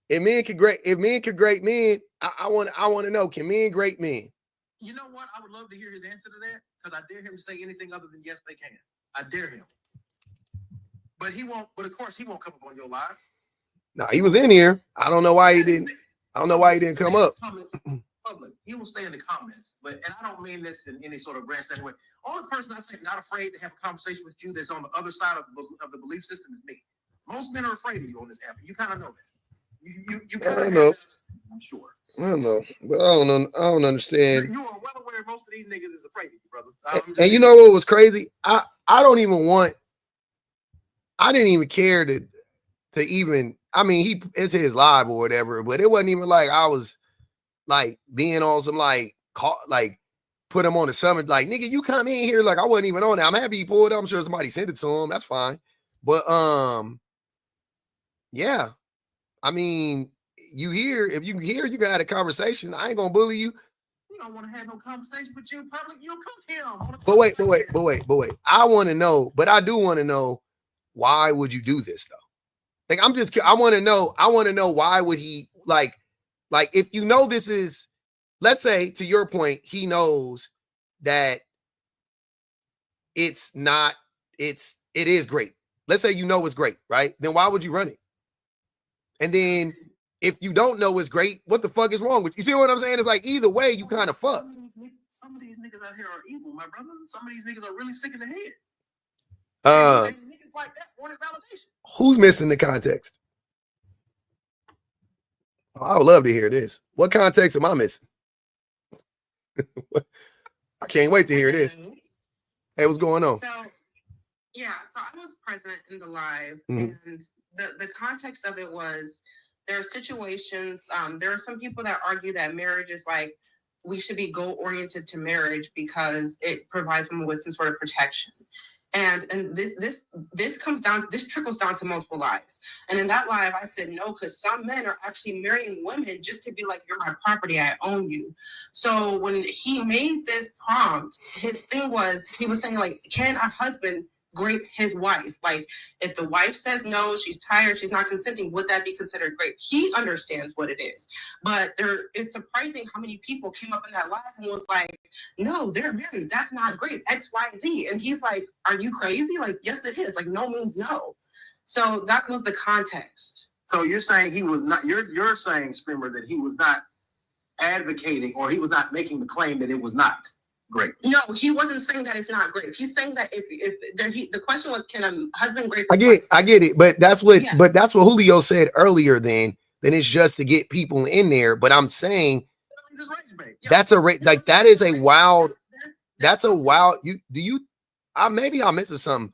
If men could great men, I want to know, can men great men? You know what? I would love to hear his answer to that, because I dare him to say anything other than yes, they can. I dare him. But he won't. But of course, he won't come up on your live. No, he was in here. I don't know why he didn't. I don't know why he didn't come up. Public. He will stay in the comments, and I don't mean this in any sort of grandstand way. Only person I think not afraid to have a conversation with you that's on the other side of the belief system is me. Most men are afraid of you on this app. You kind of know that. You kind of know. I'm sure. I don't know, but I don't understand. You are well aware most of these niggas is afraid of you, brother. And you know what was crazy? I didn't even care to even. I mean, it's his live or whatever, but it wasn't even like I was like being on some like put him on the summit. Like, nigga, you come in here. Like, I wasn't even on that. I'm happy he pulled it. I'm sure somebody sent it to him. That's fine. But yeah. I mean, if you hear, you can have a conversation. I ain't gonna bully you. You don't want to have no conversation with you in public. You'll come here. But wait. I want to know, but I do want to know, why would you do this though? Like, I want to know why would he like if you know this is, let's say to your point, he knows that it is great. Let's say you know it's great, right? Then why would you run it? And then if you don't know it's great, what the fuck is wrong with you? See what I'm saying? It's like either way, you kind of fucked. Some of these niggas out here are evil, my brother. Some of these niggas are really sick in the head. Niggas like that wanted validation. Who's missing the context? Oh, I would love to hear this. What context am I missing? I can't wait to hear this. Hey, what's going on? So I was present in the live, and the context of it was, there are situations, there are some people that argue that marriage is like, we should be goal-oriented to marriage because it provides women with some sort of protection. And this trickles down to multiple lives. And in that live, I said no, because some men are actually marrying women just to be like, you're my property, I own you. So when he made this prompt, his thing was, he was saying like, can a husband grape his wife? Like, if the wife says no, she's tired, she's not consenting, would that be considered grape? He understands what it is. But it's surprising how many people came up in that live and was like, no, they're married, that's not grape, X, Y, Z. And he's like, are you crazy? Like, yes, it is. Like, no means no. So that was the context. So you're saying he was not, you're saying, Screamer, that he was not advocating, or he was not making the claim that it was not grape. No, he wasn't saying that it's not grape. He's saying that the question was, can a husband grape? I get it, but that's what Julio said earlier. Then it's just to get people in there. But I'm saying that's a wild. Maybe I'm missing something.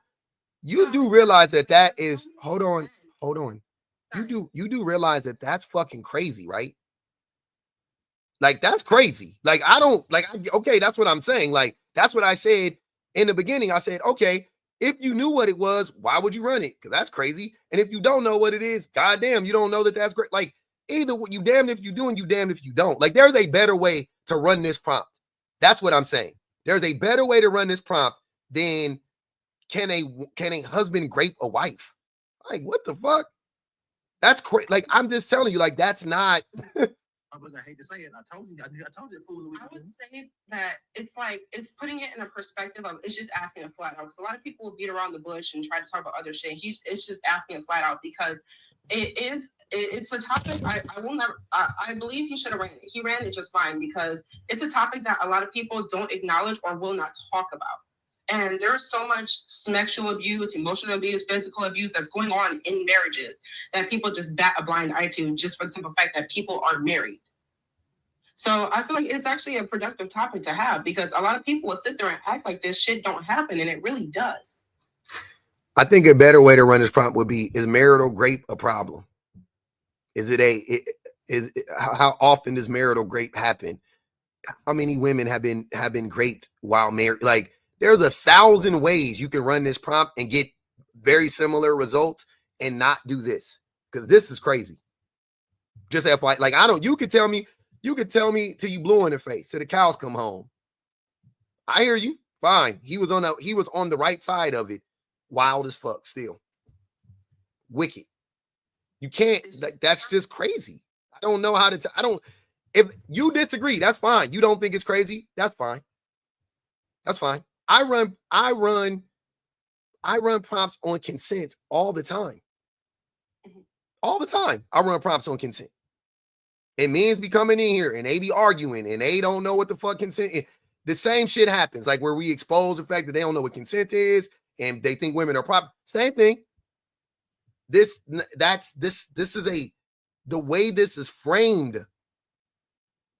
You do realize that is. Hold on. You do realize that that's fucking crazy, right? Like, that's crazy. Like, I don't, like, okay, that's what I'm saying. Like, that's what I said in the beginning. I said, okay, if you knew what it was, why would you run it? Because that's crazy. And if you don't know what it is, goddamn, you don't know that that's great. Like, either you damned if you do and you damned if you don't. Like, there's a better way to run this prompt. That's what I'm saying. There's a better way to run this prompt than can a husband grape a wife? Like, what the fuck? That's crazy. Like, I'm just telling you, like, that's not. I hate to say it. I told you that fool. I would say that it's like, it's putting it in a perspective of, it's just asking it flat out. Because a lot of people will beat around the bush and try to talk about other shit. It's just asking it flat out because it's a topic I believe he should have ran it. He ran it just fine because it's a topic that a lot of people don't acknowledge or will not talk about. And there's so much sexual abuse, emotional abuse, physical abuse that's going on in marriages that people just bat a blind eye to just for the simple fact that people are married. So I feel like it's actually a productive topic to have because a lot of people will sit there and act like this shit don't happen, and it really does. I think a better way to run this prompt would be, is marital grape a problem? How often does marital grape happen? How many women have been graped while married? Like, there's 1,000 ways you can run this prompt and get very similar results and not do this, because this is crazy. Just FYI, like, you could tell me till you blue in the face, till the cows come home. I hear you. Fine. He was on the right side of it. Wild as fuck still. Wicked. You can't, like, that's just crazy. I don't know how to, if you disagree, that's fine. You don't think it's crazy, that's fine. That's fine. I run prompts on consent all the time. All the time. I run prompts on consent. And men's be coming in here and they be arguing and they don't know what the fuck consent is. The same shit happens, like where we expose the fact that they don't know what consent is and they think women are same thing. The way this is framed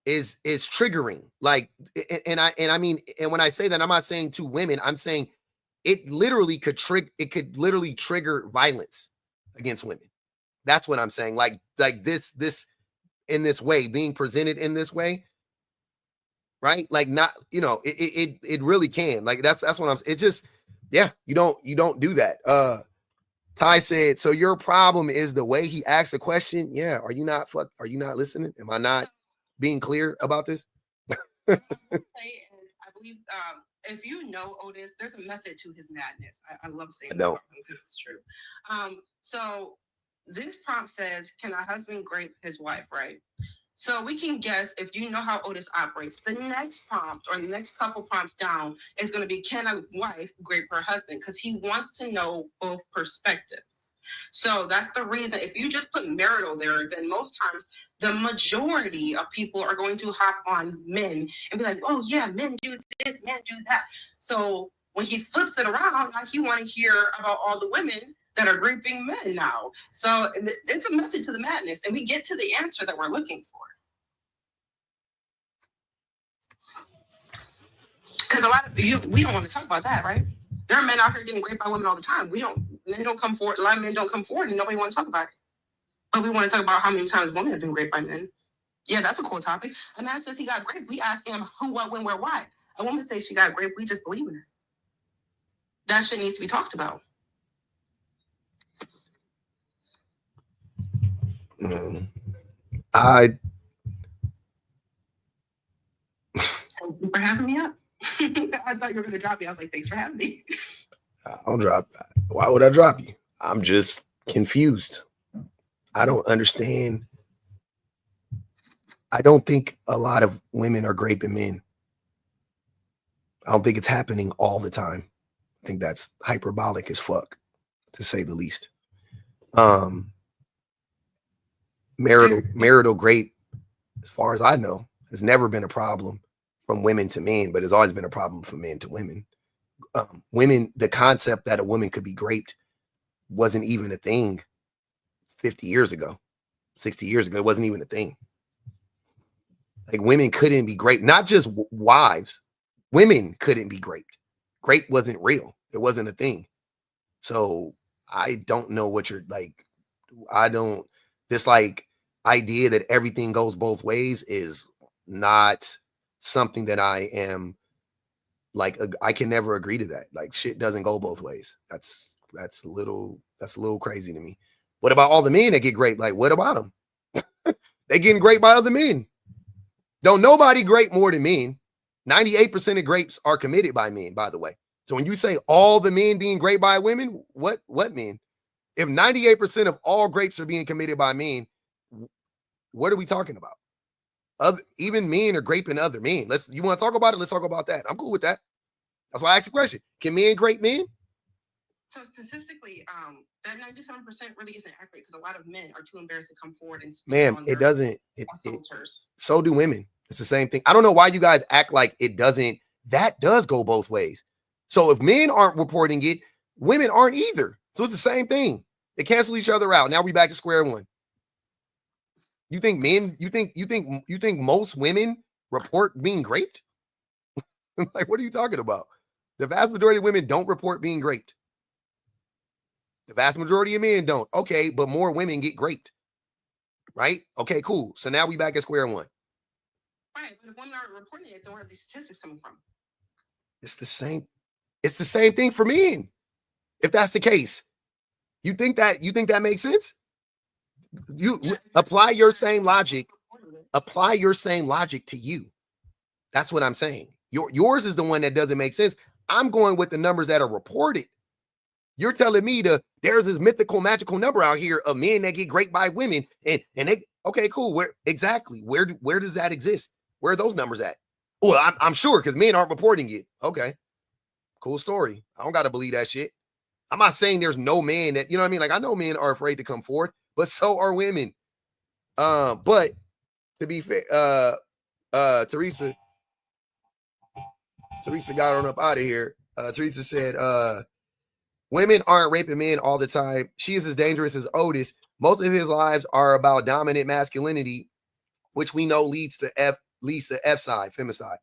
is triggering. Like, and when I say that, I'm not saying to women, I'm saying it literally could trigger violence against women. That's what I'm saying. Like this in this way, being presented in this way, right? Like, not, it really can. Like, that's what I'm, it's just, yeah, you don't do that. Ty said, so your problem is the way he asked the question. Yeah. Are you not listening? Am I not being clear about this? What I would say is, I believe, if you know Otis, there's a method to his madness. I love saying that about him because it's true. So this prompt says, can a husband grape his wife, right? So we can guess, if you know how Otis operates, the next prompt or the next couple prompts down is going to be, can a wife grape her husband? Because he wants to know both perspectives. So that's the reason. If you just put marital there, then most times the majority of people are going to hop on men and be like, oh yeah, men do this, men do that. So when he flips it around, like, you want to hear about all the women that are graping men now. So it's a method to the madness, and we get to the answer that we're looking for. Because a lot of we don't want to talk about that, right? There are men out here getting raped by women all the time. Men don't come forward. A lot of men don't come forward, and nobody want to talk about it. But we want to talk about how many times women have been raped by men. Yeah, that's a cool topic. A man says he got raped. We ask him who, what, when, where, why. A woman says she got raped. We just believe in her. That shit needs to be talked about. Thank you for having me up. I thought you were going to drop me. I was like, thanks for having me. I'll drop. Why would I drop you? I'm just confused. I don't understand. I don't think a lot of women are graping men. I don't think it's happening all the time. I think that's hyperbolic as fuck, to say the least. Marital grape, as far as I know, has never been a problem from women to men, but it's always been a problem from men to women. Women, the concept that a woman could be graped wasn't even a thing 50 years ago, 60 years ago. It wasn't even a thing. Like, women couldn't be graped, not just wives. Women couldn't be graped. Grape wasn't real. It wasn't a thing. So I don't know what you're like. This like idea that everything goes both ways is not something that I am like, I can never agree to that. Like, shit doesn't go both ways. That's a little crazy to me. What about all the men that get raped? Like, what about them? They getting raped by other men. Don't nobody grape more than men. 98% of grapes are committed by men, by the way. So when you say all the men being raped by women, what men? If 98% of all grapes are being committed by men, what are we talking about? Even men are raping other men. You want to talk about it? Let's talk about that. I'm cool with that. That's why I asked the question. Can men grape men? So statistically, that 97% really isn't accurate because a lot of men are too embarrassed to come forward and speak. Ma'am, it doesn't. So do women. It's the same thing. I don't know why you guys act like it doesn't. That does go both ways. So if men aren't reporting it, women aren't either. So it's the same thing. They cancel each other out. Now we back to square one. You think men? You think most women report being raped? Like, what are you talking about? The vast majority of women don't report being raped. The vast majority of men don't. Okay, but more women get raped. Right? Okay, cool. So now we back at square one. Right, but if women aren't reporting it, then where are these statistics coming from? It's the same. It's the same thing for men. If that's the case, you think that makes sense? Apply your same logic. Apply your same logic to you. That's what I'm saying. Yours is the one that doesn't make sense. I'm going with the numbers that are reported. You're telling me there's this mythical, magical number out here of men that get raped by women, and they, okay, cool. Where does that exist? Where are those numbers at? Well, I'm sure because men aren't reporting it. Okay, cool story. I don't got to believe that shit. I'm not saying there's no man that, you know what I mean? Like, I know men are afraid to come forward, but so are women. But to be fair, Teresa got on up out of here. Teresa said, women aren't raping men all the time. She is as dangerous as Otis. Most of his lives are about dominant masculinity, which we know leads to F side, femicide.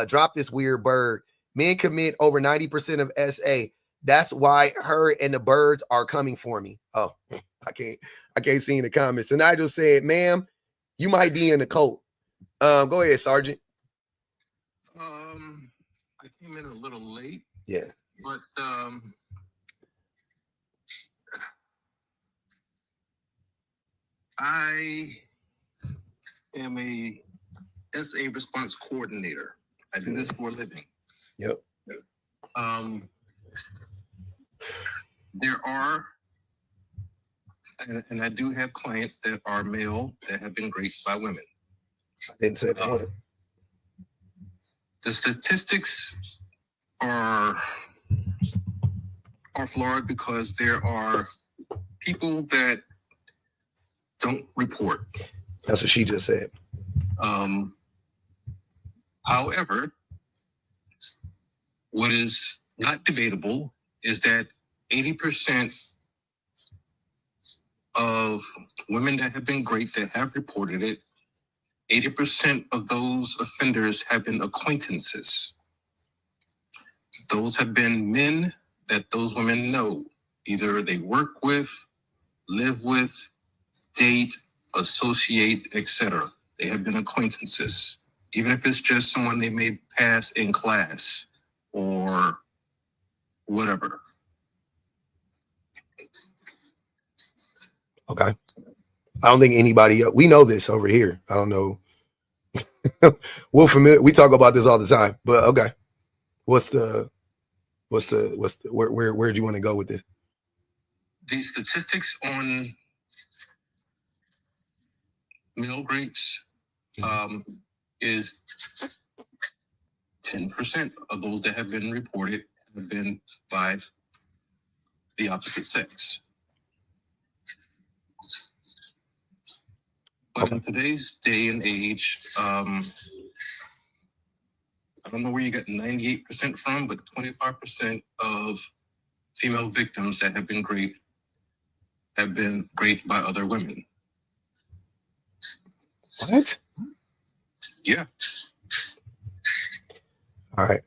Drop this weird bird. Men commit over 90% of SA. That's why her and the birds are coming for me. Oh, I can't see in the comments. And Nigel said, ma'am, you might be in the cult. Go ahead, Sergeant. I came in a little late. Yeah. But I am a SA response coordinator. I do this for a living. Yep. There are, and I do have clients that are male that have been raped by women. I didn't say that. The statistics are flawed because there are people that don't report. That's what she just said. However, what is not debatable is that 80% of women that have been raped that have reported it, 80% of those offenders have been acquaintances. Those have been men that those women know. Either they work with, live with, date, associate, etc. They have been acquaintances. Even if it's just someone they may pass in class or whatever. Okay. I don't think anybody else, we know this over here. I don't know. We talk about this all the time, but okay. Where'd you want to go with this? The statistics on male rapes is 10% of those that have been reported have been by the opposite sex. But in today's day and age, I don't know where you got 98% from, but 25% of female victims that have been raped by other women. What? Yeah. All right.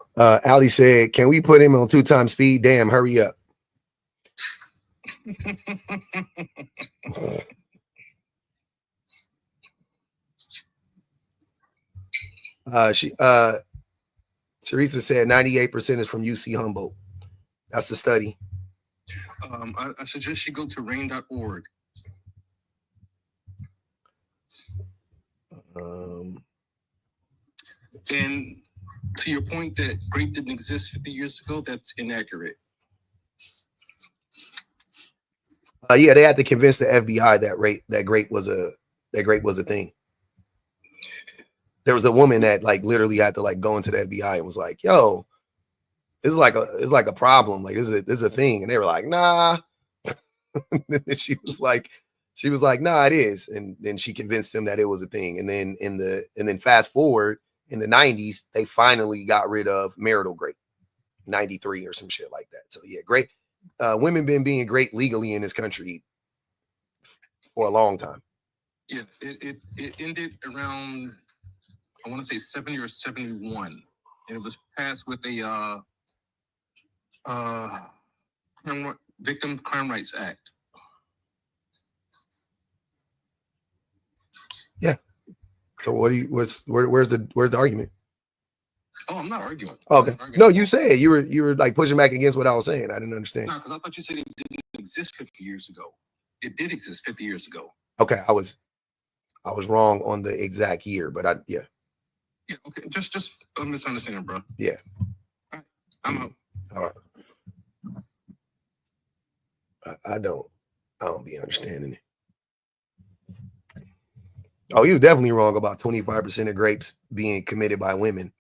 Ali said, can we put him on 2x speed? Damn, hurry up. Teresa said 98% is from UC Humboldt. That's the study. I suggest you go to rain.org. And to your point that grape didn't exist 50 years ago, that's inaccurate. Yeah, they had to convince the FBI that grape was a thing. There was a woman that like literally had to like go into the FBI and was like, "Yo, it's like a problem. Like this is a thing." And they were like, "Nah." And then she was like, "Nah, it is." And then she convinced them that it was a thing. And then fast forward in the 90s, they finally got rid of marital grape, 93 or some shit like that. So yeah, great. Women been being great legally in this country for a long time. Yeah, it ended around, I want to say 70 or 71, and it was passed with a Victim Crime Rights Act. Yeah. So where's the argument? Oh, I'm not arguing. Oh, okay. No, you said you were like pushing back against what I was saying. I didn't understand. No, because I thought you said it didn't exist 50 years ago. It did exist 50 years ago. Okay, I was wrong on the exact year, but yeah. Yeah, okay. Just a misunderstanding, bro. Yeah. All right. I'm out. All right. I don't be understanding it. Oh, you're definitely wrong about 25% of grapes being committed by women.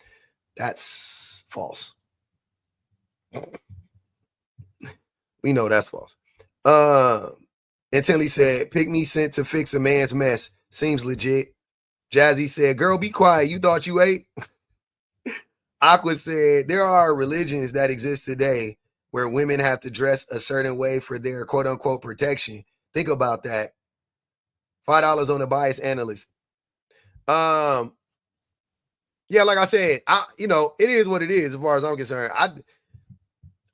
That's false. We know that's false. Intently said, "Pick me sent to fix a man's mess. Seems legit." Jazzy said, "Girl, be quiet. You thought you ate?" Aqua said, "There are religions that exist today where women have to dress a certain way for their quote unquote protection. Think about that. $5 on the bias analyst." Yeah, like I said, it is what it is as far as I'm concerned.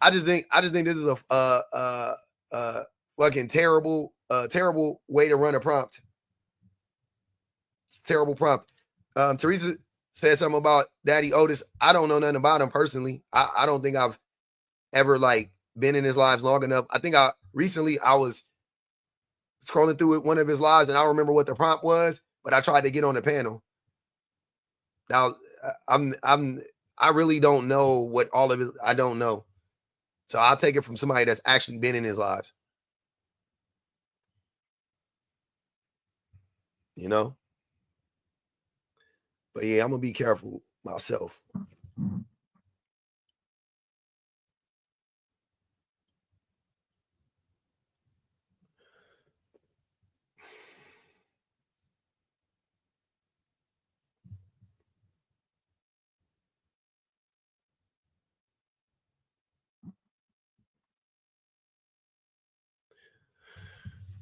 I just think this is a fucking terrible way to run a prompt. It's a terrible prompt. Teresa said something about Daddy Otis. I don't know nothing about him personally. I don't think I've ever like been in his lives long enough. I think I was scrolling through one of his lives and I don't remember what the prompt was, but I tried to get on the panel. Now I really don't know what all of it. I don't know. So I'll take it from somebody that's actually been in his lives. You know? But yeah, I'm gonna be careful myself.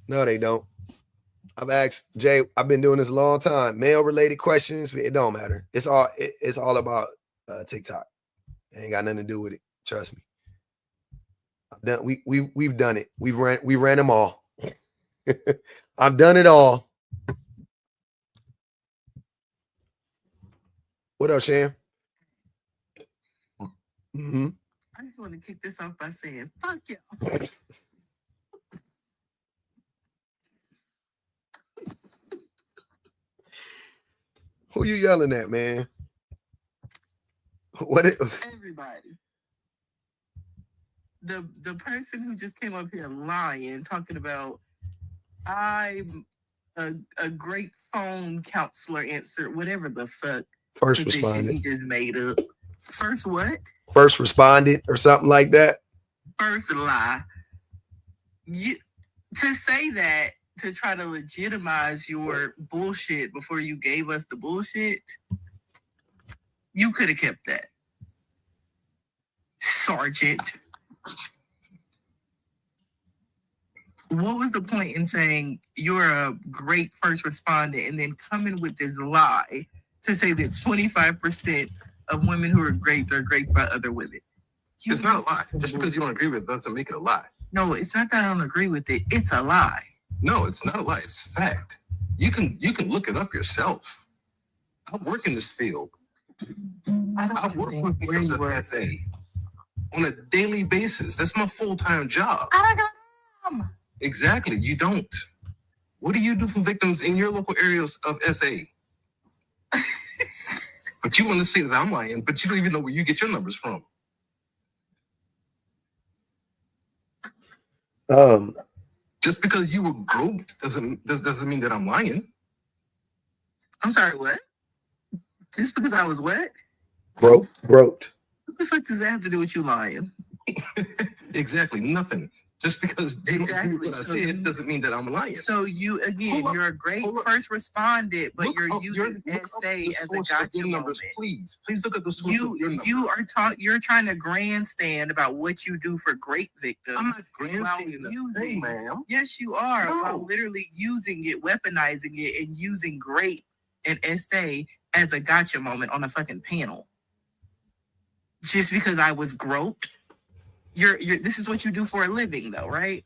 No, they don't. I've asked Jay, I've been doing this a long time. Male related questions, it don't matter. It's all about TikTok. It ain't got nothing to do with it. Trust me. We've done it. We ran them all. I've done it all. What else, Sham? Mm-hmm. I just want to kick this off by saying, fuck y'all. Who you yelling at, man? Everybody. The person who just came up here lying, talking about I'm a great phone counselor answer, whatever the fuck. First respondent. He just made up. First what? First respondent or something like that. First lie. To say that, to try to legitimize your bullshit before you gave us the bullshit, you could have kept that. Sergeant. What was the point in saying you're a great first responder and then coming with this lie to say that 25% of women who are raped by other women? It's not a lie. Just because you don't agree with it doesn't make it a lie. No, it's not that I don't agree with it. It's a lie. No, it's not a lie. It's fact. You can look it up yourself. I work in this field. I work with victims of SA on a daily basis. That's my full-time job. I don't got them. Exactly. You don't. What do you do for victims in your local areas of SA? But you want to say that I'm lying, but you don't even know where you get your numbers from. Just because you were groped doesn't mean that I'm lying. I'm sorry, what? Just because I was what? Groped. What the fuck does that have to do with you lying? Exactly, nothing. Just because they don't agree with what I So said doesn't mean that I'm lying. So you, again, you're a great first respondent, but you're using essay as a gotcha moment. Please look at the source of your numbers. You're trying to grandstand about what you do for great victims. I'm not grandstanding thing, ma'am. Yes, you are. No. While literally using it, weaponizing it, and using great and essay as a gotcha moment on a fucking panel. Just because I was groped. This is what you do for a living, though, right?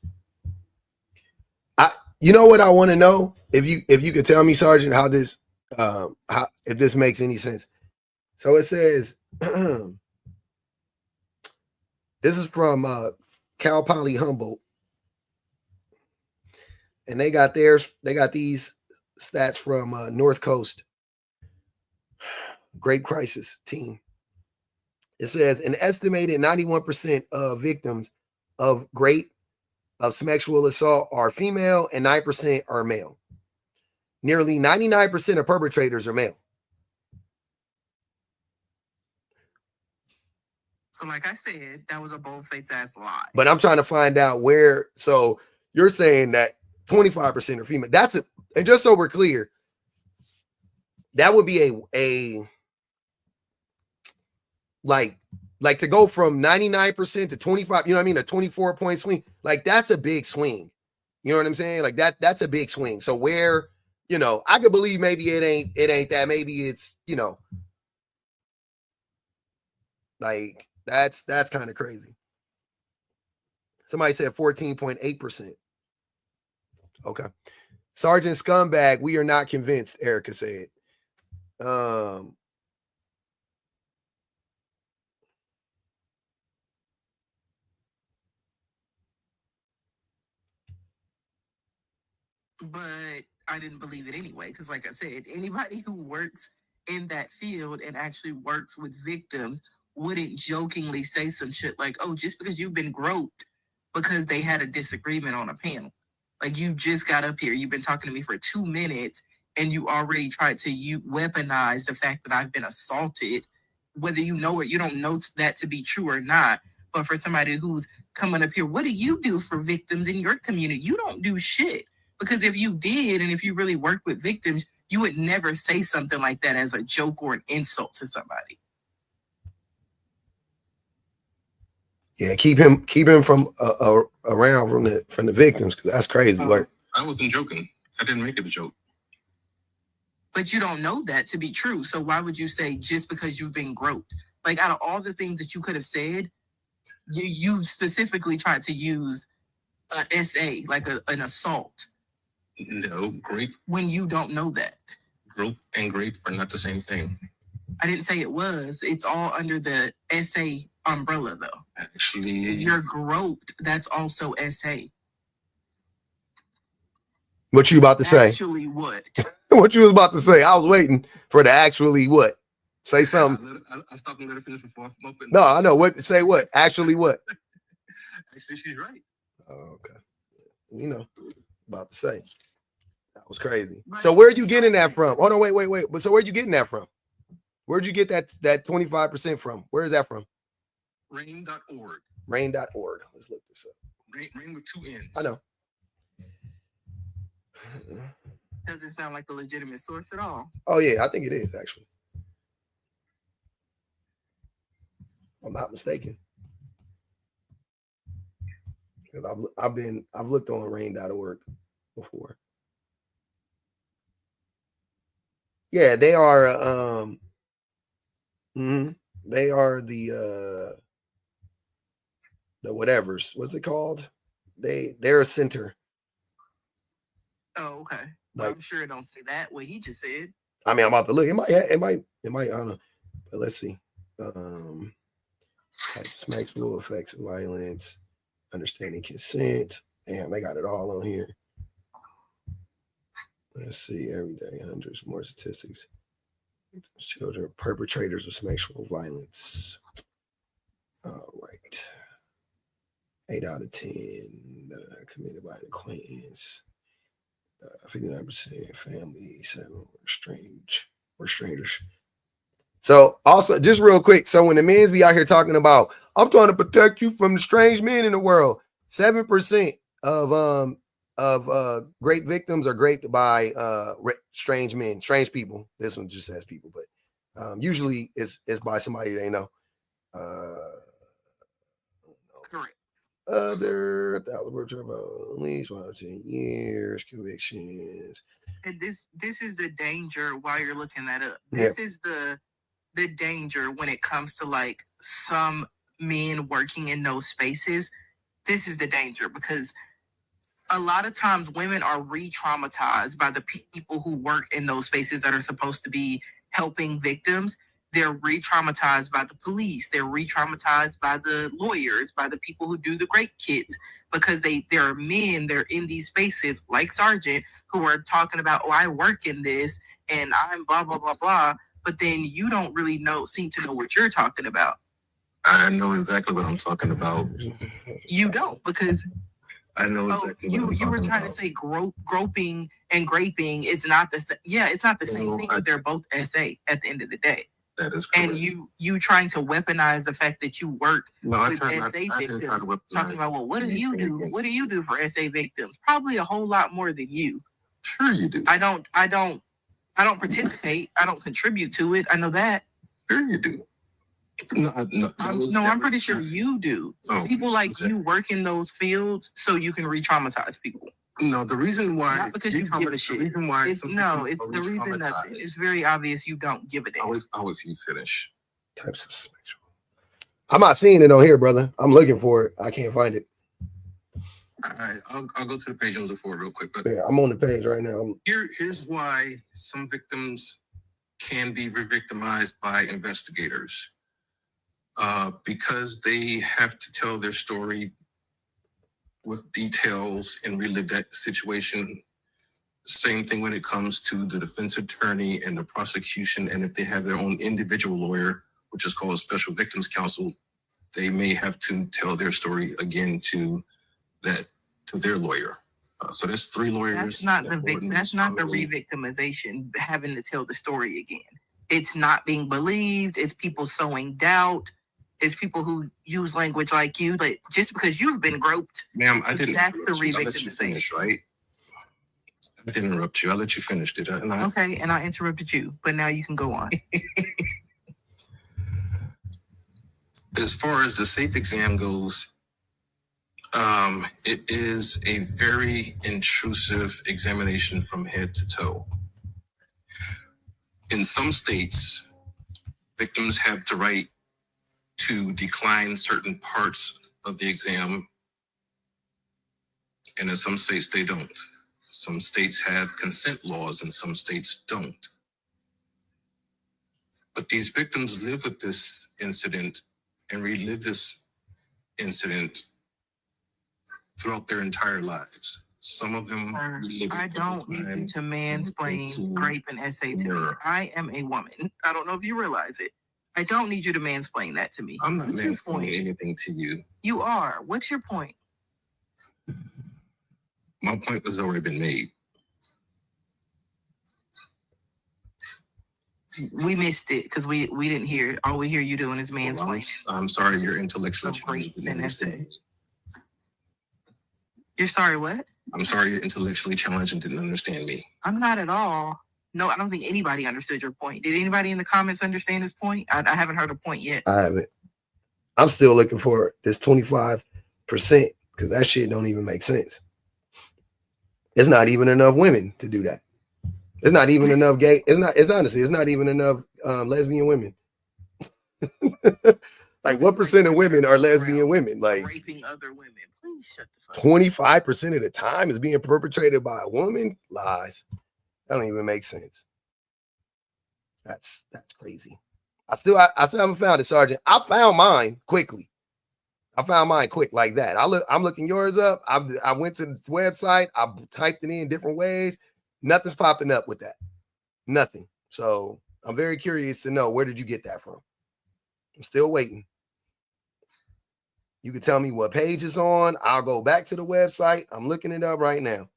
You know what I want to know? If you could tell me, Sergeant, how this if this makes any sense. So it says this is from Cal Poly Humboldt, and they got these stats from North Coast Great Crisis Team. It says an estimated 91% of victims of sexual assault are female and 9% are male. Nearly 99% of perpetrators are male. So like I said, that was a bold-faced ass lie. But I'm trying to find out where. So you're saying that 25% are female. And just so we're clear, that would be a like to go from 99% to 25, you know what I mean? A 24-point swing. Like that's a big swing. You know what I'm saying? Like that's a big swing. So where, I could believe maybe it ain't that. Maybe it's, like that's kind of crazy. Somebody said 14.8%. Okay. Sergeant Scumbag, we are not convinced, Erica said. But I didn't believe it anyway, because like I said, anybody who works in that field and actually works with victims wouldn't jokingly say some shit like, oh, just because you've been groped because they had a disagreement on a panel. Like you just got up here, you've been talking to me for 2 minutes, and you already tried to weaponize the fact that I've been assaulted, whether you know or you don't know that to be true or not. But for somebody who's coming up here, what do you do for victims in your community? You don't do shit. Because if you did, and if you really worked with victims, you would never say something like that as a joke or an insult to somebody. Yeah, keep him from around from the victims, because that's crazy work. I wasn't joking. I didn't make it a joke. But you don't know that to be true. So why would you say just because you've been groped? Like out of all the things that you could have said, you specifically tried to use an SA, like an assault. No, grape. When you don't know that. Grope and grape are not the same thing. I didn't say it was. It's all under the SA umbrella, though. Actually, if you're groped, that's also SA. What you about to say? Actually, what? What you was about to say? I was waiting for the actually what. Say something. I stopped and let her finish before I muffed it. No, I know what. Say what? Actually, what? Actually, she's right. Oh, okay. About to say. That was crazy. So where are you getting that from? Oh no, wait. But so where are you getting that from? Where'd you get that 25% from? Where is that from? Rain.org. Rain.org. Let's look this up. Rain with 2 N's. I know. Doesn't sound like a legitimate source at all. Oh yeah, I think it is actually. If I'm not mistaken. Because I've looked on rain.org before. Yeah, they are they are the whatevers. What's it called? They're a center. Oh, okay. Well, I'm sure it don't say that what he just said. I mean, I'm about to look. It might, I don't know. let's see. Types, maximum effects of violence, understanding consent. Damn, they got it all on here. Let's see, every day, hundreds more statistics. Children, perpetrators of sexual violence. All right. 8 out of 10 that are committed by an acquaintance. 59% family, 7 were strangers. So also, just real quick, so when the men's be out here talking about, I'm trying to protect you from the strange men in the world, 7% of great victims are raped by strange men, strange people. This one just says people, but usually it's by somebody they know. Correct. Other 1,000 words about at least 1 to 10 years, convictions. And this is the danger while you're looking that up. This is the danger when it comes to like some men working in those spaces. This is the danger because a lot of times women are re-traumatized by the people who work in those spaces that are supposed to be helping victims. They're re-traumatized by the police. They're re-traumatized by the lawyers, by the people who do the great kids, because there are men, they're in these spaces like Sergeant who are talking about, oh, I work in this and I'm blah, blah, blah, blah. But then you don't really seem to know what you're talking about. I know exactly what I'm talking about. You don't, because I know exactly what I'm talking about. You were trying to say groping and graping is not the same. Yeah, it's not the same thing, but they're both SA at the end of the day. That is correct. And you trying to weaponize the fact that you work with SA victims, talking about, well, what do you do? What do you do for SA victims? Probably a whole lot more than you. Sure you do. I don't participate. I don't contribute to it. I know that. Sure you do. I'm pretty sure you do. People like you work in those fields so you can re-traumatize people. No, the reason why, not because you give a shit. It's the reason that it's very obvious you don't give a damn. I'll let you finish. Types of sexual. I'm not seeing it on here, brother. I'm looking for it. I can't find it. All right, I'll go to the page and look for it real quick. But yeah, I'm on the page right now. Here's why some victims can be re-victimized by investigators. Because they have to tell their story with details and relive that situation. Same thing when it comes to the defense attorney and the prosecution. And if they have their own individual lawyer, which is called a special victims counsel, they may have to tell their story again to their lawyer. So that's 3 lawyers. That's not the re-victimization, having to tell the story again. It's not being believed. It's people sowing doubt. It's people who use language like you, like just because you've been groped. Ma'am, I didn't. That's the re-victimization. I'll let you finish, right? I didn't interrupt you. I'll let you finish. Did I? Not? Okay, and I interrupted you, but now you can go on. As far as the SAFE exam goes, it is a very intrusive examination from head to toe. In some states, victims have the right to decline certain parts of the exam, and in some states they don't. Some states have consent laws and some states don't. But these victims live with this incident and relive this incident throughout their entire lives. Some of them relive it. I don't need you to mansplain grape and essay to me. I am a woman. I don't know if you realize it. I don't need you to mansplain that to me. I'm not mansplaining anything to you. You are. What's your point? My point has already been made. We missed it because we didn't hear it. All we hear you doing is mansplaining. I'm sorry, you're intellectually challenged. You're sorry, what? I'm sorry, you're intellectually challenged and didn't understand me. I'm not at all. No, I don't think anybody understood your point. Did anybody in the comments understand his point? I haven't heard a point yet. I haven't. I'm still looking for this 25% because that shit don't even make sense. It's not even enough women to do that. It's not even enough gay. It's honestly, it's not even enough lesbian women. Like what percent of women are lesbian women? Like raping other women. Please shut the fuck up. 25% of the time is being perpetrated by a woman. Lies. That don't even make sense. That's crazy. I still haven't found it, Sergeant. I found mine quickly. I found mine quick like that. I'm looking yours up. I went to the website. I typed it in different ways. Nothing's popping up with that. Nothing. So I'm very curious to know, where did you get that from? I'm still waiting. You can tell me what page it's on. I'll go back to the website. I'm looking it up right now.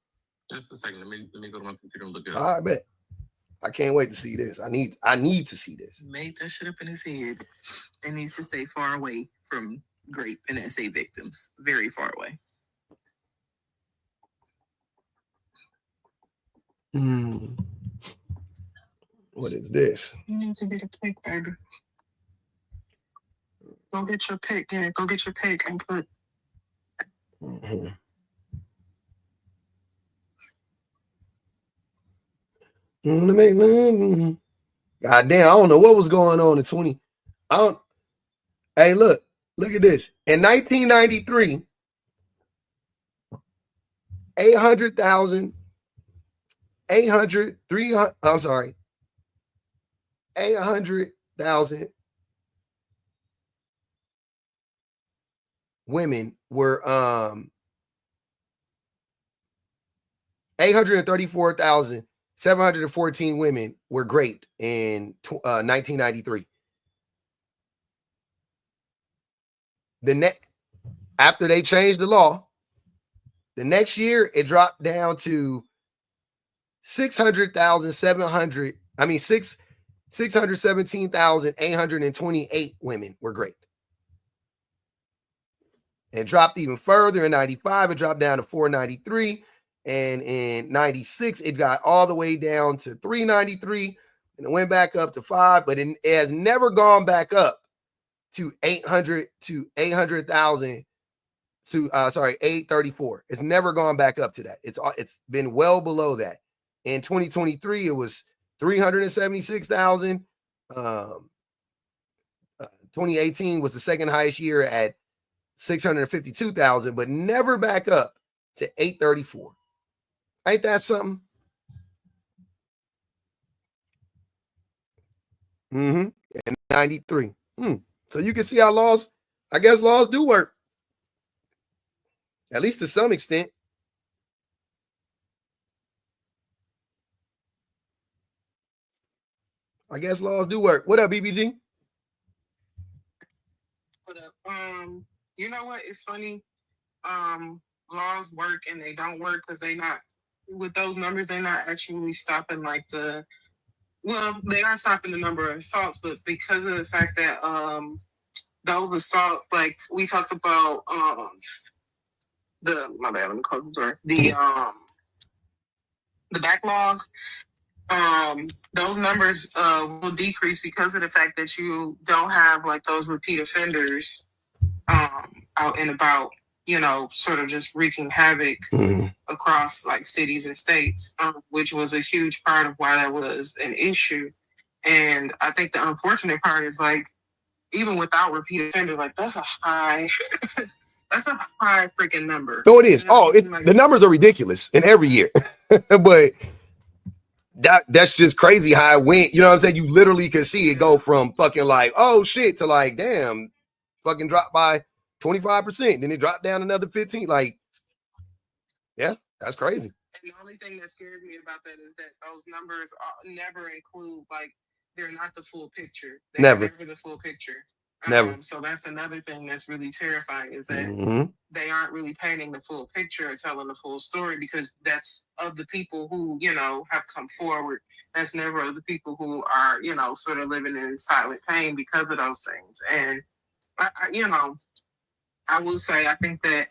Just a second. Let me go to my computer and look it up. All right, bet. I can't wait to see this. I need to see this. Made that shit up in his head. And needs to stay far away from grape and SA victims. Very far away. What is this? You need to get a pick, baby. Go get your pick. Yeah, go get your pick and put. Mm-hmm. God damn, I don't know what was going on in 20. Hey, look at this. In 1993, 800,000 women were 834,714 women were raped in 1993. After they changed the law, the next year it dropped down to 617,828 women were raped. It dropped even further in 95. It dropped down to 493. And in 96, it got all the way down to 393. And it went back up to 5. But it has never gone back up to 834. It's never gone back up to that. It's been well below that. In 2023, it was 376,000. 2018 was the second highest year at 652,000, but never back up to 834. Ain't that something? And 93. So you can see how laws do work. At least to some extent. I guess laws do work. What up, BBG? What up? You know what? It's funny. Laws work and they don't work because they not, with those numbers, they're not actually stopping they are stopping the number of assaults, but because of the fact that those assaults, like we talked about let me close the door. The backlog, those numbers will decrease because of the fact that you don't have like those repeat offenders out and about, sort of just wreaking havoc across like cities and states, which was a huge part of why that was an issue. And I think the unfortunate part is like, even without repeat offender, like that's a high freaking number. Oh, it is. The numbers are ridiculous in every year, but that's just crazy how it went. You know what I'm saying? You literally could see it go from fucking like, oh shit, to like, damn, fucking drop by 25%. Then it dropped down another 15. Like, yeah, that's crazy. And the only thing that scared me about that is that those numbers never include, like, they're not the full picture. They're never the full picture. Never. So that's another thing that's really terrifying is that they aren't really painting the full picture or telling the full story, because that's of the people who, have come forward. That's never of the people who are, sort of living in silent pain because of those things. And, I will say, I think that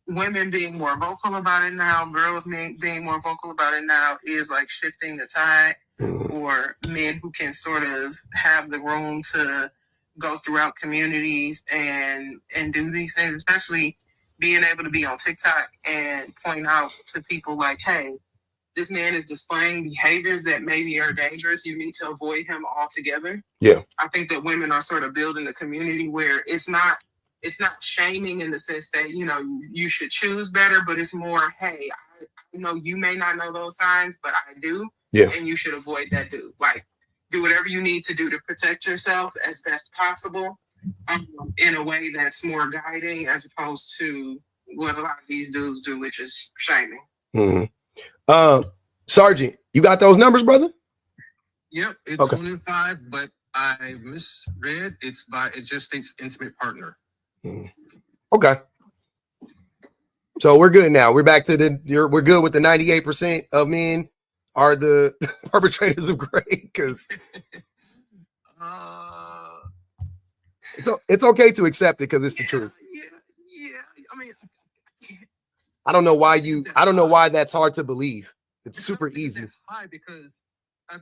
women being more vocal about it now, girls being more vocal about it now is like shifting the tide for men who can sort of have the room to go throughout communities and do these things, especially being able to be on TikTok and point out to people like, hey, this man is displaying behaviors that maybe are dangerous. You need to avoid him altogether. Yeah. I think that women are sort of building a community where it's not shaming in the sense that, you should choose better, but it's more, hey, you may not know those signs, but I do. Yeah. And you should avoid that dude. Like, do whatever you need to do to protect yourself as best possible, in a way that's more guiding as opposed to what a lot of these dudes do, which is shaming. Mm-hmm. Sergeant, you got those numbers, brother? Yep, it's okay. 1 in 5, but I misread. It just states intimate partner. Okay. So we're good now. We're back to we're good with the 98% of men are the perpetrators of rape, because it's okay to accept it because it's the truth. Yeah. I mean, I don't know why that's hard to believe. It's super easy. High because I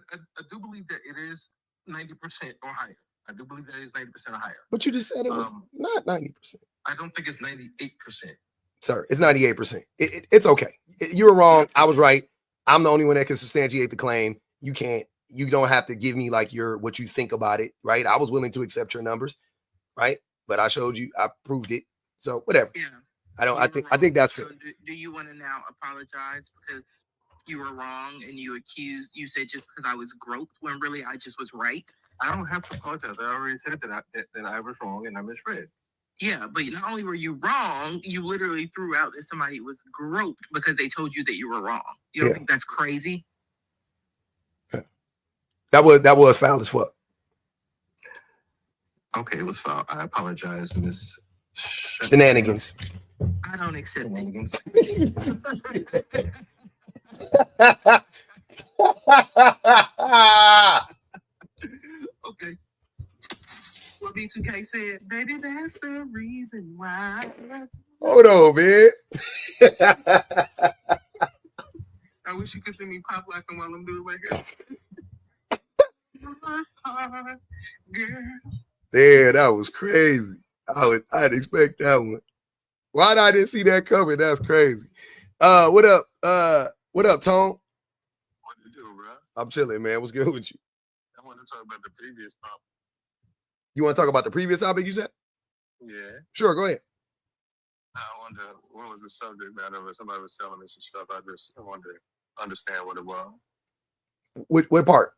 do believe that it is 90% or higher. I do believe that it is 90% or higher. But you just said it was not 90%. I don't think it's 98%. Sir, it's 98%. It's okay. You were wrong. I was right. I'm the only one that can substantiate the claim. You can't. You don't have to give me like what you think about it, right? I was willing to accept your numbers, right? But I showed you, I proved it. So whatever. Yeah. I think that's fair. So do you want to now apologize because you were wrong and you said just because I was groped when really I just was right? I don't have to apologize. I already said that I was wrong and I misread. Yeah, but not only were you wrong, you literally threw out that somebody was groped because they told you that you were wrong. You don't think that's crazy? That was foul as fuck. Okay, it was foul. I apologize, Miss Shenanigans. I don't accept shenanigans. Okay. What B2K said, baby, that's the reason why. Hold on, man. I wish you could see me pop locking while I'm doing right here. Yeah, that was crazy. I didn't expect that one. Why did I didn't see that coming? That's crazy. What up? What up, Tone? What you do, bro? I'm chilling, man. What's good with you? I want to talk about the previous topic. You want to talk about the previous topic you said? Yeah. Sure, go ahead. I wonder what was the subject matter. Somebody was telling me some stuff. I wanted to understand what it was. What part?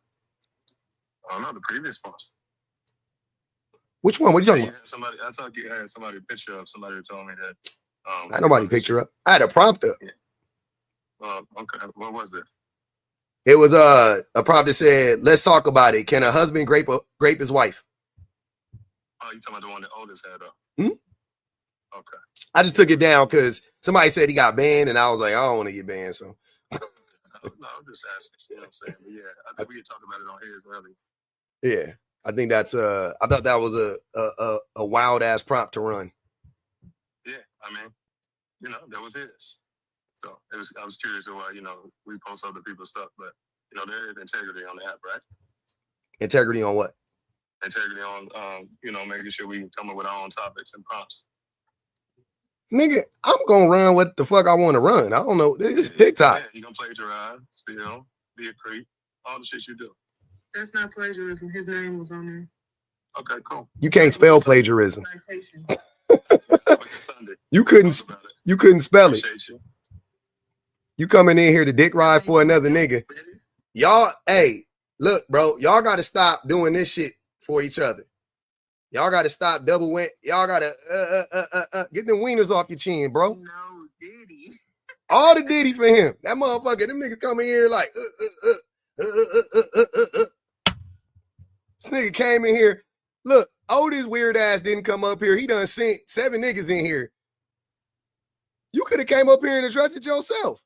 I don't know, the previous one. Which one? What are you talking about? I thought you had somebody picture up. Somebody told me that. I had nobody picture up. I had a prompt up. Yeah. Okay. What was it? It was a prompt that said, "Let's talk about it. Can a husband grape his wife?" Oh, you talking about the one that Otis had up? Hmm? Okay. I just took it down because somebody said he got banned, and I was like, I don't want to get banned. So. No, I'm just asking. You know what I'm saying? But yeah, I think we could talk about it on here earlier. Yeah, I think that's I thought that was a wild ass prompt to run. Yeah, I mean, that was his. So I was curious why, we post other people's stuff, but there is integrity on the app, right? Integrity on what? Integrity on making sure we come up with our own topics and prompts. Nigga, I'm gonna run what the fuck I want to run. I don't know. It's TikTok. Yeah, you gonna plagiarize, steal, be a creep, all the shit you do. That's not plagiarism. His name was on there. Okay, cool. You can't spell plagiarism. You couldn't spell it. You coming in here to dick ride for another nigga. Y'all, hey, look, bro, y'all gotta stop doing this shit for each other. Y'all gotta stop double went. Y'all gotta get them wieners off your chin, bro. No, Diddy. All the Diddy for him. That motherfucker, them niggas come in here like This nigga came in here. Look, Otis weird ass didn't come up here. He done sent 7 niggas in here. You could have came up here and addressed it yourself.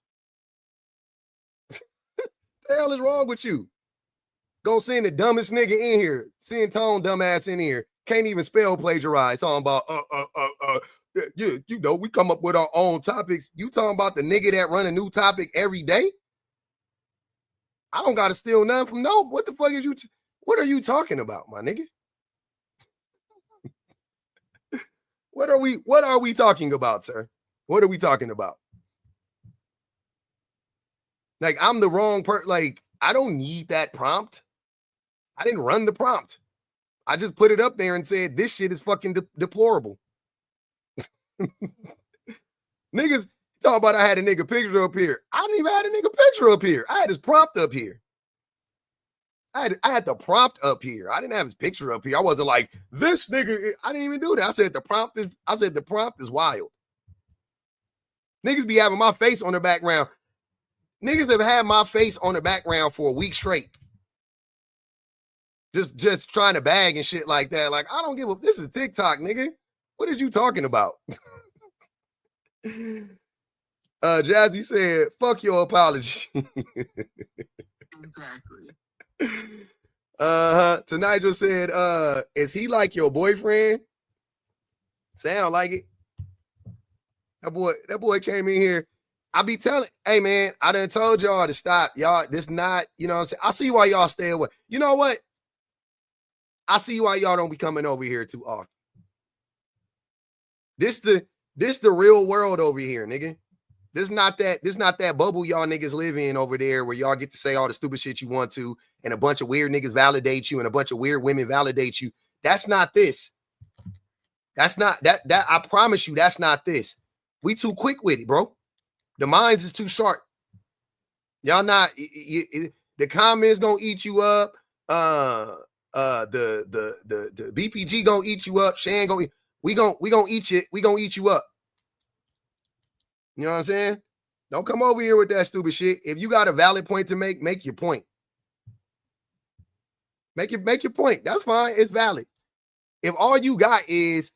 The hell is wrong with you? Gonna send the dumbest nigga in here. Send Tone dumbass in here. Can't even spell plagiarize. Talking about we come up with our own topics. You talking about the nigga that run a new topic every day? I don't gotta steal none from no. What the fuck is you? What are you talking about, my nigga? What are we talking about, sir? What are we talking about? Like, I'm the wrong person. Like, I don't need that prompt. I didn't run the prompt. I just put it up there and said, this shit is fucking deplorable. Niggas talking about I had a nigga picture up here. I didn't even have a nigga picture up here. I had his prompt up here. I had the prompt up here. I didn't have his picture up here. I wasn't like, this nigga. I didn't even do that. I said the prompt is wild. Niggas be having my face on the background. Niggas have had my face on the background for a week straight. Just trying to bag and shit like that. Like, I don't give a, this is TikTok, nigga. What are you talking about? Jazzy said, fuck your apology. Exactly. Nigel said, is he like your boyfriend? Sound like it. That boy came in here. I be telling, hey man, I done told y'all to stop. Y'all, this not, you know what I'm saying? I see why y'all stay away. You know what? I see why y'all don't be coming over here too often. This the real world over here, nigga. This not that bubble y'all niggas live in over there where y'all get to say all the stupid shit you want to, and a bunch of weird niggas validate you and a bunch of weird women validate you. That's not this. That's not that I promise you, that's not this. We too quick with it, bro. The minds is too sharp. Y'all not the comments gonna eat you up. The BPG gonna eat you up. Shan gonna we gonna eat you. We gonna eat you up. You know what I'm saying? Don't come over here with that stupid shit. If you got a valid point to make your point. Make your point. That's fine. It's valid. If all you got is,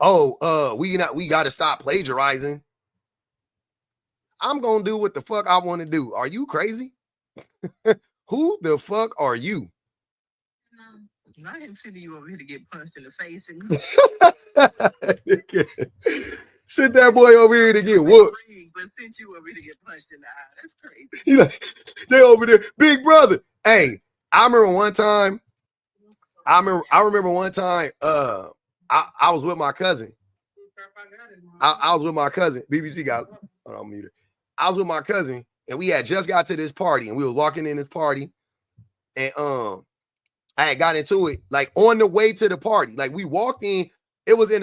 we got to stop plagiarizing. I'm gonna do what the fuck I want to do. Are you crazy? Who the fuck are you? I ain't sending you over here to get punched in the face and send that boy over here to get whooped. But sent you over here to get punched in the eye. That's crazy. They over there, big brother. Hey, I remember one time. I remember one time. I was with my cousin. I was with my cousin. BBC got. Hold on, mute it. I was with my cousin, and we had just got to this party, and we were walking in this party, and I had got into it like on the way to the party. Like we walked in, it was in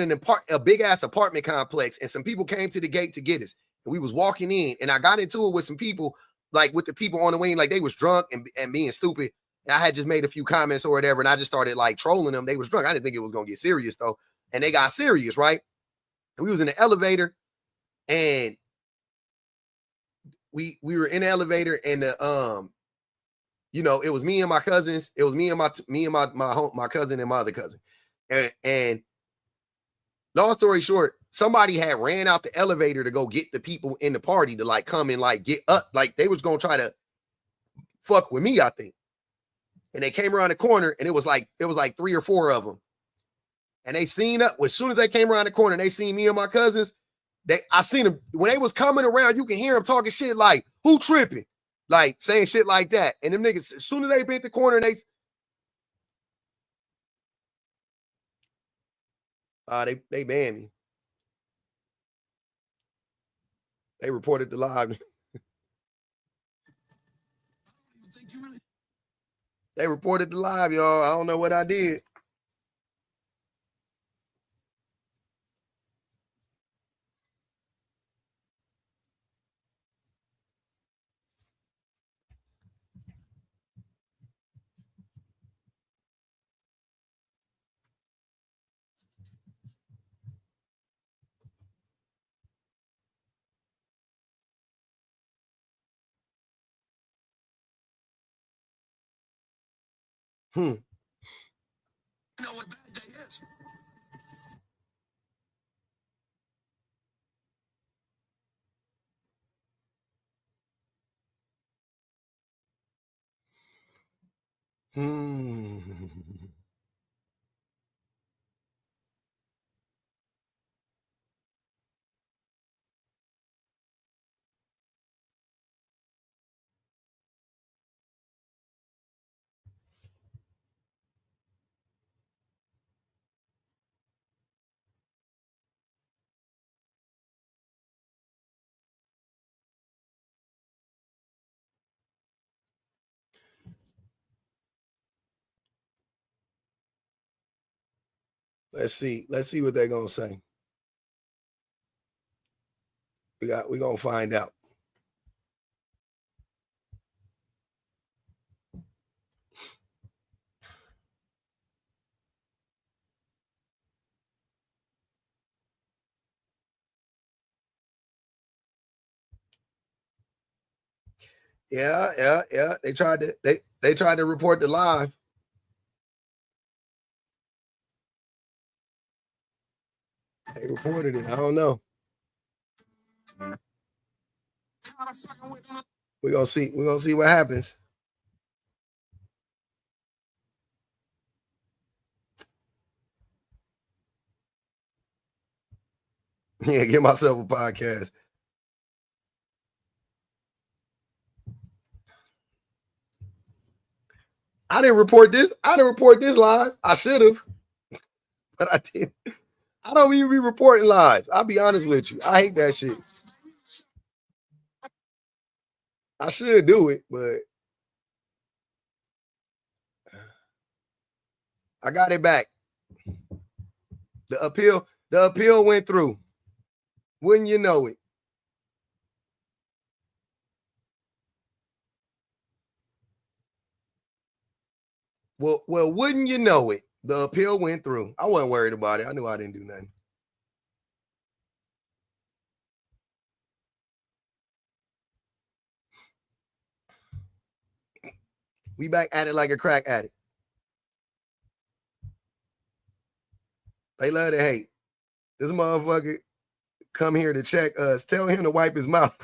a big ass apartment complex, and some people came to the gate to get us. And we was walking in, and I got into it with some people, like with the people on the way, like they was drunk and being stupid. And I had just made a few comments or whatever, and I just started like trolling them. They was drunk. I didn't think it was gonna get serious though, and they got serious, right? And we was in the elevator, and we were in the elevator, and the you know, it was me and my cousins. It was me and my cousin and my other cousin. And long story short, somebody had ran out the elevator to go get the people in the party to like come and like get up. Like they was gonna try to fuck with me, I think. And they came around the corner, and it was like 3 or 4 of them. And they seen up as soon as they came around the corner, and they seen me and my cousins. I seen them when they was coming around. You can hear them talking shit like, "Who tripping?" Like saying shit like that. And them niggas, as soon as they bit the corner, they banned me. They reported the live. They reported the live, y'all. I don't know what I did. You know what bad day is? Let's see what they're gonna say. We're gonna find out. Yeah. They tried to report the live. They reported it. I don't know. We're gonna see what happens. Yeah, get myself a podcast. I didn't report this. Live. I should have, but I didn't. I don't even be reporting lives. I'll be honest with you. I hate that shit. I should do it, but I got it back. The appeal went through. Wouldn't you know it? Well, wouldn't you know it? The appeal went through. I wasn't worried about it. I knew I didn't do nothing. We back at it like a crack addict. They love to hate. This motherfucker come here to check us. Tell him to wipe his mouth.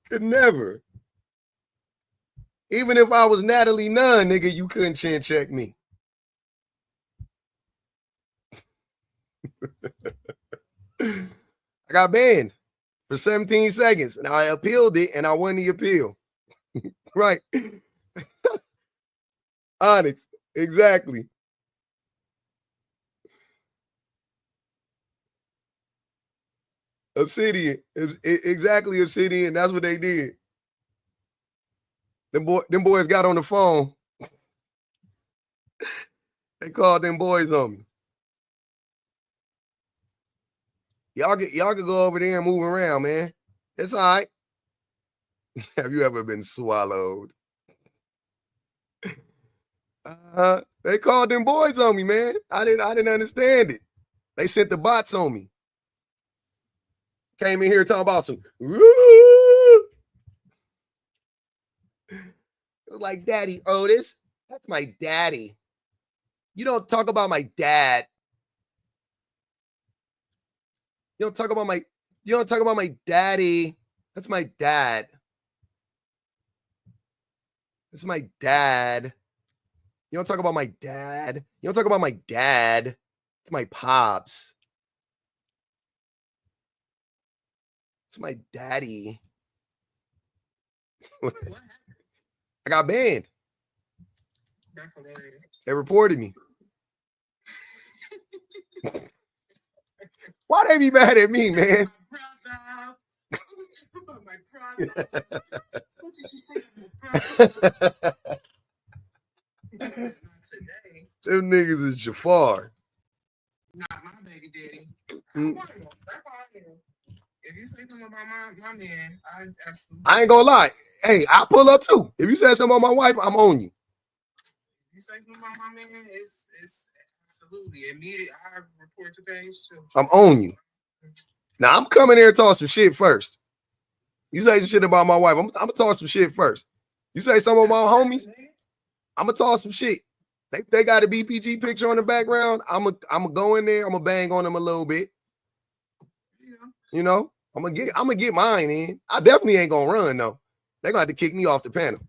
Could never. Even if I was Natalie Nunn, nigga, you couldn't chin check me. I got banned for 17 seconds and I appealed it and I won the appeal. Right. Onyx. Exactly. Obsidian. Exactly, Obsidian. That's what they did. Them boys got on the phone. They called them boys on me. Y'all could go over there and move around, man. It's all right. Have you ever been swallowed? They called them boys on me, man. I didn't understand it. They sent the bots on me. Came in here talking about some. It was like, Daddy Otis. That's my daddy. You don't talk about my dad. You don't talk about my daddy. That's my dad. That's my dad. You don't talk about my dad. You don't talk about my dad. It's my pops. It's my daddy. I got banned. They reported me. Why they be mad at me, man? What did you say about my brother? Them niggas is Jafar. Not my baby daddy. That's all I know. If you say something about my man, I absolutely. I ain't gonna lie. Hey, I pull up too. If you say something about my wife, I'm on you. If you say something about my man, it's absolutely immediate. I report the page too. I'm on you. Now I'm coming here and talk some shit first. You say some shit about my wife, I'm gonna talk some shit first. You say something about my homies, I'm gonna talk some shit. They got a BPG picture on the background. I'm gonna go in there. I'm gonna bang on them a little bit. Yeah. You know, I'm gonna get mine in. I definitely ain't gonna run though. They're gonna have to kick me off the panel.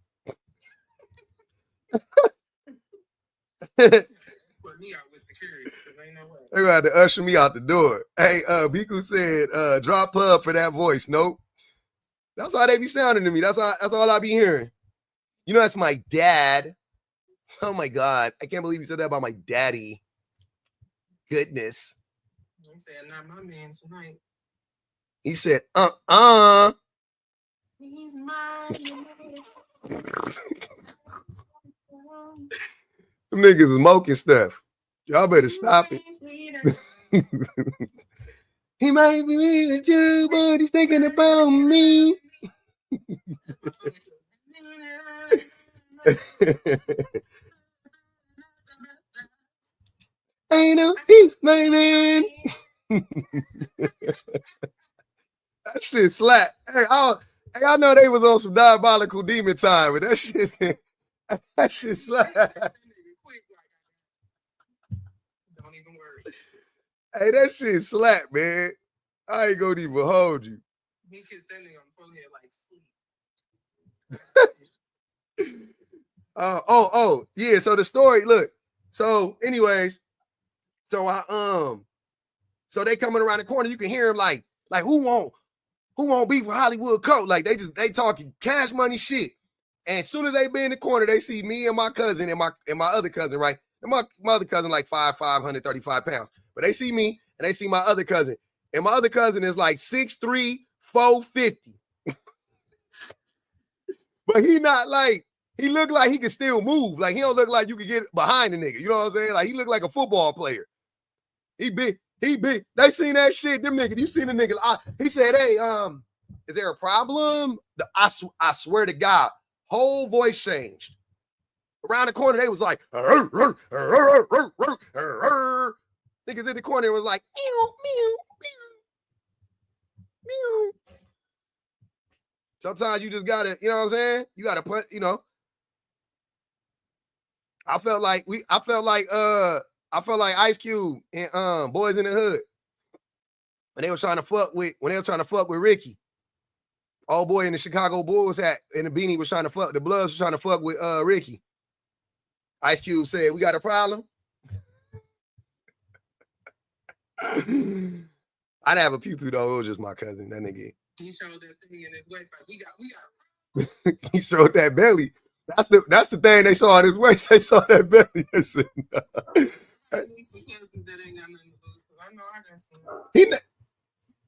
Put me out with security because ain't no way. They're gonna have to usher me out the door. Hey, Biku said, drop pub for that voice. Nope. That's how they be sounding to me. That's all I be hearing. You know, that's my dad. Oh my God. I can't believe you said that about my daddy. Goodness. He said, not my man tonight. He said, He's mine. Them niggas is smoking stuff. Y'all better stop it. He might be with you, but he's thinking about me. Ain't no peace, my man. That shit slap. Hey, I know they was on some diabolical demon time, but that shit slap. Don't even worry. Hey, that shit slap, man. I ain't gonna even hold you. He kept standing on the forehead like sleep. Yeah. So the story, look. So, anyways, so so they coming around the corner. You can hear them like who won't beef with Hollywood Coat? Like they talking cash money shit. And as soon as they be in the corner, they see me and my cousin and my other cousin, right? And my other cousin like 535 pounds. But they see me and they see my other cousin. And my other cousin is like 6'3", 450. But he not like, he look like he can still move. Like he don't look like you can get behind the nigga. You know what I'm saying? Like he look like a football player. He big. They seen that shit. Them niggas, you seen the nigga. He said, hey, is there a problem? I swear to God, whole voice changed. Around the corner, they was like, niggas in the corner was like, meow, meow, meow, meow. Sometimes you just gotta, you know what I'm saying? You gotta put, you know. I felt like Ice Cube and Boys in the Hood. When they were trying to fuck with Ricky. Old boy in the Chicago Bulls hat and the beanie was trying to fuck, the Bloods was trying to fuck with Ricky. Ice Cube said, we got a problem. I'd have a pew-pew though. It was just my cousin, that nigga. He showed that thing in his waist. Like, we got. He showed that belly. That's the thing they saw in his waist. They saw that belly. I said, no.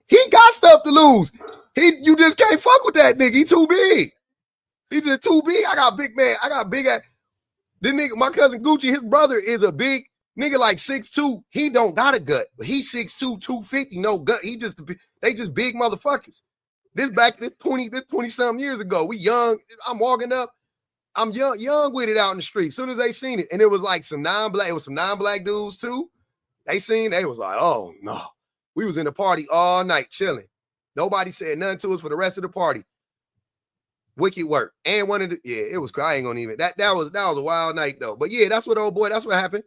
He got stuff to lose. You just can't fuck with that nigga. He too big. He just too big. I got big man. I got big ass. This nigga, my cousin Gucci, his brother is a big nigga like 6'2". He don't got a gut, but he's 6'2", 250, no gut. They just big motherfuckers. This 20 something years ago. We young. I'm walking up. I'm young with it out in the street. As soon as they seen it, and it was like some non-black dudes too. They was like, oh no. We was in the party all night chilling. Nobody said nothing to us for the rest of the party. Wicked work. And it was crying on even. That was a wild night though. But yeah, that's what happened.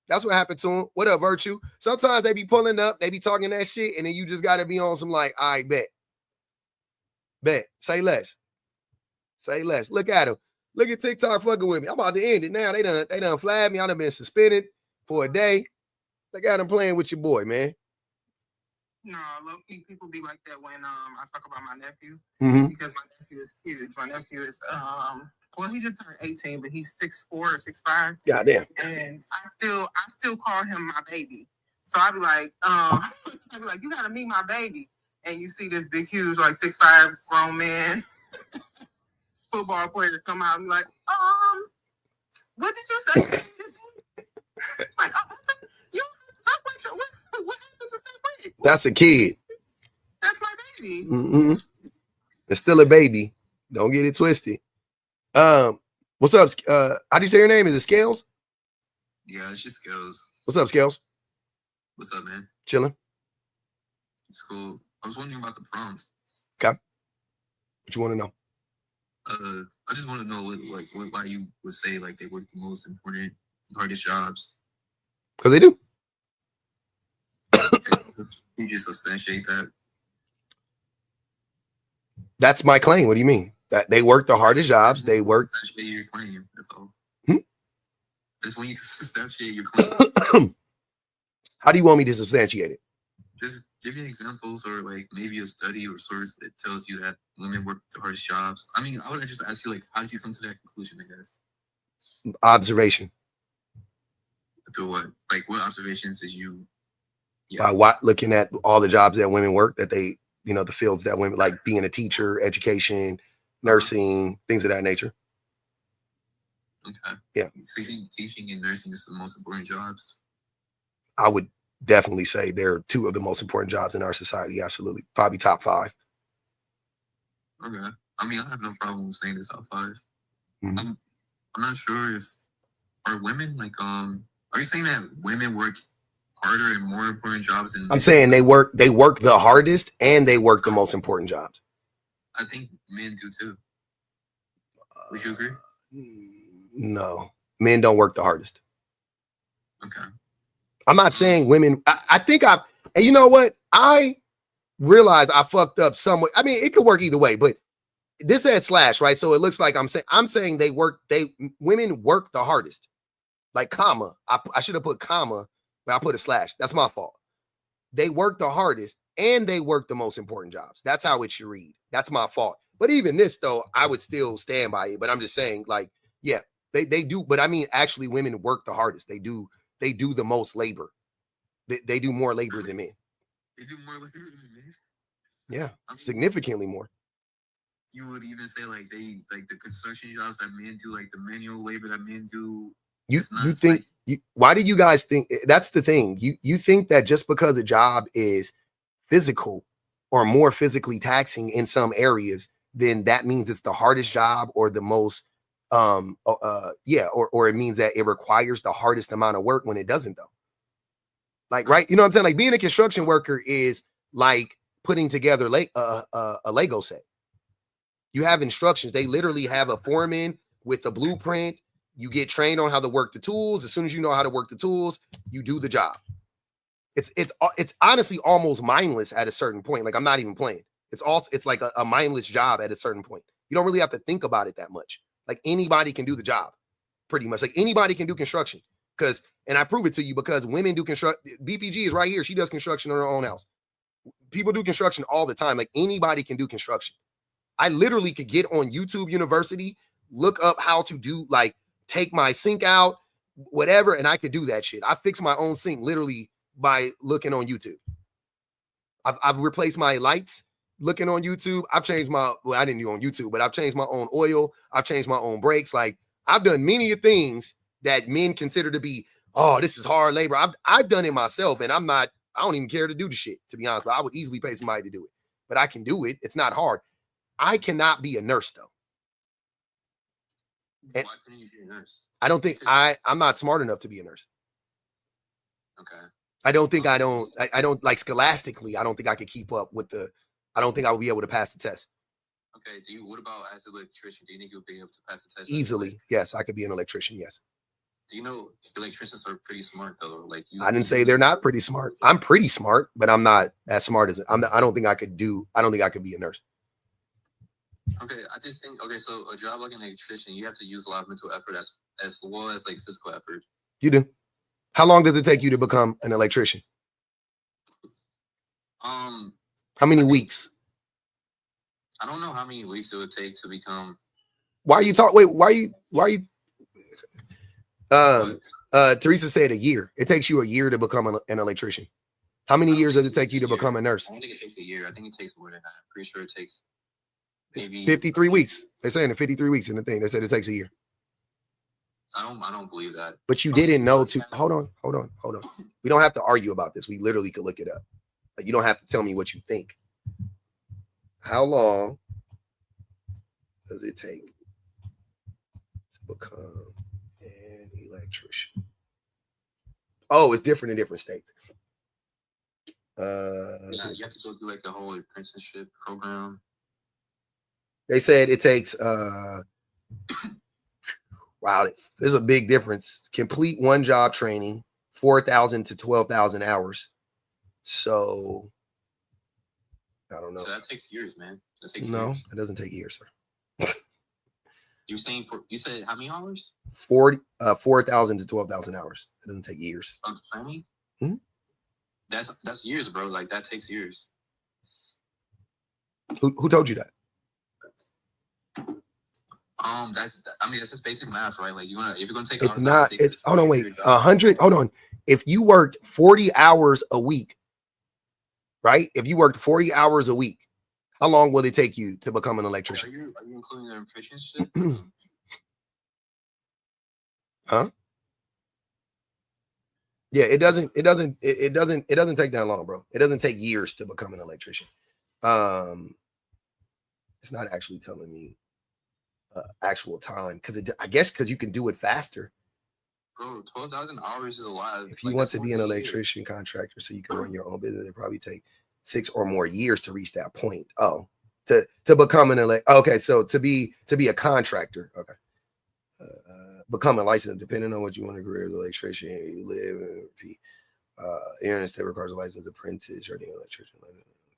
That's what happened to him. What up, Virtue? Sometimes they be pulling up, they be talking that shit, and then you just gotta be on some like, all right, bet. Say less. Look at him. Look at TikTok fucking with me. I'm about to end it now. They done flagged me. I done been suspended for a day. Look at him playing with your boy, man. No, low-key people be like that when I talk about my nephew. Mm-hmm. Because my nephew is huge. My nephew is well, he just turned 18, but he's 6'4" or 6'5". Goddamn. And I still call him my baby. So I be like, you gotta meet my baby. And you see this big, huge, like 6'5" grown man football player come out and be like, what did you say? Like, what happened to Subway? That's a kid. That's my baby. Mm-hmm. It's still a baby. Don't get it twisted. What's up? How do you say your name? Is it Scales? Yeah, it's just Scales. What's up, Scales? What's up, man? Chilling. It's cool. I was wondering about the prompts. Okay. What you want to know? I just want to know why you would say like they work the most important, hardest jobs. Because they do. You just substantiate that. That's my claim. What do you mean? That they work the hardest jobs. They work. Substantiate your claim. That's all. Just want you to substantiate your claim. How do you want me to substantiate it? Just give me examples or like maybe a study or source that tells you that women work the hardest jobs. I mean, I would just ask you like, how did you come to that conclusion? I guess. Observation. Through what? Like, what observations did you? Yeah. By what? Looking at all the jobs that women work, that they, the fields that women like, being a teacher, education, nursing, things of that nature. Okay. Yeah. So you think teaching and nursing is the most important jobs? I would definitely say they're two of the most important jobs in our society. Absolutely. Probably top 5. Okay. I mean, I have no problem saying the top 5. Mm-hmm. I'm not sure if are women like are you saying that women work harder and more important jobs than I'm saying they work the hardest and they work the most important jobs. I think men do too. Would you agree? No, men don't work the hardest. Okay. I'm not saying women. I think and you know what? I realized I fucked up somewhat. I mean, it could work either way, but this said slash, right? So it looks like I'm saying women work the hardest. Like comma. I should have put comma, but I put a slash. That's my fault. They work the hardest and they work the most important jobs. That's how it should read. That's my fault. But even this, though, I would still stand by it. But I'm just saying, like, yeah, they do. But I mean, actually, women work the hardest. They do the most labor. They do more labor than men. They do more labor than men? Yeah, significantly more. You would even say like the construction jobs that men do, like the manual labor that men do. You think why do you guys think that's the thing? You think that just because a job is physical or more physically taxing in some areas, then that means it's the hardest job or the most or it means that it requires the hardest amount of work when it doesn't though. Like, right? You know what I'm saying? Like being a construction worker is like putting together a Lego set. You have instructions. They literally have a foreman with a blueprint. You get trained on how to work the tools. As soon as you know how to work the tools, you do the job. It's honestly almost mindless at a certain point. Like I'm not even playing. It's like a mindless job at a certain point. You don't really have to think about it that much. Like anybody can do the job, pretty much. Like anybody can do construction. And I prove it to you because women do construction. BPG is right here. She does construction on her own house. People do construction all the time. Like anybody can do construction. I literally could get on YouTube University, look up how to do like take my sink out, whatever, and I could do that shit. I fix my own sink literally by looking on YouTube. I've replaced my lights looking on YouTube. I've changed I didn't do on YouTube, but I've changed my own oil. I've changed my own brakes. Like I've done many things that men consider to be, oh, this is hard labor. I've done it myself, and I don't even care to do the shit, to be honest. But I would easily pay somebody to do it. But I can do it. It's not hard. I cannot be a nurse though. And why couldn't you be a nurse? I don't think I'm not smart enough to be a nurse. Okay. I don't like scholastically. I don't think I could keep up with I don't think I would be able to pass the test. Okay. What about as an electrician? Do you think you'll be able to pass the test? Easily. Yes, I could be an electrician. Yes. Do you know electricians are pretty smart though? Like I didn't say they're not pretty smart. I'm pretty smart, but I'm not as smart as I don't think I could be a nurse. Okay, I just think so a job like an electrician, you have to use a lot of mental effort as well as like physical effort. You do. How long does it take you to become an electrician? How many weeks? I don't know how many weeks it would take to become. Why are you Teresa said a year. It takes you a year to become an electrician. How many years does it take you to become a nurse? I don't think it takes a year. I think it takes more than that. I'm pretty sure it takes maybe 53 weeks. They're saying 53 weeks in the thing. They said it takes a year. I don't believe that. But you didn't know to hold on. We don't have to argue about this. We literally could look it up. Like you don't have to tell me what you think. How long does it take to become an electrician? Oh, it's different in different states. Yeah, you have to go through like the whole apprenticeship program. They said it takes wow, there's a big difference. Complete one job training, 4,000 to 12,000 hours. So I don't know. So that takes years, man. No, it doesn't take years, sir. You said how many hours? 4,000 to 12,000 hours. It doesn't take years. Of training? Hmm? That's years, bro. Like that takes years. Who told you that? That's just basic math, right? Like if you're gonna take it's not it's hold on, wait. 100, hold on. If you worked 40 hours a week, right? If you worked 40 hours a week, how long will it take you to become an electrician? Are you including the apprenticeship? Huh? Yeah, it doesn't take that long, bro. It doesn't take years to become an electrician. It's not actually telling me actual time because I guess you can do it faster. Bro, 12,000 hours is a lot. If you want to be an electrician contractor so you can run your own business, it probably take 6 or more years to reach that point. Oh, to become an okay, so to be a contractor, okay. Become a licensed, depending on what you want to career as an electrician, you live and repeat. Internet state requires a licensed apprentice or the electrician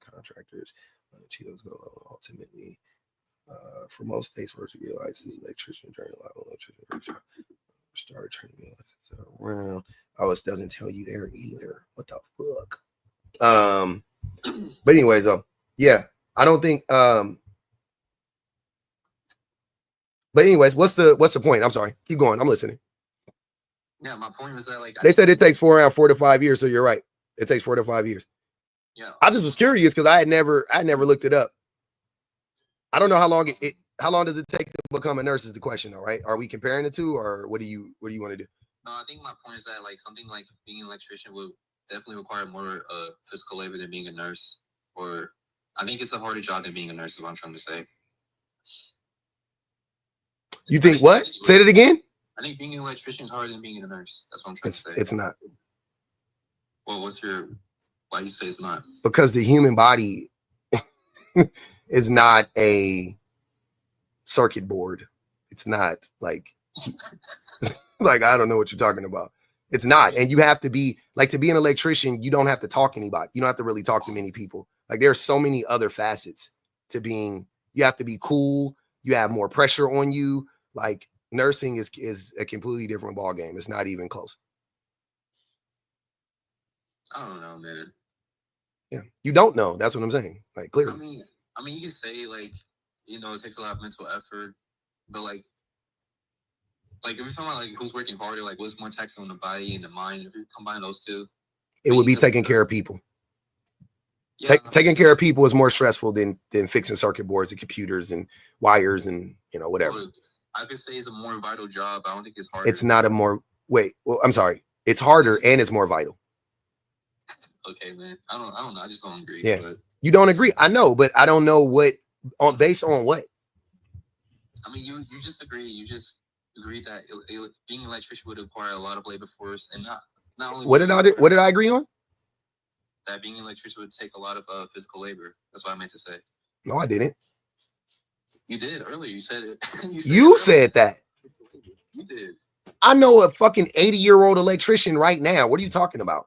contractors. Cheetos go ultimately. For most states, work to be a licensed electrician, during a lot of electrician start training me license around. Oh, it doesn't tell you there either. What the fuck? But anyways, yeah, I don't think but anyways, what's the point? I'm sorry. Keep going. I'm listening. Yeah, my point was that like they said it takes around 4 to 5 years, so you're right. It takes 4 to 5 years. Yeah. I just was curious because I had never looked it up. I don't know how long how long does it take to become a nurse is the question, though, right? Are we comparing the two, or what do you want to do? No, I think my point is that like something like being an electrician would definitely require more physical labor than being a nurse. Or I think it's a harder job than being a nurse is what I'm trying to say. You think what? Say it again? I think being an electrician is harder than being a nurse. That's what I'm trying to say. It's not. Well, why do you say it's not? Because the human body is not a circuit board. It's not like like I don't know what you're talking about. It's not. And you have to be like, to be an electrician, you don't have to talk to anybody. You don't have to really talk to many people. Like there's so many other facets to being. You have to be cool. You have more pressure on you. Like nursing is a completely different ball game. It's not even close. I don't know, man. Yeah, you don't know. That's what I'm saying. Like clearly. I mean, you can say like, you know, it takes a lot of mental effort, but like if you're talking about like who's working harder, like what's more taxing on the body and the mind, if you combine those two, it would be taking care of people. Yeah, taking care of people is more stressful than fixing circuit boards and computers and wires and whatever. Well, I could say it's a more vital job. I don't think it's harder. It's not a more I'm sorry. It's harder and it's more vital. Okay, man. I don't know. I just don't agree. Yeah. But you don't agree. I know, but I don't know what based on what. I mean, you just agree. You just agree that being an electrician would require a lot of labor force, and not only. What did I agree on? That being an electrician would take a lot of physical labor. That's what I meant to say. No, I didn't. You did earlier. You said it. you said that. You did. I know a fucking 80-year-old electrician right now. What are you talking about?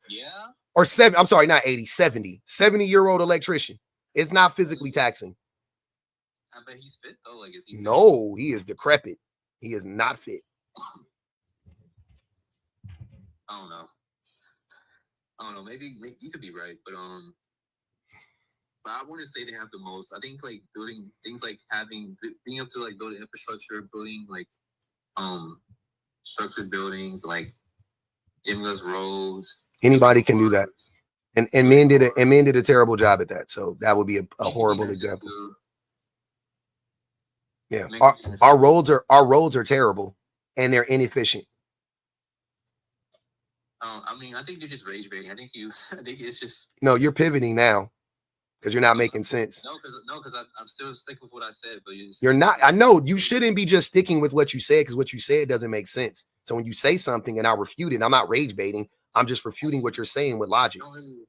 Yeah. Or 7. I'm sorry, not 80, 70. 70-year-old electrician. It's not physically taxing. I bet he's fit though. Like, is he fit? No, he is decrepit. He is not fit. I don't know. Maybe you could be right, but I wouldn't say they have the most. I think like building things like being able to like build infrastructure, building like structured buildings, like giving us roads. Anybody can do that. And men did a terrible job at that. So that would be a horrible example. Yeah. Our roads are terrible and they're inefficient. I mean, I think you're just rage baiting. I think it's just. No, you're pivoting now because you're not making sense. No, because I'm still sticking with what I said, but you're not. I know you shouldn't be just sticking with what you said because what you said doesn't make sense. So when you say something and I refute it, I'm not rage baiting. I'm just refuting what you're saying with logic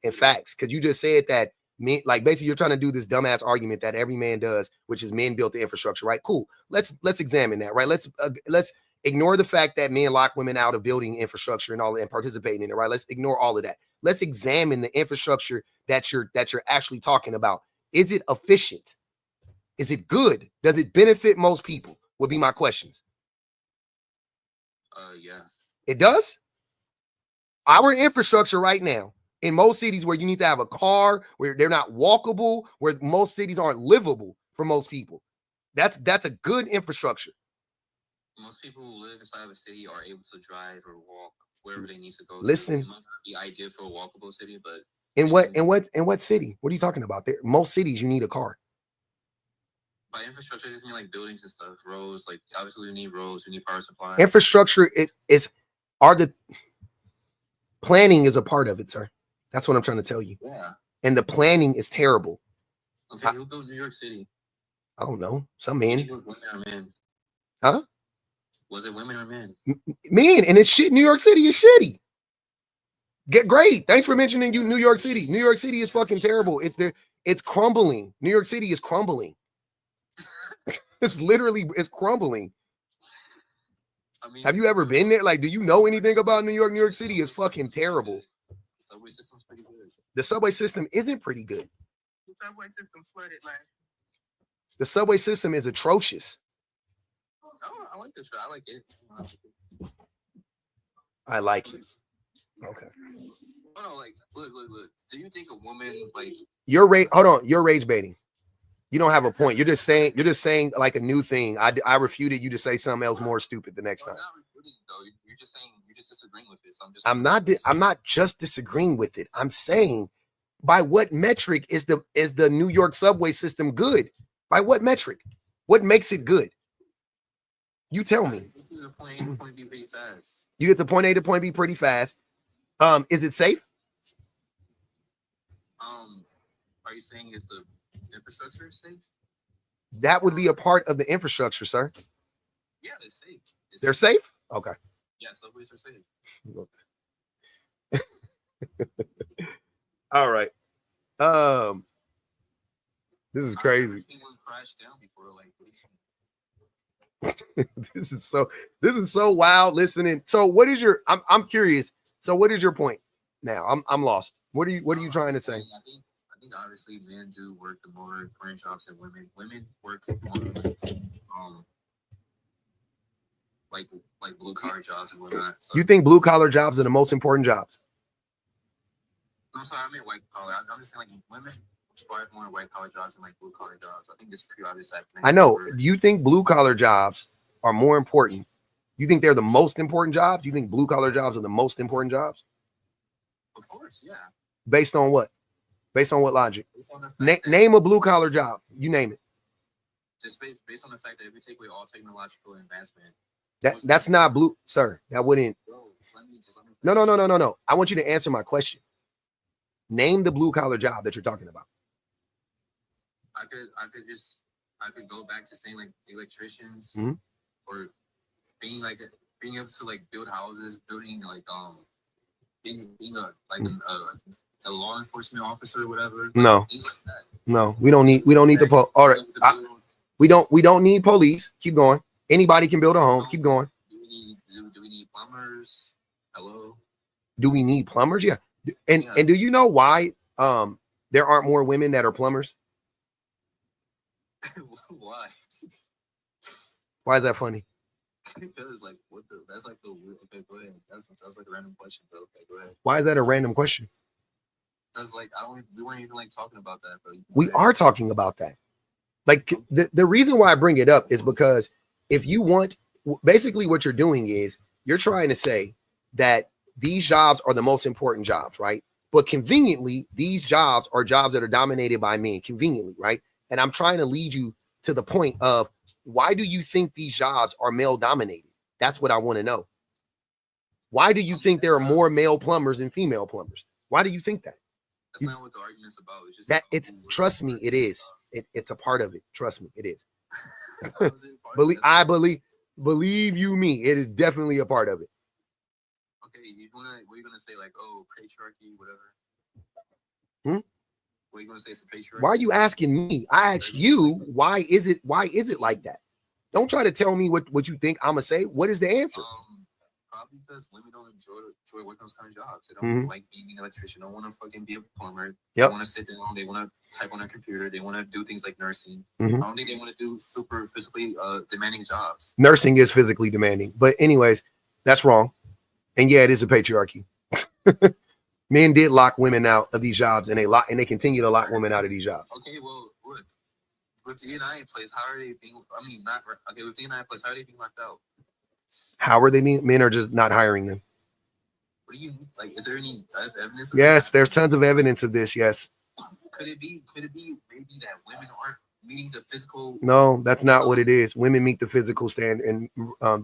and facts. Because you just said that men, like basically you're trying to do this dumbass argument that every man does, which is men built the infrastructure, right? Cool. Let's examine that, right? Let's ignore the fact that men lock women out of building infrastructure and all that and participating in it, right? Let's ignore all of that. Let's examine the infrastructure that you're actually talking about. Is it efficient? Is it good? Does it benefit most people? Would be my questions. Yeah. It does? Our infrastructure right now in most cities where you need to have a car, where they're not walkable, where most cities aren't livable for most people. That's a good infrastructure. Most people who live inside of a city are able to drive or walk wherever they need to go. Listen, it might not be ideal for a walkable city, but in what city? What are you talking about? There, most cities you need a car. By infrastructure, I just mean like buildings and stuff, roads. Like obviously, we need roads, we need power supply. Infrastructure planning is a part of it, sir. That's what I'm trying to tell you. Yeah. And the planning is terrible. Okay, who built New York City? I don't know. Some man. Man. Huh? Was it women or men? Men, and it's shit. New York City is shitty. Get great. Thanks for mentioning New York City. New York City is fucking terrible. It's crumbling. New York City is crumbling. It's crumbling. I mean, have you ever been there? Like, do you know anything about New York? New York City is fucking terrible. The subway system's pretty good. The subway system isn't pretty good. The subway system flooded last. The subway system is atrocious. Oh, I like this. I like it. I like it. Okay. Oh, like, look. Do you think a woman, like, Hold on, you're rage baiting. You don't have a point. You're just saying like a new thing. I refuted you to say something else more stupid the next time. Not refuting, though. You're just saying, you're just disagreeing with it. So I'm not just disagreeing with it. I'm saying, by what metric is the New York subway system good? By what metric? What makes it good? You tell me. You get to point A to point B pretty fast. You get to point A to point B pretty fast. Is it safe? Are you saying it's a infrastructure is safe? That would be a part of the infrastructure, sir. Yeah, it's safe. They're safe? Okay. Yeah, subways are safe. All right. This is crazy. Crashed down before, like, this is so wild listening. So what is your I'm curious. So what is your point now? I'm lost. What are you trying to say? I think obviously men do work the more important jobs than women. Women work more like blue collar jobs and whatnot. So. You think blue collar jobs are the most important jobs? No, sorry, I mean white collar. I'm just saying, like, women strive more white collar jobs than like blue collar jobs. I think it's pretty obvious that. I know. Do you think blue collar jobs are more important? You think they're the most important jobs? Do you think blue collar jobs are the most important jobs? Of course, yeah. Based on what? Based on what logic? On name a blue collar job. You name it. Just based on the fact that if we take away all technological advancement, that's not blue, sir. That wouldn't. No. I want you to answer my question. Name the blue collar job that you're talking about. I could go back to saying like electricians, or being able to like build houses, building like being a law enforcement officer or whatever. No, things like that. No, we don't need the all right. We don't need police. Keep going. Anybody can build a home. Keep going. Do we need plumbers? Hello. Do we need plumbers? Yeah. And do you know why there aren't more women that are plumbers? Why? Why is that funny? Because like that's like the weird. Okay, go ahead. That's like a random question, bro. Okay, go ahead. Why is that a random question? That's like we weren't even like talking about that, bro. We are talking about that. Like the reason why I bring it up is because if you want, basically what you're doing is you're trying to say that these jobs are the most important jobs, right? But conveniently, these jobs are jobs that are dominated by men, conveniently, right? And I'm trying to lead you to the point of, why do you think these jobs are male dominated? That's what I want to know. Why do you think there are more male plumbers than female plumbers? Why do you think that? That's not what the argument's about. It's just that trust me, it is. It's a part of it. Trust me, it is. Believe you me, it is definitely a part of it. Okay, what are you gonna say? Like, oh, patriarchy, whatever. What are you gonna say? It's a patriarchy. Why are you asking me? I asked you, why is it like that? Don't try to tell me what you think I'm gonna say. What is the answer? Probably because women don't enjoy working those kind of jobs. They don't like being an electrician. They don't want to fucking be a plumber. They want to sit down. They want to type on their computer. They want to do things like nursing. I don't think they want to do super physically demanding jobs. Nursing is physically demanding, but anyways, that's wrong. And yeah, it is a patriarchy. Men did lock women out of these jobs, and they continue to lock women out of these jobs. Okay, well, with D&I in place, how are they being? I mean, not okay. With D&I in place, how are they being locked out? How are they being? Men are just not hiring them. What do you like? Is there any evidence? Yes, there's tons of evidence of this. Yes. Could it be maybe that women aren't meeting the physical? No, that's not what it is. Women meet the physical standard, and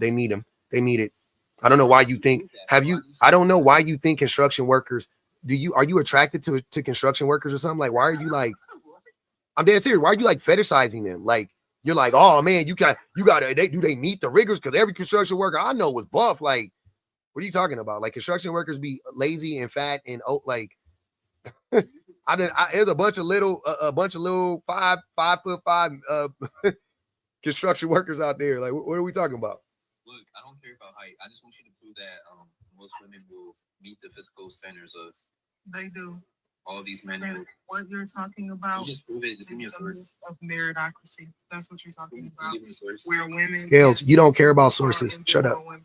they meet them. They meet it. I don't know why you think. I don't know why you think construction workers. Are you attracted to construction workers or something? Like, why are you like? I'm dead serious. Why are you like fetishizing them? Like, You're like, oh man, you got they meet the rigors? Because every construction worker I know was buff. Like, what are you talking about? Like construction workers be lazy and fat and like there's a bunch of little 5'5" construction workers out there. Like, what are we talking about? Look, I don't care about height. I just want you to prove that most women will meet the physical standards of. They do. All these men. Will. What you're talking about? You just prove it. Just give me a source. Of meritocracy. That's what you're talking about. Give me a source. Where women. Scales. You don't care about sources. Shut up. Women.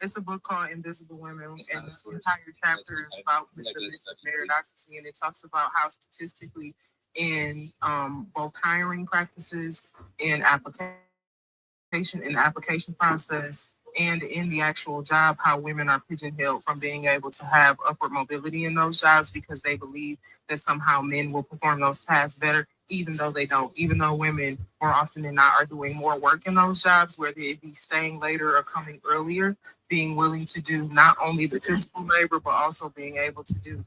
It's a book called Invisible Women, and the entire chapter is about meritocracy, and it talks about how statistically in both hiring practices and application process and in the actual job, how women are pigeonholed from being able to have upward mobility in those jobs because they believe that somehow men will perform those tasks better, even though they don't. Even though women more often than not are doing more work in those jobs, whether it be staying later or coming earlier, being willing to do not only the physical labor, but also being able to do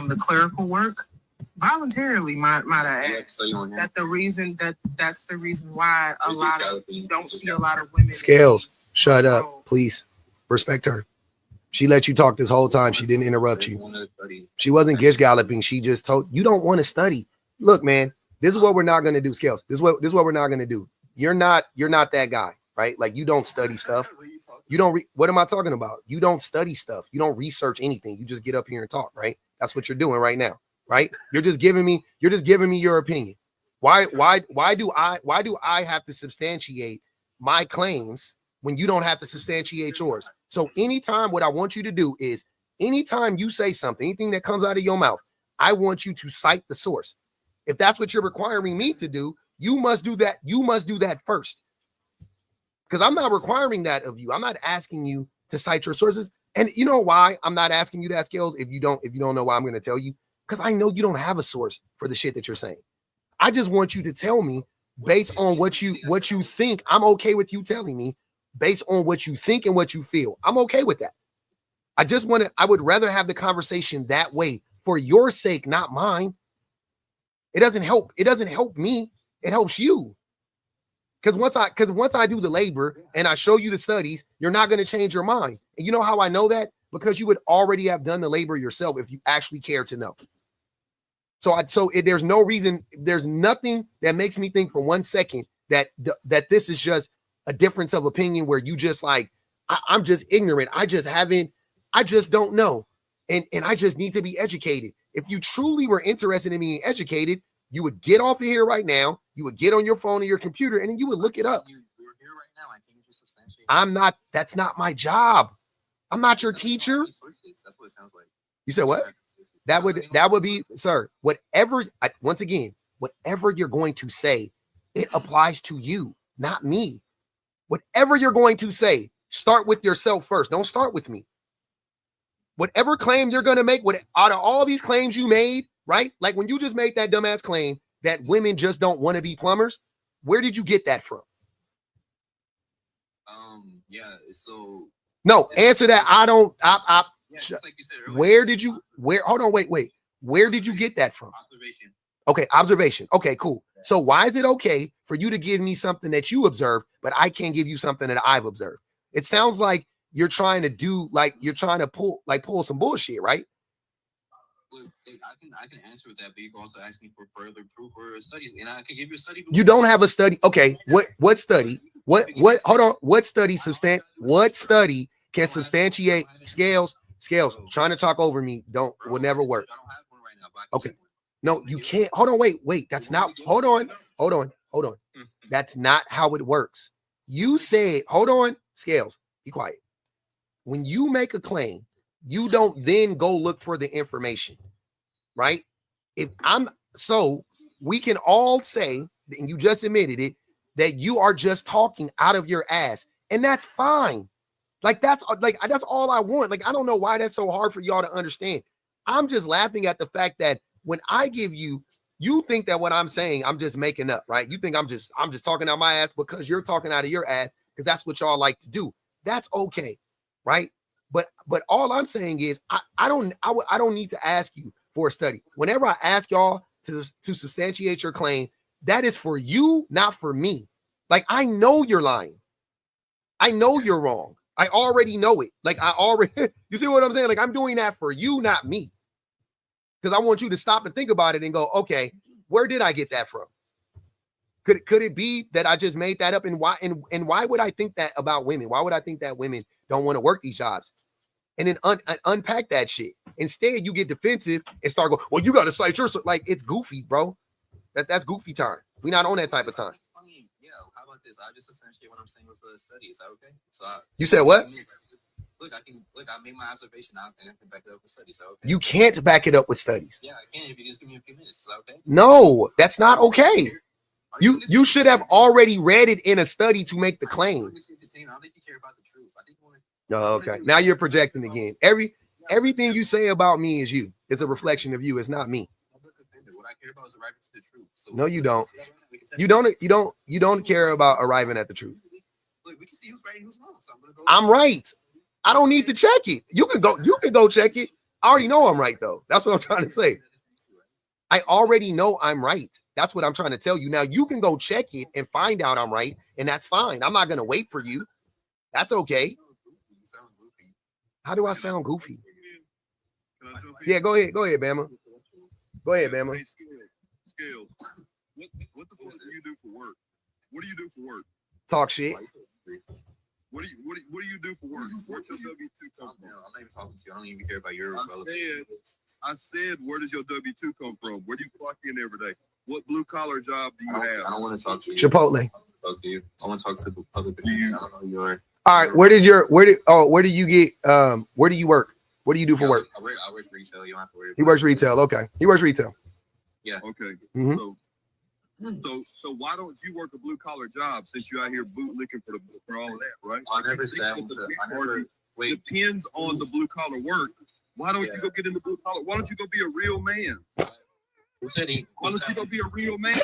the clerical work voluntarily, might I add. That's the reason why you don't see a lot of women. Scales, shut up, please. Respect her. She let you talk this whole time. She didn't interrupt you. She wasn't gish galloping. She just told you don't want to study. Look, man, this is what we're not going to do. Scales. This is what we're not going to do. You're not that guy, right? Like you don't study stuff. You don't. What am I talking about? You don't study stuff. You don't research anything. You just get up here and talk, right? That's what you're doing right now. Right? You're just giving me your opinion. Why do I have to substantiate my claims when you don't have to substantiate yours? So anytime what I want you to do is anytime you say something, anything that comes out of your mouth, I want you to cite the source. If that's what you're requiring me to do, you must do that. You must do that first. Because I'm not requiring that of you. I'm not asking you to cite your sources. And you know why I'm not asking you that, Scales? If you don't know why I'm going to tell you. Because I know you don't have a source for the shit that you're saying. I just want you to tell me based on what you think. I'm okay with you telling me based on what you think and what you feel. I'm okay with that. I would rather have the conversation that way for your sake, not mine. It doesn't help me. It helps you. Because once I do the labor and I show you the studies, you're not going to change your mind. And you know how I know that? Because you would already have done the labor yourself if you actually care to know. There's no reason, there's nothing that makes me think for 1 second that this is just a difference of opinion where you just like, I'm just ignorant. I just don't know. And I just need to be educated. If you truly were interested in being educated, you would get off of here right now. You would get on your phone or your computer and then you would look it up. That's not my job. I'm not your teacher. That's what it sounds like. You said what? That would be, sir, whatever you're going to say, it applies to you, not me. Whatever you're going to say, start with yourself first. Don't start with me. Whatever claim you're going to make, out of all these claims you made, right? Like when you just made that dumbass claim that women just don't want to be plumbers, where did you get that from? Yeah, so no, answer that. Like you said earlier, hold on, wait. Where did you get that from? Observation. Okay, observation. Okay, cool. So why is it okay for you to give me something that you observed, but I can't give you something that I've observed? It sounds like you're trying to pull some bullshit, right? Look, I can answer with that, but you can also ask me for further proof or studies, and I can give you a study. You don't have a study. Okay, what study? What hold on. What study can substantiate Scales? Trying to talk over me will never work. I don't have one right now, Okay. No, you can't. Hold on, wait. That's not. Hold on. That's not how it works. You said, hold on, Scales, be quiet. When you make a claim, you don't then go look for the information, right? We can all say, and you just admitted it, that you are just talking out of your ass, and that's fine. That's all I want. Like, I don't know why that's so hard for y'all to understand. I'm just laughing at the fact that when I give you think that what I'm saying, I'm just making up, right? You think I'm just talking out my ass because you're talking out of your ass because that's what y'all like to do. That's okay, right? But all I'm saying is I don't need to ask you for a study. Whenever I ask y'all to substantiate your claim, that is for you, not for me. Like, I know you're lying. I know you're wrong. I already know it. Like, I already, you see what I'm saying? Like, I'm doing that for you, not me. Because I want you to stop and think about it and go, okay, where did I get that from? Could it be that I just made that up? And why would I think that about women? Why would I think that women don't want to work these jobs? And then unpack that shit. Instead, you get defensive and start going, well, you got to cite your, like, it's goofy, bro. That's goofy time. We're not on that type of time. I mean, yeah, how about this? I just essentially what I'm saying with the study. Is that okay? So you said what? I made my observation out and I can back it up with studies. Okay? You can't back it up with studies. Yeah, I can if you just give me a few minutes. Is that okay? No, that's not okay. You should have already read it in a study to make the claim. I don't think you care about the truth. I think Oh, okay. Now you're projecting again. Everything you say about me is you. It's a reflection of you. It's not me. What I care about is arriving to the truth. So no, you don't. You don't care about arriving at the truth. Look, we can see who's right and who's wrong. So I'm right. I don't need to check it. You can go check it. I already know I'm right, though. That's what I'm trying to say. I already know I'm right. That's what I'm trying to tell you. Now you can go check it and find out I'm right, and that's fine. I'm not gonna wait for you. That's okay. How do I sound goofy? Yeah, go ahead, Bama. Go ahead, Bama. Scale. What the fuck do you do for work? What do you do for work? Talk shit. What do you do for work? Where's your W-2 come from? I'm not even talking to you. I don't even care about your. I said, where does your W-2 come from? Where do you clock in every day? What blue collar job do you have? I don't want to talk to you. Chipotle. Talk to you. I want to talk to the public. I don't know your. All right, where do you work? What do you do for work? I work retail. You don't have to worry. He works retail. Okay, he works retail. Yeah. Okay. Mm-hmm. So why don't you work a blue collar job since you're out here bootlicking for all of that, right? I never said. Depends on the blue collar work. Why don't you go get in the blue collar? Why don't you go be a real man? Why don't you go be a real man?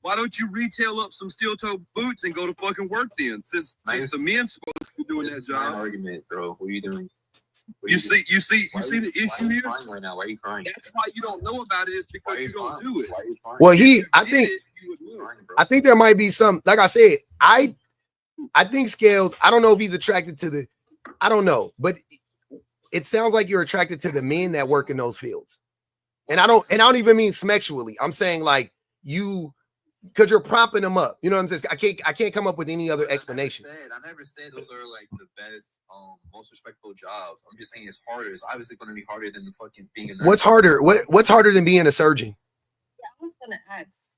Why don't you retail up some steel toe boots and go to fucking work then? Since the men's supposed to be doing that job. Argument, bro. What are you doing? You see the issue here. Right now, why are you crying? That's why you don't know about it. Is because you don't do it. Well, I think there might be some. Like I said, I think Scales. I don't know if he's attracted to I don't know, but it sounds like you're attracted to the men that work in those fields. And I don't even mean sexually. I'm saying like because you're propping them up. You know what I'm saying? I can't come up with any other explanation. I never said those are like the best, most respectable jobs. I'm just saying it's harder. It's obviously going to be harder than fucking being a nurse. What's harder? What's harder than being a surgeon? Yeah, I was gonna ask.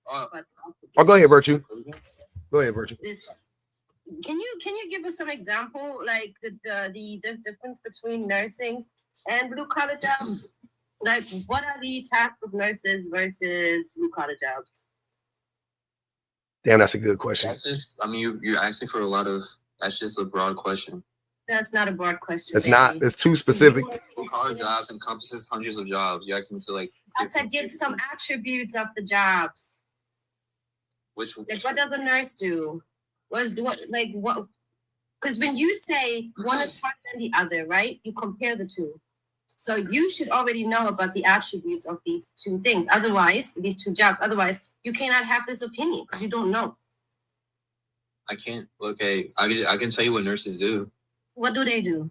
Go ahead, Virtue. Go ahead, Virtue. Can you give us some example, like the difference between nursing and blue collar jobs? Like, what are the tasks of nurses versus blue collar jobs? Damn, that's a good question. You're asking for a lot of. That's just a broad question. That's not a broad question. It's not. It's too specific. Blue collar jobs encompasses hundreds of jobs. You asked me to like. I said give some attributes of the jobs. Which? Like, what does a nurse do? What? Because when you say one is harder than the other, right? You compare the two. So you should already know about the attributes of these two things. Otherwise, these two jobs. Otherwise, you cannot have this opinion because you don't know. I can't. Okay, I can tell you what nurses do. What do they do?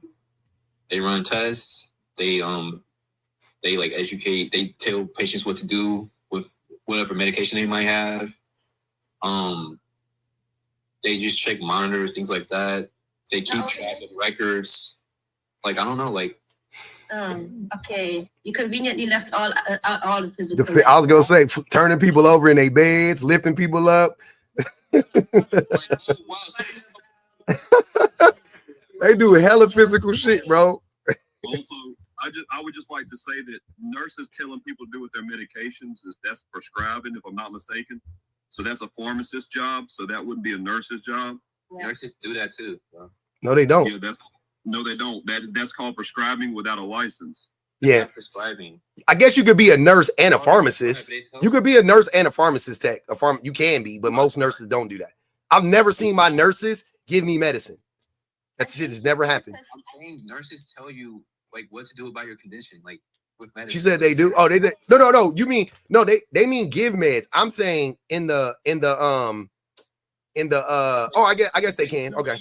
They run tests. They like educate. They tell patients what to do with whatever medication they might have. They just check monitors, things like that. They keep track of records. Like, I don't know, like. Okay. You conveniently left all the physical. I was gonna say turning people over in their beds, lifting people up. They do hella physical shit, bro. Also, I would just like to say that nurses telling people to do with their medications that's prescribing, if I'm not mistaken. So that's a pharmacist's job. So that wouldn't be a nurse's job. Yeah. Nurses do that too. Bro. No, they don't. Yeah, no, they don't. That's called prescribing without a license. Yeah. Prescribing. I guess you could be a nurse and a pharmacist. You could be a nurse and a pharmacist tech. You can be, but most nurses don't do that. I've never seen my nurses give me medicine. That shit has never happened. I'm saying nurses tell you like what to do about your condition. Like with medicine. She said they do. Oh, they no. You mean no? They mean give meds. I'm saying in the oh, I guess they can. Okay.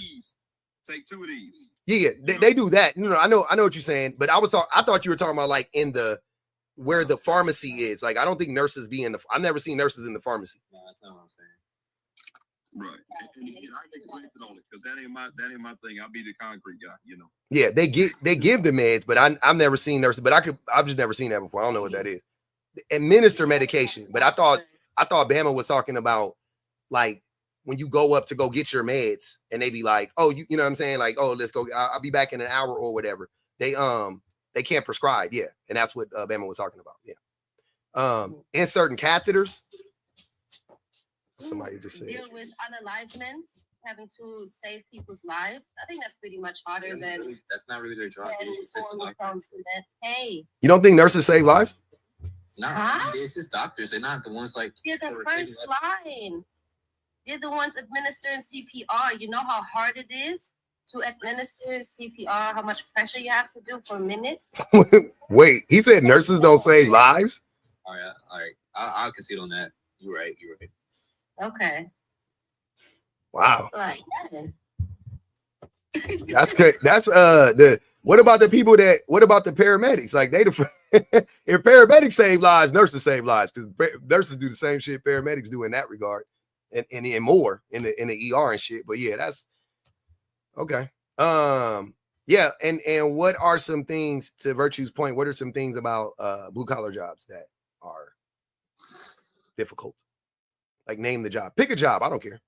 Take 2 of these. Yeah, they do that. No, I know what you're saying, but I thought you were talking about like in the where the pharmacy is. Like I don't think nurses be in the. I've never seen nurses in the pharmacy. No, that's not what I'm saying. Right. And I can comment on it because that ain't my thing. I'll be the concrete guy, you know. Yeah, they give the meds, but I've never seen nurses. But I've just never seen that before. I don't know what that is. Administer medication, but I thought Bama was talking about like when you go up to go get your meds and they be like, oh, you know what I'm saying? Like, oh, let's go. I'll be back in an hour or whatever. They can't prescribe. Yeah. And that's what Bama was talking about. Yeah. Inserting catheters. Somebody just said. Deal with unalignments, having to save people's lives. I think that's pretty much harder than. That's not really their job. Hey. You don't think nurses save lives? No, it's just doctors. They're not the ones like. You're the first line. They're the ones administering CPR. You know how hard it is to administer CPR, how much pressure you have to do for minutes. Wait, he said nurses don't save lives? All right. I'll concede on that. You're right. Okay. Wow. Right. That's good. That's what about the paramedics? Like if paramedics save lives, nurses save lives because nurses do the same shit paramedics do in that regard. And more in the ER and shit. But yeah, that's okay. Yeah, and what are some things to Virtue's point? What are some things about blue collar jobs that are difficult? Like name the job. Pick a job. I don't care.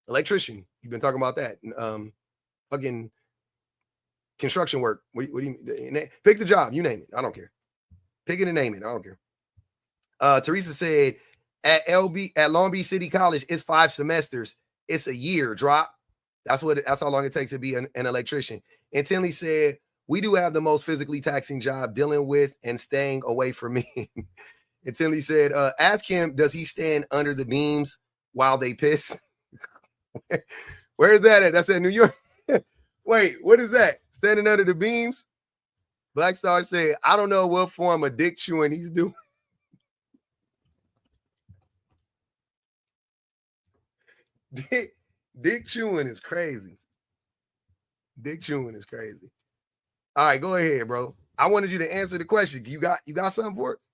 Electrician. You've been talking about that. Fucking construction work. What do you mean? Pick the job. You name it. I don't care. Pick it and name it. I don't care. Teresa said at Long Beach City College, it's 5 semesters. It's a year drop. That's how long it takes to be an electrician. And Tinley said, we do have the most physically taxing job dealing with and staying away from me. And Tinley said, ask him, does he stand under the beams while they piss? Where is that at? That's in New York. Wait, what is that? Standing under the beams? Black Star said, I don't know what form of dick chewing he's doing. Dick chewing is crazy. Dick chewing is crazy. All right, go ahead, bro. I wanted you to answer the question. You got something for us?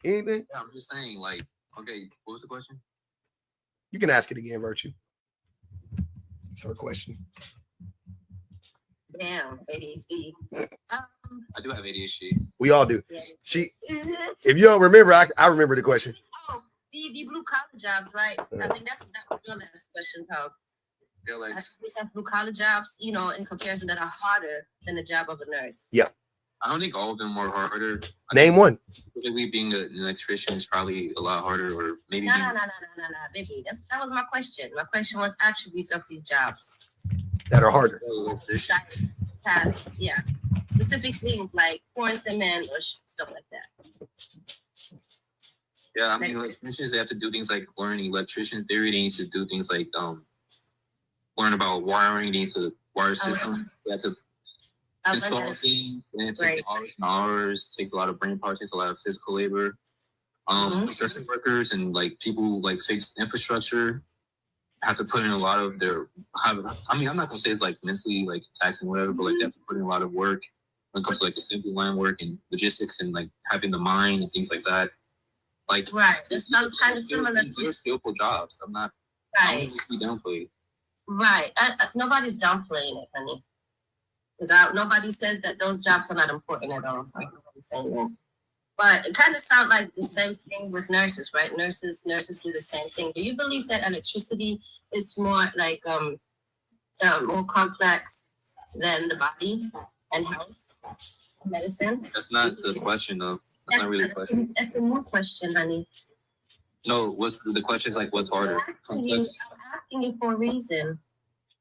Anything? Yeah, I'm just saying, like, okay, what was the question? You can ask it again, Virtue. It's her question. Damn, ADHD. I do have ADHD. We all do. Yeah. If you don't remember, I remember the question. Oh, the blue collar jobs, right? I think that was your last question, Paul. Yeah, like some blue collar jobs, you know, in comparison that are harder than the job of a nurse. Yeah. I don't think all of them are harder. Name one. Typically, being an electrician is probably a lot harder, or maybe. No, baby. That was my question. My question was attributes of these jobs that are harder. Tasks, yeah. Specific things like pouring cement or stuff like that. Yeah, I mean, electricians, they have to do things like learn electrician theory. They need to do things like learn about wiring. They need to wire systems. They have to install things. And it takes hours. Takes a lot of brain power. Takes a lot of physical labor. Construction workers and like people who like fix infrastructure have to put in a lot of their. I'm not gonna say it's like mentally like taxing whatever, but like they have to put in a lot of work when it comes to like assembly line work and logistics and like having the mine and things like that. Like right, it sounds kind of similar. They're skillful jobs. I'm not. Right. I'm downplayed. Right. Nobody's downplaying it, honey. Because nobody says that those jobs are not important at all. Like nobody's saying that. But it kind of sounds like the same thing with nurses, right? Nurses do the same thing. Do you believe that electricity is more like more complex than the body and health, medicine? That's not the question, though. That's not really the question. That's a more question, honey. No, what the question is like, what's harder? I'm asking you for a reason.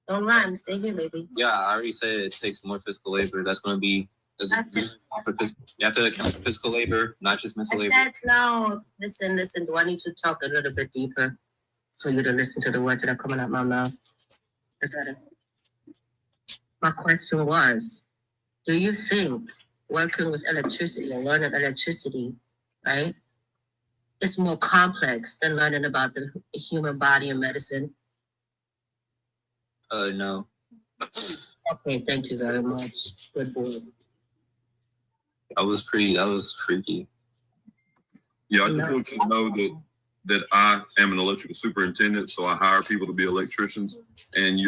Don't run, stay here, baby. Yeah, I already said it takes more physical labor. That's going to be. You have to account for physical labor, not just mental labor. No, listen. Do I need to talk a little bit deeper for you to listen to the words that are coming out my mouth? My question was, do you think working with electricity and learning electricity, right? It's more complex than learning about the human body and medicine. No. Okay, thank you very much. Good boy. That was freaky. Yeah, I just want you to know that I am an electrical superintendent, so I hire people to be electricians. And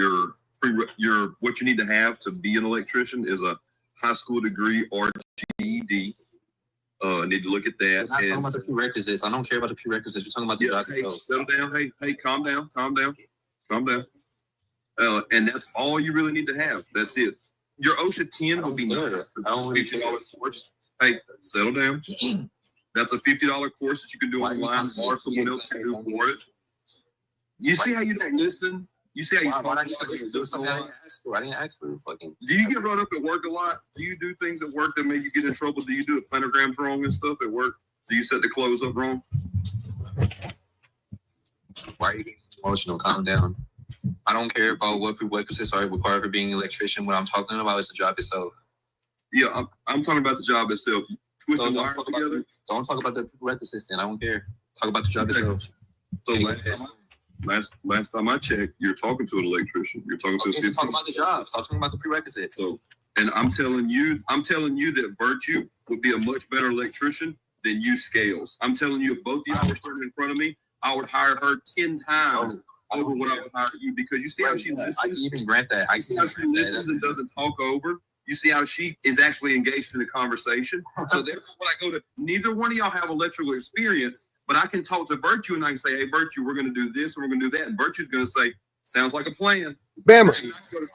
what you need to have to be an electrician is a high school degree or GED. Need to look at that. I'm not talking about the prerequisites. I don't care about the prerequisites. We're talking about the job itself. Settle down. Hey, calm down. And that's all you really need to have. That's it. Your OSHA 10 will be nice. I don't really care. Hey, settle down. That's a $50 course that you can do online, or someone else can do for it. You see how you don't listen? You see how you talk? I didn't ask for fucking. Do you get run up at work a lot? Do you do things at work that make you get in trouble? Do you do the planograms wrong and stuff at work? Do you set the clothes up wrong? Why are you getting emotional? Calm down. I don't care about what prerequisites are required for being an electrician. What I'm talking about is the job itself. Yeah, I'm talking about the job itself. Twist the wire together. Don't talk about the prerequisites, then. I don't care. Talk about the job itself. So last time I checked, you're talking to an electrician. You're talking to a 15. Talk about the job. Stop talking about the prerequisites. So, and I'm telling you that Virtue would be a much better electrician than you, Scales. I'm telling you, if both of y'all were standing in front of me, I would hire her 10 times over what I would hire you, because you see how she listens. I can even grant that. I see how she listens and doesn't talk over. You see how she is actually engaged in the conversation. So therefore, when I go to, neither one of y'all have electrical experience, but I can talk to Virtue and I can say, hey, Virtue, we're going to do this and we're going to do that. And Virtue's going to say, sounds like a plan. Bama.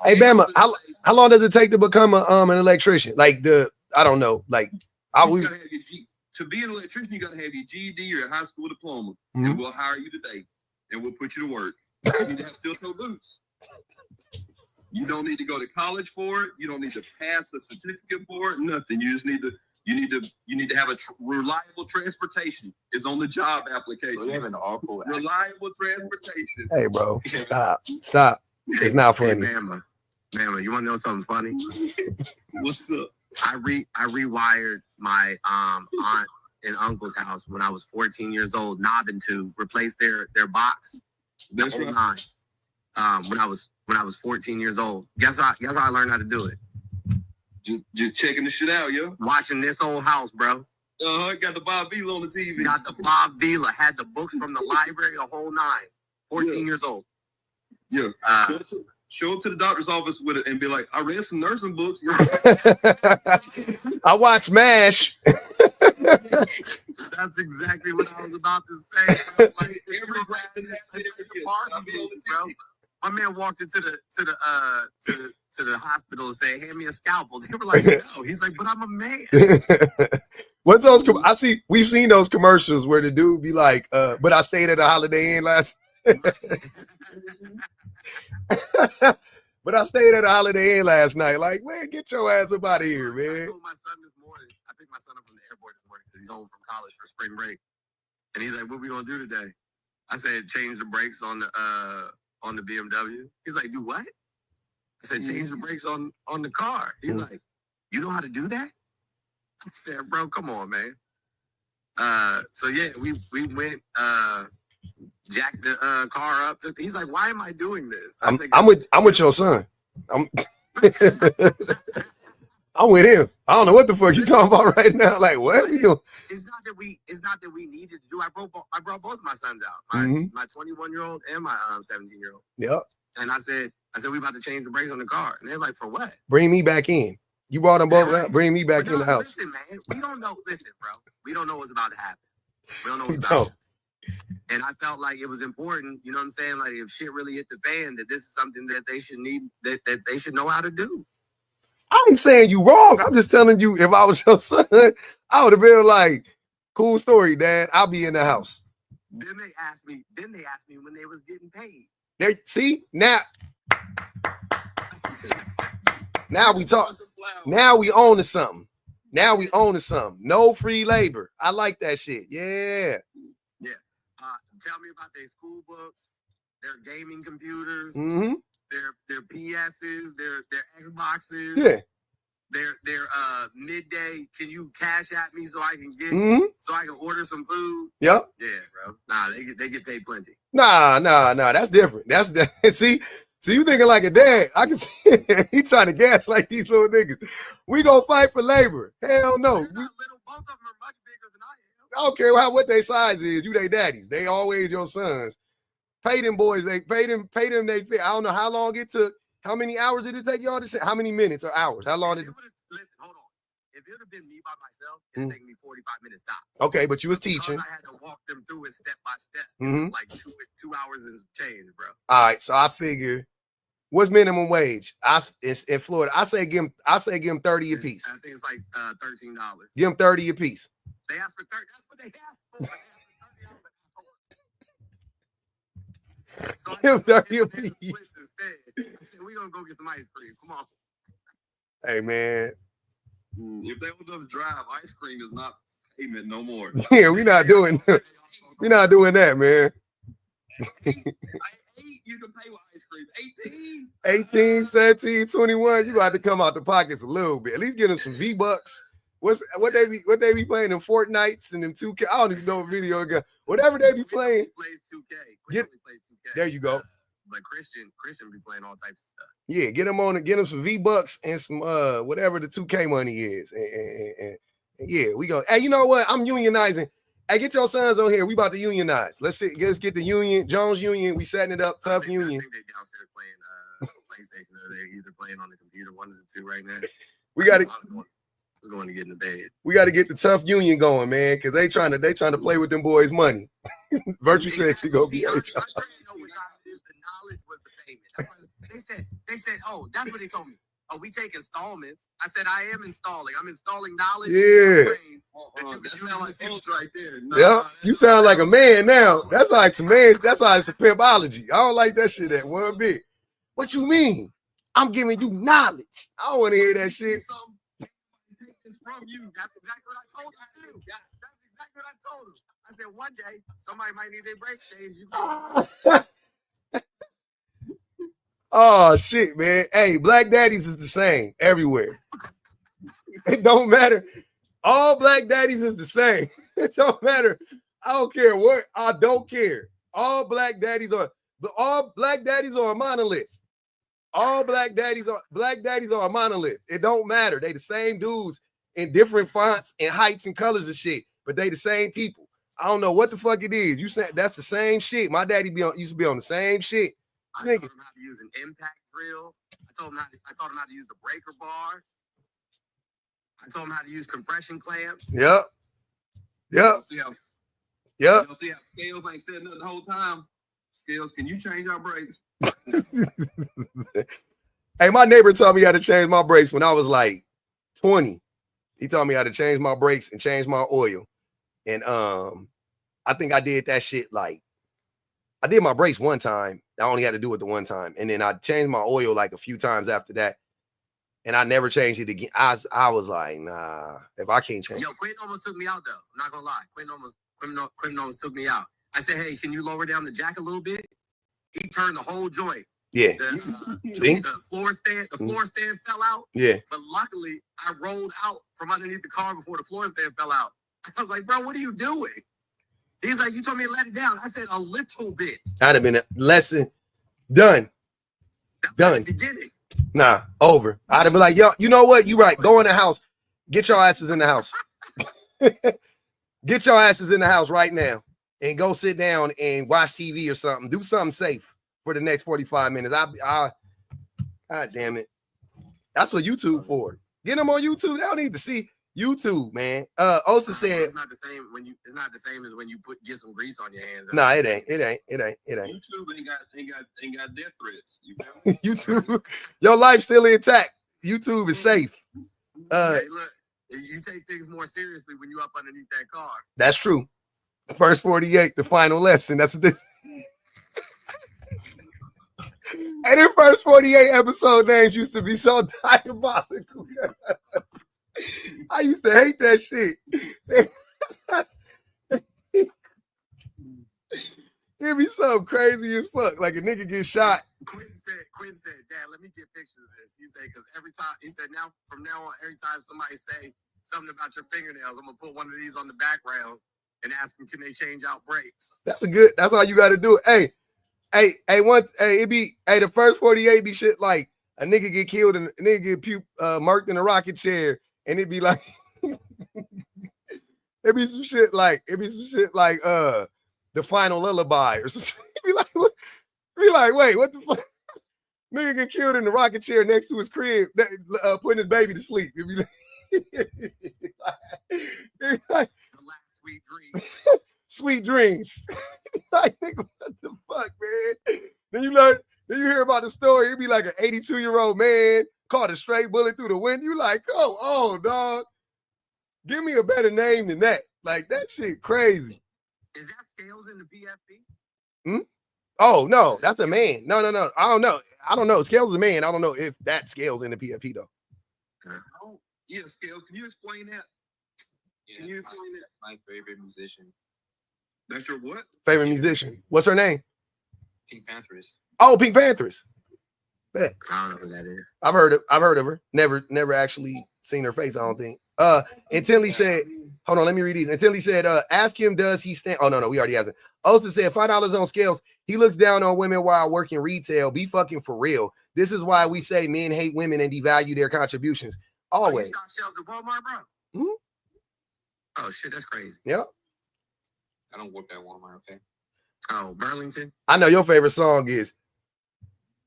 Hey, Bama, how long does it take to become an electrician? Like I don't know. Like, to be an electrician, you got to have your GED or your high school diploma. Mm-hmm. And we'll hire you today and we'll put you to work. You need to have steel-toe boots. You don't need to go to college for it. You don't need to pass a certificate for it. Nothing. You just need to. You need to have a reliable transportation. It's on the job application. You have an awful reliable transportation. Hey, bro, stop. It's not funny. Hey, Mama, you want to know something funny? What's up? I rewired my aunt and uncle's house when I was 14 years old, knobbing to replace their box. That's right. When I was 14 years old. Guess how I learned how to do it? Just checking the shit out, yo. Watching This Old House, bro. Got the Bob Vila on the TV. Got the Bob Vila. Had the books from the library, the whole nine. 14 years old. Yeah. Show up to the doctor's office with it and be like, I read some nursing books. I watched MASH. That's exactly what I was about to say. Like, my man walked into the hospital and said, "Hand me a scalpel." They were like, "No." He's like, "But I'm a man." What's those? We've seen those commercials where the dude be like, "But I stayed at a Holiday Inn last." But I stayed at a Holiday Inn last night. Like, man, get your ass up out of here, man. I told my son this morning. I picked my son up from the airport this morning because he's home from college for spring break, and he's like, "What we gonna do today?" I said, "Change the brakes on the BMW." He's like, "Do what?" I said, "Change the brakes on the car." He's like, "You know how to do that?" I said, "Bro, come on, man." So yeah, we went jacked the car up. He's like, "Why am I doing this?" I said, I'm with your son. I'm with him. I don't know what the fuck you talking about right now. Like, what are you doing? It's not that we needed to do. I brought both my sons out, my 21-year-old and my 17-year-old. Yep. And I said we about to change the brakes on the car, and they're like, "For what?" Bring me back in. You brought them both out. Bring me back in the house. Listen, man, we don't know. Listen, bro, we don't know what's about to happen. We don't know what's about to happen. And I felt like it was important, you know what I'm saying? Like, if shit really hit the fan, that this is something that they should need, that they should know how to do. I ain't saying you wrong. I'm just telling you, if I was your son, I would have been like, "Cool story, Dad. I'll be in the house." Then they asked me when they was getting paid. There, see, now we talk. Now we own to something. No free labor. I like that shit. Yeah. Yeah. Tell me about their school books, their gaming computers, Mm-hmm. their PSs, their Xboxes. Yeah. their midday. Can you cash at me so I can get so I can order some food? Yep. Yeah, bro. Nah, they get paid plenty. Nah. That's different. See, you thinking like a dad. I can see he trying to gaslight these little niggas. We gonna fight for labor. Hell no. They're not little. Both of them are much bigger than I am. I don't care what their size is. You they daddies. They always your sons. Pay them boys. They pay them. They fit. I don't know how long it took. How many hours did it take y'all to say? How many minutes or hours? How long did it? Listen, hold on. If it would have been me by myself, it'd take me 45 minutes top. Okay, but you was teaching. I had to walk them through it step by step. It's like two hours and change, bro. All right, so I figure, what's minimum wage? It's in Florida. I say give them 30 a piece. I think it's like $13. Give them 30 a piece. They asked for 30. That's what they asked for. So give them 30 a piece. Instead, I said, we're gonna go get some ice cream. Come on. Hey man. If they would have drive, ice cream is not payment no more. Yeah, we're not doing that, man. You can pay with ice cream. 18, 17, 21. You got to come out the pockets a little bit. At least get them some V-Bucks. What they be playing in Fortnites and them 2K. I don't even know what video game. Whatever they be playing. Plays 2K. Plays 2K. There you go. But Christian be playing all types of stuff. Yeah, get them some V-Bucks and some whatever the 2K money is. And yeah, we go. Hey, you know what? I'm unionizing. Hey, get your sons on here. We about to unionize. Let's get the union, Jones Union. We setting it up. Tough union. I think they're downstairs playing PlayStation, or they're either playing on the computer, one of the two right now. We got to. I was going to get in the bed. We got to get the tough union going, man, because they trying to play with them boys' money. Virtue said she gonna be. The knowledge was the payment. They said, oh, that's what they told me. Oh, we take installments. I said, I am installing. I'm installing knowledge. Yeah. That sound like folks right there. Yeah, you sound like a man now. That's like some man. That's like some pimpology. I don't like that shit that one bit. What you mean? I'm giving you knowledge. I don't want to hear that shit. Take this from you. That's exactly what I told him too. That's exactly what I told him. I said one day somebody might need their brakes changed. Oh shit, man. Hey, black daddies is the same everywhere. It don't matter. All black daddies is the same. It don't matter. I don't care what. I don't care. All black daddies are a monolith. All black daddies are a monolith. It don't matter. They the same dudes in different fonts and heights and colors and shit, but they the same people. I don't know what the fuck it is. You said that's the same shit. My daddy used to be on the same shit. I told him how to use an impact drill. I taught him how to use the breaker bar. I told him how to use compression clamps. Yep. You see how Scales ain't said nothing the whole time. Scales, can you change our brakes? Hey, my neighbor taught me how to change my brakes when I was like 20. He taught me how to change my brakes and change my oil. And I think I did that shit like I did my brakes one time. I only had to do it the one time. And then I changed my oil like a few times after that. And I never changed it again. I was like, nah, if I can't change. Yo, Quentin almost took me out though. I'm not gonna lie. Quentin almost took me out. I said, hey, can you lower down the jack a little bit? He turned the whole joint. Yeah. The floor stand fell out. Yeah. But luckily, I rolled out from underneath the car before the floor stand fell out. I was like, bro, what are you doing? He's like, you told me to let it down. I said, a little bit. That'd have been a lesson done. Done. Beginning. Nah, over. I'd have been like, yo, you know what? You right. Go in the house. Get your asses in the house. Get your asses in the house right now and go sit down and watch TV or something. Do something safe for the next 45 minutes. God damn it. That's what YouTube for. Get them on YouTube. They don't need to see YouTube, man. Osa said it's not the same as when you get some grease on your hands. Nah, it ain't. YouTube ain't got death threats. YouTube, your life's still intact. YouTube is safe. Hey, look, you take things more seriously when you up underneath that car. That's true. First 48, the final lesson. That's what this. And their first 48 episode names used to be so diabolical. I used to hate that shit. It'd be something crazy as fuck. Like a nigga get shot. Quentin said, Dad, let me get pictures of this. He said, because every time, he said, from now on, every time somebody say something about your fingernails, I'm going to put one of these on the background and ask them, can they change out brakes? That's how you got to do it. The first 48 be shit like a nigga get killed and a nigga get murked in a rocket chair. And it'd be like, it'd be some shit like, The Final Lullaby or something. Be like, wait, what the fuck? Nigga get killed in the rocket chair next to his crib, putting his baby to sleep. It'd be like the last sweet dreams. Sweet dreams. Like, nigga, what the fuck, man? Then you hear about the story. It'd be like an 82-year-old man caught a stray bullet through the window. You like, oh, dog. Give me a better name than that. Like, that shit crazy. Is that Scales in the PFP? Oh, no, that's a man. No. I don't know. Scales is a man. I don't know if that Scales in the PFP, though. Yeah, Scales, can you explain that? Can you explain that? My favorite musician. That's your what? Favorite musician. What's her name? Pink Panthers. Oh, Pink Panthers. Bet. I don't know who that is. I've heard of her. Never actually seen her face, I don't think. And Tinley said, hold on, let me read these. And Tinley said, ask him, does he stand? Oh, no, we already have it. Oster said, $5 on Scales. He looks down on women while working retail. Be fucking for real. This is why we say men hate women and devalue their contributions. Always. You stock shelves at Walmart, bro? Hmm? Oh, shit, that's crazy. Yep. I don't work at Walmart, okay? Oh, Burlington? I know your favorite song is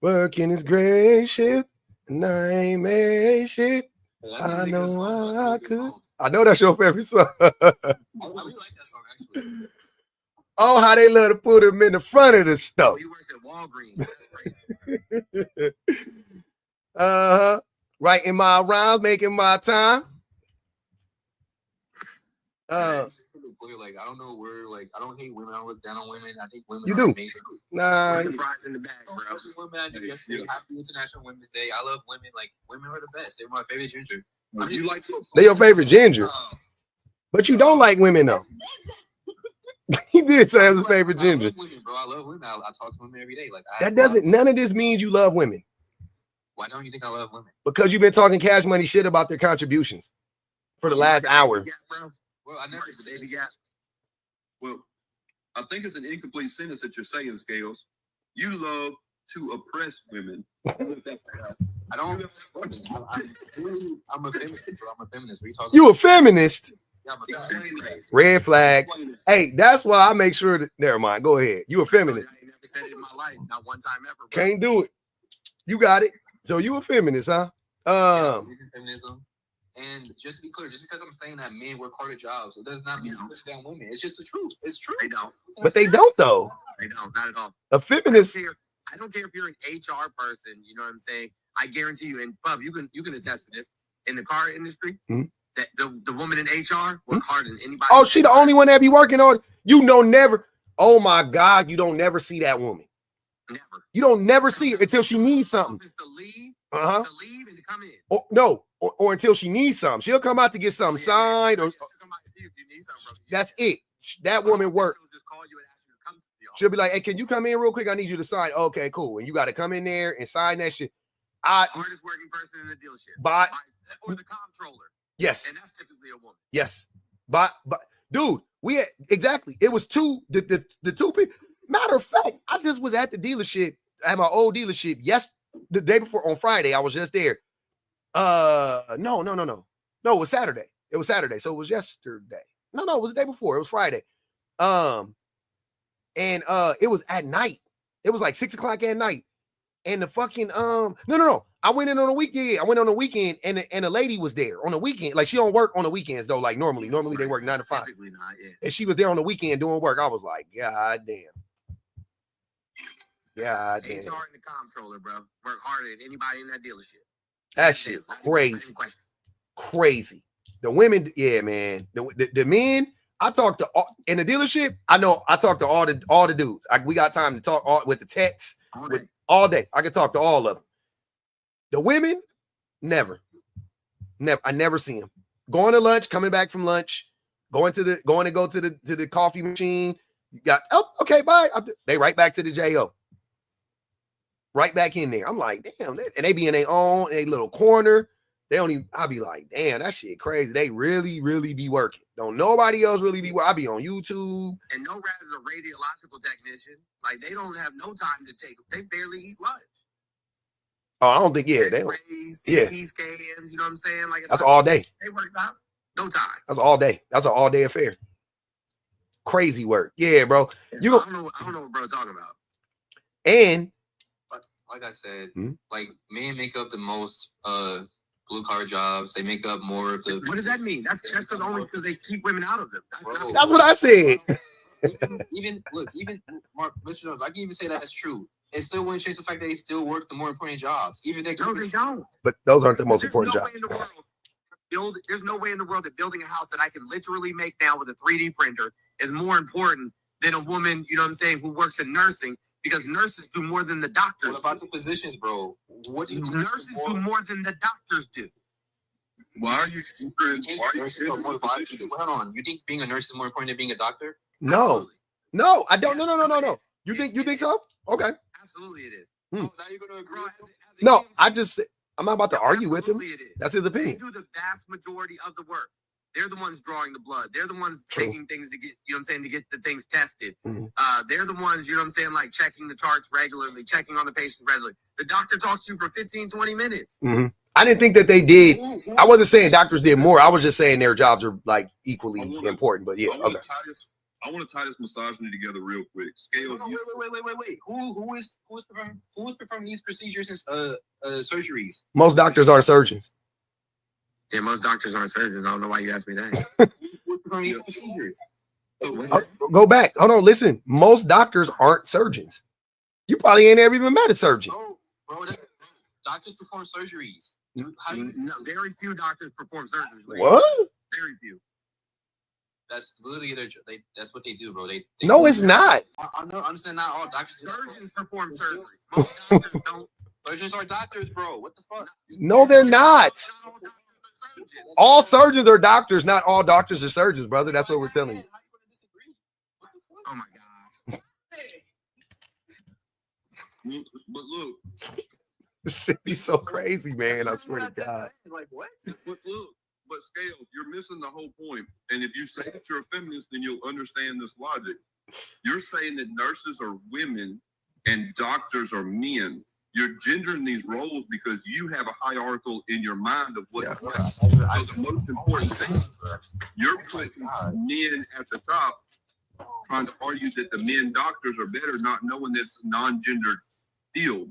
Working is great shit, and I ain't made shit. I know I could. I know that's your favorite song. I really like that song, actually. Oh, how they love to put him in the front of the stuff. Oh, he works at Walgreens. That's crazy. Writing my rhymes, making my time. Like, I don't know where, like, I don't hate women. I don't look down on women. I think women You are do. amazing. Nah. Put the fries in the bag, bro. Women I do yesterday. Happy International Women's Day. I love women. Like, women are the best. They're my favorite ginger. You like They your favorite ginger. But you don't like women, though. He did say his favorite ginger. I love women, bro. I love women. I talk to women every day. Like, None of this means you love women. Why don't you think I love women? Because you've been talking Cash Money shit about their contributions for the last hour. Well, I never said that. Well, I think it's an incomplete sentence that you're saying, Scales. You love to oppress women. I don't. I'm a feminist, bro. I'm a feminist. What are you talking You a feminist? Yeah, I'm a feminist. Red flag. Hey, that's why I make sure that. Never mind. Go ahead. You a feminist. I ain't never said it in my life. Not one time ever. Bro. Can't do it. You got it. So you a feminist, huh? Feminism. And just to be clear, just because I'm saying that men work harder jobs, it does not mean you push down women. It's just the truth. It's true. They don't. But they don't, though. They don't. Not at all. A feminist. I don't care if you're an HR person. You know what I'm saying? I guarantee you, and Bub, you can attest to this. In the car industry, that the woman in HR work harder than anybody. Oh, she the only one that be working on. You know, never. Oh my God, you don't never see that woman. Never. You don't never see her until she needs something. To leave, to leave and to come in. Or, no, or until she needs something. She'll come out to get something signed. Or come out to see if you need something, bro. That's it. That woman work. She'll just call you and ask you to come to the office. She'll be like, "Hey, can you come in real quick? I need you to sign." Okay, cool. And you got to come in there and sign that shit. Hardest working person in the dealership. Or the comptroller. Yes. And that's typically a woman. Yes. But dude, we had exactly. It was the two people. Matter of fact, I just was at the dealership at my old dealership. Yes, the day before on Friday, I was just there. No. It was Saturday. It was Saturday, so it was yesterday. No, it was the day before. It was Friday. And it was at night. It was like 6 o'clock at night. And the fucking no. I went in on a weekend. I went on a weekend, and a lady was there on the weekend. Like, she don't work on the weekends though. Like normally they work 9 to 5. Typically not, yeah. And she was there on the weekend doing work. I was like, God damn. God damn. HR and the comptroller, bro, work harder than anybody in that dealership. That shit crazy. Crazy. The women, yeah, man. The men, I talk to in the dealership. I talk to all the dudes. We got time to talk with the techs all day. I can talk to all of them. The women, never. I never see them. Going to lunch, coming back from lunch, going to go to the coffee machine, You got, oh, okay, bye. They right back to the JO. Right back in there. I'm like, damn. And they be in their own little corner. They don't even, I be like, damn, that shit crazy. They really, really be working. Don't nobody else really be working. I be on YouTube. And no raz is a radiological technician. Like, they don't have no time to take, they barely eat lunch. Oh, I don't think, yeah. They don't, CT scans, you know what I'm saying? Like, that's all day. They work out. No time. That's all day. That's an all day affair. Crazy work. Yeah, bro. I don't know what bro talking about. And like I said, like men make up the most blue collar jobs. They make up more of the. What does that mean? That's because they keep women out of them. That's what I said. even Mark, Mr. Jones, I can even say that that's true. It still wouldn't change the fact that they still work the more important jobs. Even they don't. But those aren't the most important jobs. There's no way in the world that building a house that I can literally make now with a 3D printer is more important than a woman, you know what I'm saying, who works in nursing, because nurses do more than the doctors. What about the physicians, bro? What do nurses do more than the doctors do? Why are you hold on. You think being a nurse is more important than being a doctor? No. Absolutely. No, I don't. No. You think so? Okay. Absolutely it is. Oh, now you're gonna agree. No, I'm not about to argue with him. That's his opinion. They do the vast majority of the work. They're the ones drawing the blood. They're the ones taking things to get, you know what I'm saying, to get the things tested. They're the ones, you know what I'm saying, like checking the charts regularly, checking on the patients regularly. The doctor talks to you for 15, 20 minutes. I didn't think that they did. I wasn't saying doctors did more. I was just saying their jobs are like equally important. But yeah, okay. I want to tie this misogyny together real quick. Scales. Wait. Who is performing these procedures and surgeries? Most doctors aren't surgeons. Yeah, most doctors aren't surgeons. I don't know why you asked me that. Who's performing these procedures? Go back. Hold on. Listen. Most doctors aren't surgeons. You probably ain't ever even met a surgeon. Bro, doctors perform surgeries. No, very few doctors perform surgeries. What? Very few. That's literally that's what they do, bro. They no, it's not. I know. I'm saying not all doctors. Surgeons perform surgeries. Most doctors don't. Surgeons are doctors, bro. What the fuck? No, they're not. All surgeons are doctors. Not all doctors are surgeons, brother. That's what we're telling you. Oh my god. But look, this should be so crazy, man. I swear to God. Like what? But Scales, you're missing the whole point. And if you say that you're a feminist, then you'll understand this logic. You're saying that nurses are women and doctors are men. You're gendering these roles because you have a hierarchical in your mind of what so the most important thing, you're putting men at the top, trying to argue that the men doctors are better, not knowing that it's a non-gendered field.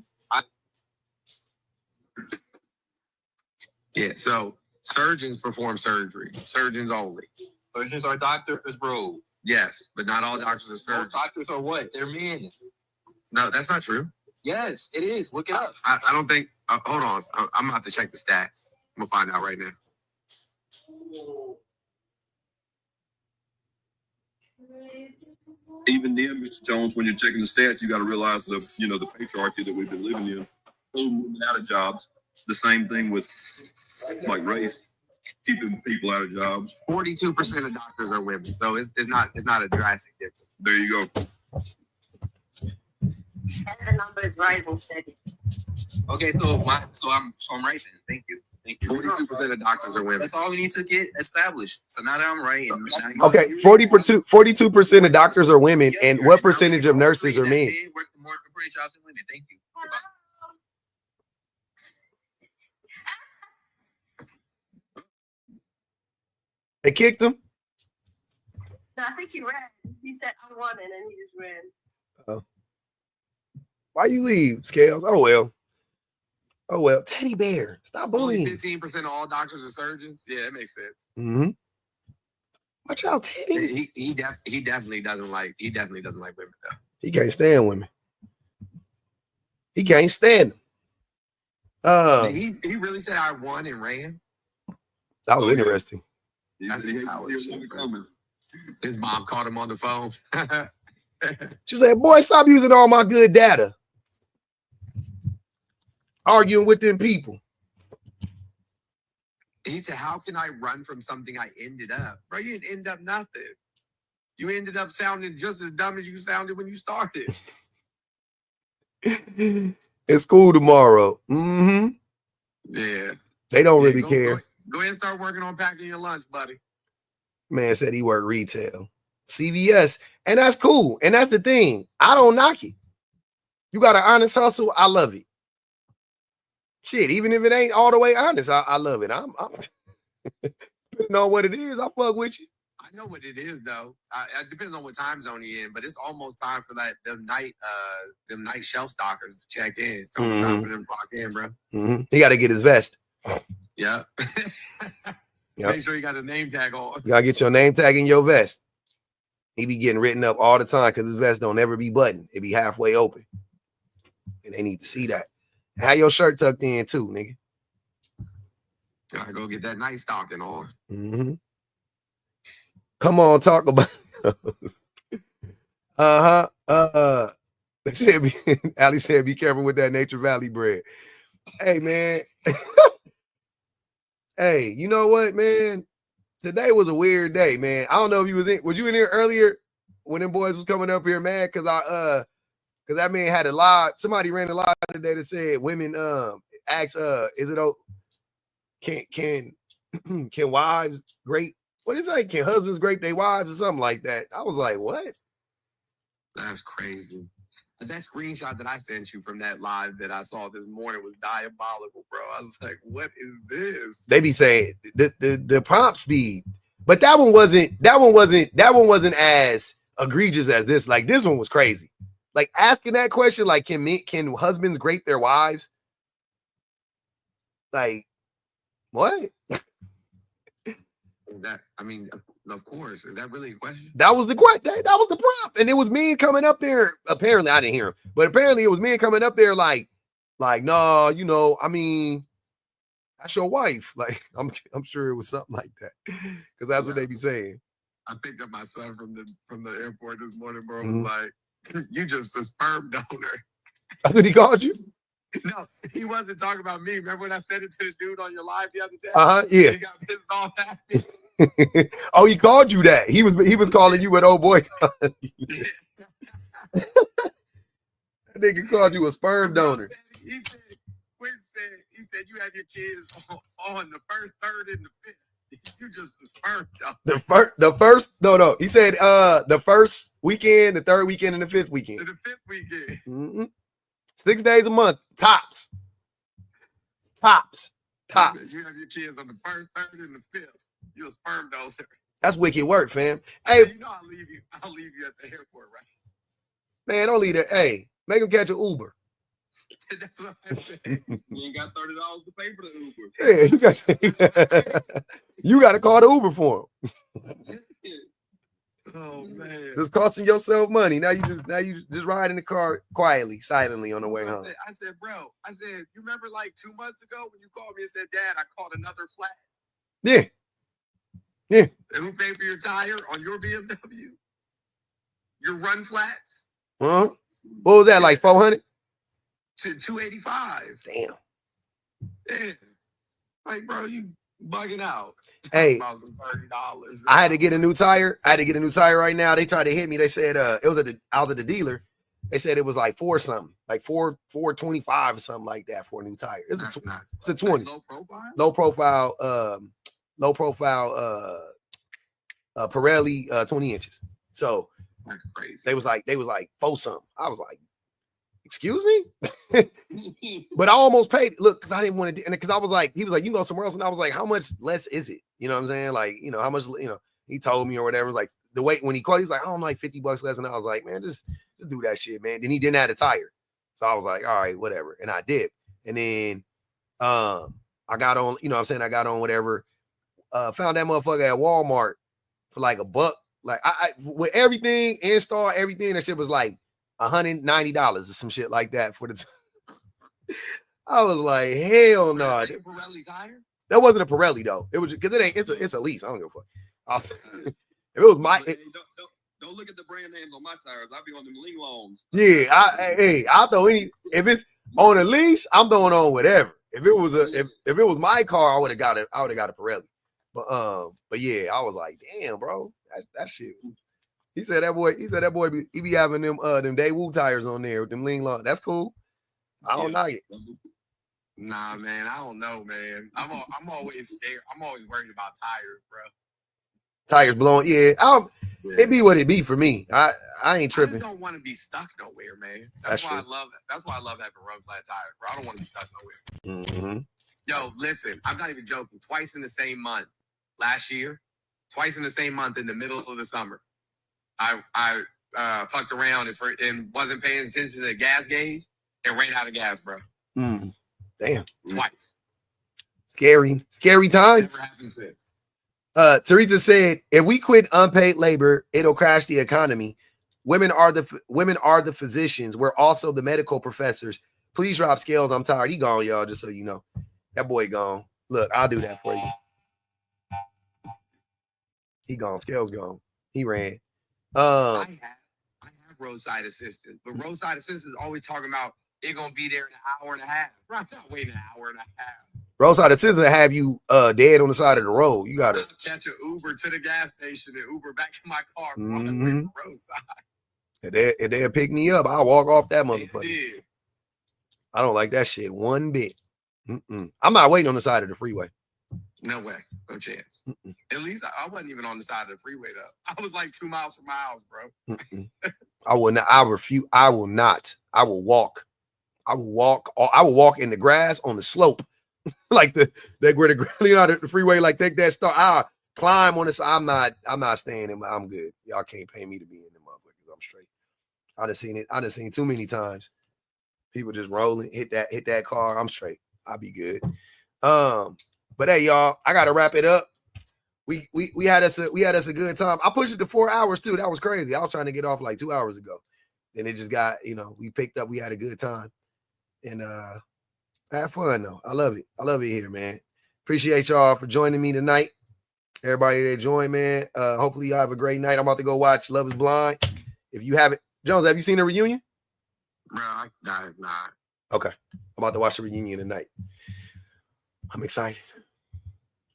Yeah, so surgeons perform surgery. Surgeons only. Surgeons are doctors, bro. Yes, but not all doctors are surgeons. Doctors are what? They're men. No, that's not true. Yes, it is. Look it up. I don't think. Hold on. I'm about to check the stats. I'm gonna find out right now. Even then, Mr. Jones, when you're checking the stats, you got to realize the patriarchy that we've been living in, pulling women out of jobs. The same thing with like race, keeping people out of jobs. 42% of doctors are women, so it's not a drastic difference. There you go. And the number is rising steady. Okay, so I'm right then. Thank you. 42% of doctors are women. That's all we need to get established. So now that I'm right. Okay, 42% of doctors are women, and what percentage of nurses are men? Work more important jobs than women. Thank you. They kicked him. No, I think he ran. He said, "I won," and then he just ran. Oh. Why you leave, Scales? Oh well. Teddy bear, stop bullying. Only 15% of all doctors are surgeons. Yeah, that makes Mm-hmm. sense. Watch out, Teddy. He definitely doesn't like women though. He can't stand women. He can't stand them. He really said I won and ran. That was interesting. That's his mom called him on the phone. She said, "Boy, stop using all my good data. Arguing with them people." He said, "How can I run from something I ended up?" Bro, you didn't end up nothing. You ended up sounding just as dumb as you sounded when you started. It's school tomorrow. Mm-hmm. Yeah. They don't really care. Go ahead and start working on packing your lunch, buddy. Man said he worked retail. CVS. And that's cool. And that's the thing. I don't knock it. You got an honest hustle. I love it. Shit, even if it ain't all the way honest, I love it. I'm depending on what it is, I fuck with you. I know what it is though. It depends on what time zone you're in, but it's almost time for them night shelf stockers to check in. It's almost time for them to clock in, bro. Mm-hmm. He got to get his vest. Yeah. Yep. Make sure you got a name tag on. You gotta get your name tag in your vest. He be getting written up all the time because his vest don't ever be buttoned. It be halfway open. And they need to see that. Have your shirt tucked in too, nigga. Gotta go get that night stocking on. Mm-hmm. Come on, talk about they said Ali said be careful with that Nature Valley bread. Hey man. Hey, you know what, man? Today was a weird day, man. I don't know if you was you in here earlier when them boys was coming up here, man? Cause that man had a live, somebody ran a live today that said women ask is it can wives great? What is it? Can husbands grape their wives or something like that? I was like, what? That's crazy. That screenshot that I sent you from that live that I saw this morning was diabolical, bro. I was like, what is this? They be saying the prompt speed, but that one wasn't as egregious as this. Like this one was crazy. Like asking that question, like can husbands grape their wives? Like what? Of course. Is that really a question? That was the question. That was the prompt. And it was me coming up there. Apparently, I didn't hear him, but apparently it was me coming up there like, no, that's your wife. Like, I'm sure it was something like that. Because that's what they be saying. I picked up my son from the airport this morning, bro. Was like, you just a sperm donor. That's what he called you? No, he wasn't talking about me. Remember when I said it to the dude on your live the other day? Yeah. He got pissed off at me. Oh, he called you that. He was calling you an old boy. That nigga called you a sperm donor. He said you have your kids on the first, third, and the fifth. You just a sperm donor. The first no. He said the first weekend, the third weekend, and the fifth weekend. The fifth weekend. Mm-hmm. 6 days a month, tops. You have your kids on the first, third, and the fifth. You're a sperm donor. That's wicked work, fam. Hey, you know I'll leave you at the airport, right? Man, don't leave that. Hey, make him catch an Uber. That's what I said. You ain't got $30 to pay for the Yeah, Uber. you got to call the Uber for him. Oh man, it's costing yourself money. Now you just ride in the car quietly, silently on the way home. I said, bro, you remember like 2 months ago when you called me and said, Dad, I caught another flat. Yeah. And who paid for your tire on your BMW? Your run flats? What was that, like 400? To 285. Damn. Yeah. Like, bro, you bugging out. Hey, $30. I had to get a new tire. Right now. They tried to hit me. They said I was at the dealer. They said it was like $4 like $425 or something like that for a new tire. It's a 20. Low profile Pirelli 20 inches. So that's crazy. They was like $4 something. I was like, excuse me? But I almost paid. Look, because I didn't want to, and because I was like, he was like, you go somewhere else, and I was like, how much less is it? You know what I'm saying? Like, how much? He told me or whatever. It was like the weight when he called, he was like, I don't like $50 less, and I was like, man, just do that shit, man. Then he didn't have a tire, so I was like, all right, whatever, and I did. And then I got on, I got on whatever. Found that motherfucker at Walmart for like $1. Like I with everything, install everything, that shit was like $190 or some shit like that for the I was like, hell no. Like a Pirelli tire? That wasn't a Pirelli though. It was because it's a lease. I don't give a fuck. If it was my don't look at the brand names on my tires. I'll be on them lean loans. Yeah, I'll throw any if it's on a lease, I'm throwing on whatever. If it was if it was my car, I would have got a Pirelli. But yeah, I was like, damn, bro, that shit. He said that boy he be having them Daewoo tires on there with them lean long. That's cool. I don't like it. Nah, man, I don't know, man. I'm always scared. I'm always worried about tires, bro. Tires blowing. Yeah, it be what it be for me. I ain't tripping. I just don't want to be stuck nowhere, man. That's why I love having road flat tires, bro. I don't want to be stuck nowhere. Mm-hmm. Yo, listen, I'm not even joking. Twice in the same month last year, twice in the same month in the middle of the summer, I fucked around and wasn't paying attention to the gas gauge and ran out of gas, bro. Damn. Twice. Scary times. Never happened since. Teresa said, if we quit unpaid labor, it'll crash the economy. Women are the physicians. We're also the medical professors. Please drop scales. I'm tired. He gone, y'all, just so you know. That boy gone. Look, I'll do that for you. He gone. Scales gone. He ran. I have roadside assistants, but roadside assistants always talking about they're gonna be there in an hour and a half. Bro, I'm not waiting an hour and a half. Roadside assistants have you dead on the side of the road. You gotta catch an Uber to the gas station and Uber back to my car. Roadside. If they'll pick me up, I'll walk off that motherfucker. I don't like that shit one bit. I'm not waiting on the side of the freeway. No way. No chance. At least I wasn't even on the side of the freeway, though. I was like 2 miles from my house, bro. I will not. I refuse. I will not. I will walk. I will walk in the grass on the slope. Like where the freeway, like take that start. I climb on this. I'm not staying in. I'm good. Y'all can't pay me to be in the motherfuckers. I'm straight. I done seen it. I done seen too many times. People just rolling, hit that car. I'm straight. I'll be good. But hey, y'all, I gotta wrap it up. We had us a good time. I pushed it to 4 hours too. That was crazy. I was trying to get off like 2 hours ago. Then it just got, we picked up. We had a good time, and I had fun though. I love it. I love it here, man. Appreciate y'all for joining me tonight. Everybody that joined, man. Hopefully y'all have a great night. I'm about to go watch Love Is Blind. If you haven't, Jones, have you seen the reunion? Bro, I have not. Okay, I'm about to watch the reunion tonight. I'm excited.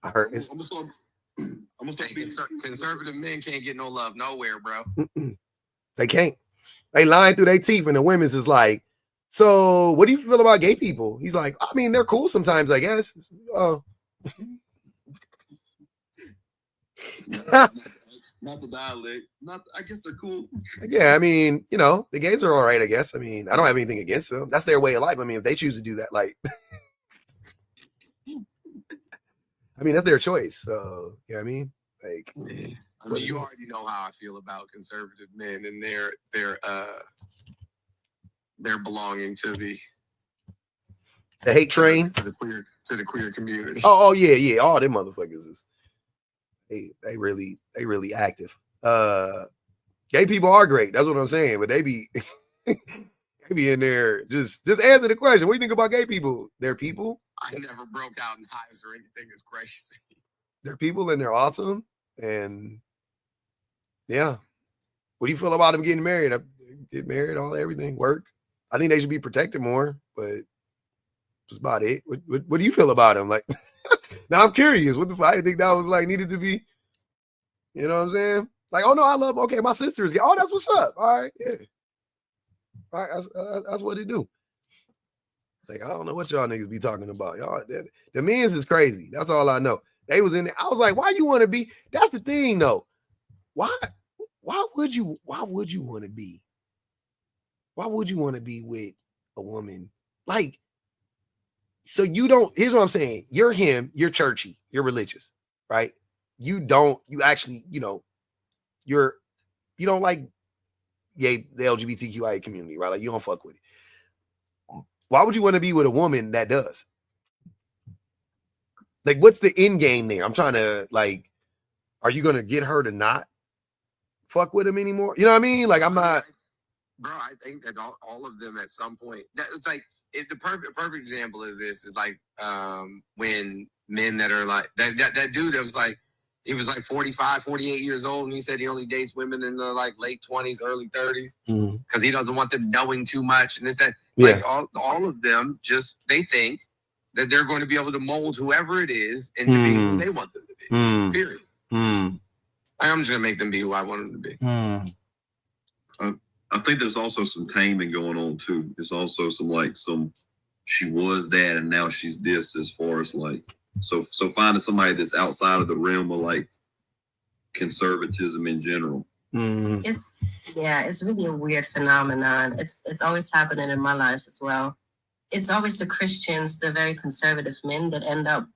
I heard this. I'm gonna start being conservative men can't get no love nowhere, bro. They can't. They lying through their teeth, and the women's is like, so what do you feel about gay people? He's like, I mean, they're cool sometimes, I guess. Oh. Not the dialect. I guess they're cool. Yeah, I mean, the gays are all right, I guess. I mean, I don't have anything against them. That's their way of life. I mean, if they choose to do that, like, I mean, that's their choice. So, you know what I mean? Like, yeah. I mean, you already know how I feel about conservative men and their belonging to the hate train to the queer community. Oh yeah. All them motherfuckers is they really active. Gay people are great. That's what I'm saying. But they be in there. Just answer the question. What do you think about gay people? They're people. I never broke out in hives or anything. It's crazy. They're people and they're awesome. And yeah. What do you feel about them getting married? Get married, everything, work. I think they should be protected more, but that's about it. What do you feel about them? Like, now I'm curious. What the fuck? I think that was like needed to be, you know what I'm saying? Like, oh no, I love. Okay, my sister's gay. Oh, that's what's up. All right, yeah. All right, that's what they do. Like, I don't know what y'all niggas be talking about. Y'all, the men's is crazy. That's all I know. They was in there. I was like, why you want to be? That's the thing, though. Why would you want to be? Why would you want to be with a woman? Like, so you don't, here's what I'm saying. You're him, you're churchy, you're religious, right? You actually, you don't like the LGBTQIA community, right? Like, you don't fuck with it. Why would you want to be with a woman that does? Like, what's the end game there? I'm trying to, like, are you going to get her to not fuck with him anymore? You know what I mean? Like, I'm not. Bro, I think that all of them at some point, the perfect example is this is like when men that are like that dude that was like, he was like 45, 48 years old, and he said he only dates women in the like late 20s, early 30s because he doesn't want them knowing too much. And it's that like all of them they think that they're going to be able to mold whoever it is into being who they want them to be. Period. I'm just gonna make them be who I want them to be. I think there's also some taming going on too. There's also some she was that and now she's this, as far as like so finding somebody that's outside of the realm of like conservatism in general. It's really a weird phenomenon. It's always happening in my life as well. It's always the Christians, the very conservative men that end up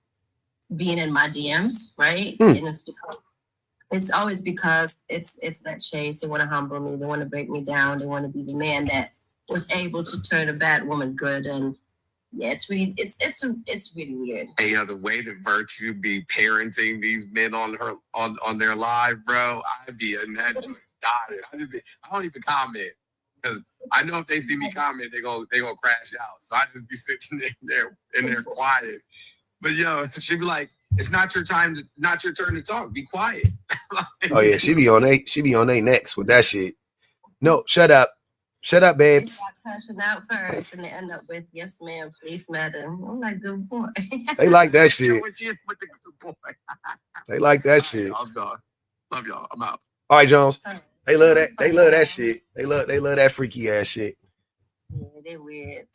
being in my DMs, right? And it's always because it's that chase. They want to humble me. They want to break me down. They want to be the man that was able to turn a bad woman good. And yeah, it's really weird. Hey, the way that Virtue be parenting these men on their live, bro, I'd be in that dying. I don't even comment because I know if they see me comment, they gonna crash out. So I just be sitting in there quiet. But she'd be like, "It's not your turn to talk. Be quiet." Oh yeah, she be on they necks with that shit. No, shut up, babes. Crashing out first, and they end up with "Yes, ma'am, please, madam." I'm like, good boy. They like that shit. They like that shit. I'm done. Love y'all. I'm out. All right, Jones. They love that. They love that shit. They love that freaky ass shit. Yeah, they weird.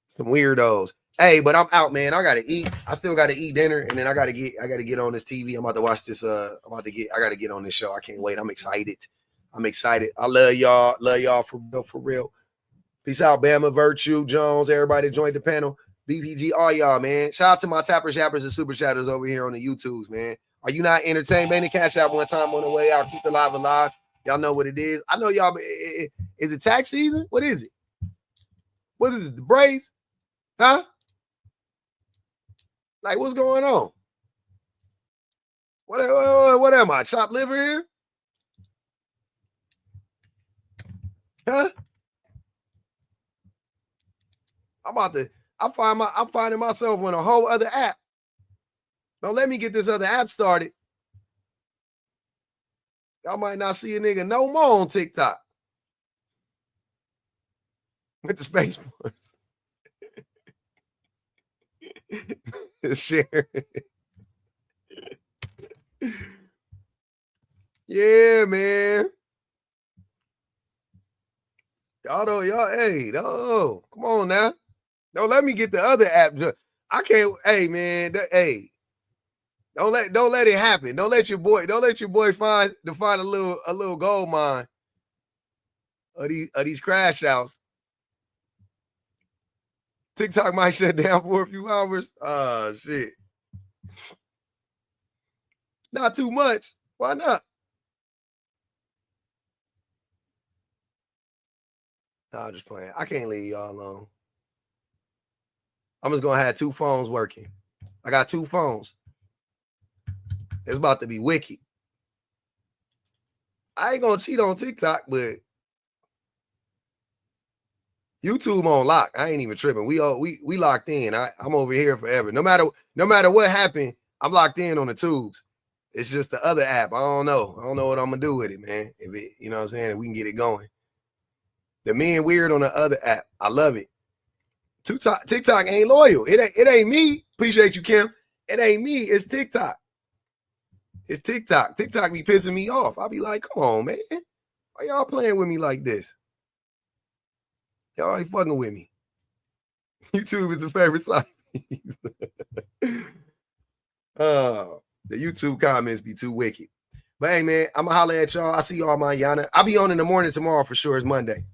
Some weirdos. Hey, but I'm out, man. I gotta eat. I still gotta eat dinner, and then I gotta get on this TV. I'm about to watch this. I gotta get on this show. I can't wait. I'm excited. I love y'all for real. Peace out, Bama, Virtue, Jones, everybody that joined the panel. BPG, all y'all, man. Shout out to my tappers, yappers, and super chatters over here on the YouTubes, man. Are you not entertained? Man, cash out one time on the way out. Keep it alive. Y'all know what it is. I know y'all. Is it tax season? What is it? What is it? The Braves? Huh? Like, what's going on? What am I? Chopped liver here? Huh? I'm finding myself on a whole other app. Don't let me get this other app started. Y'all might not see a nigga no more on TikTok. With the space force. Share. Yeah, man. Hey, no, come on now. Don't let me get the other app. I can't. Hey, man. Hey, don't let it happen. Don't let your boy find a little gold mine of these crash outs. TikTok might shut down for a few hours. Oh shit. Not too much. Why not? No, I'm just playing. I can't leave y'all alone. I'm just gonna have 2 phones working. I got 2 phones. It's about to be wicked. I ain't gonna cheat on TikTok, but YouTube on lock. I ain't even tripping. We locked in. I'm over here forever. No matter what happened, I'm locked in on the tubes. It's just the other app. I don't know what I'm gonna do with it, man. If it, you know what I'm saying, if we can get it going. The men weird on the other app. I love it. TikTok ain't loyal. It ain't me. Appreciate you, Kim. It ain't me. It's TikTok. It's TikTok. TikTok be pissing me off. I'll be like, come on, man. Why y'all playing with me like this? Y'all ain't fucking with me. YouTube is a favorite site. The YouTube comments be too wicked. But hey, man, I'm going to holler at y'all. I see y'all, Yana. I'll be on in the morning tomorrow for sure. It's Monday.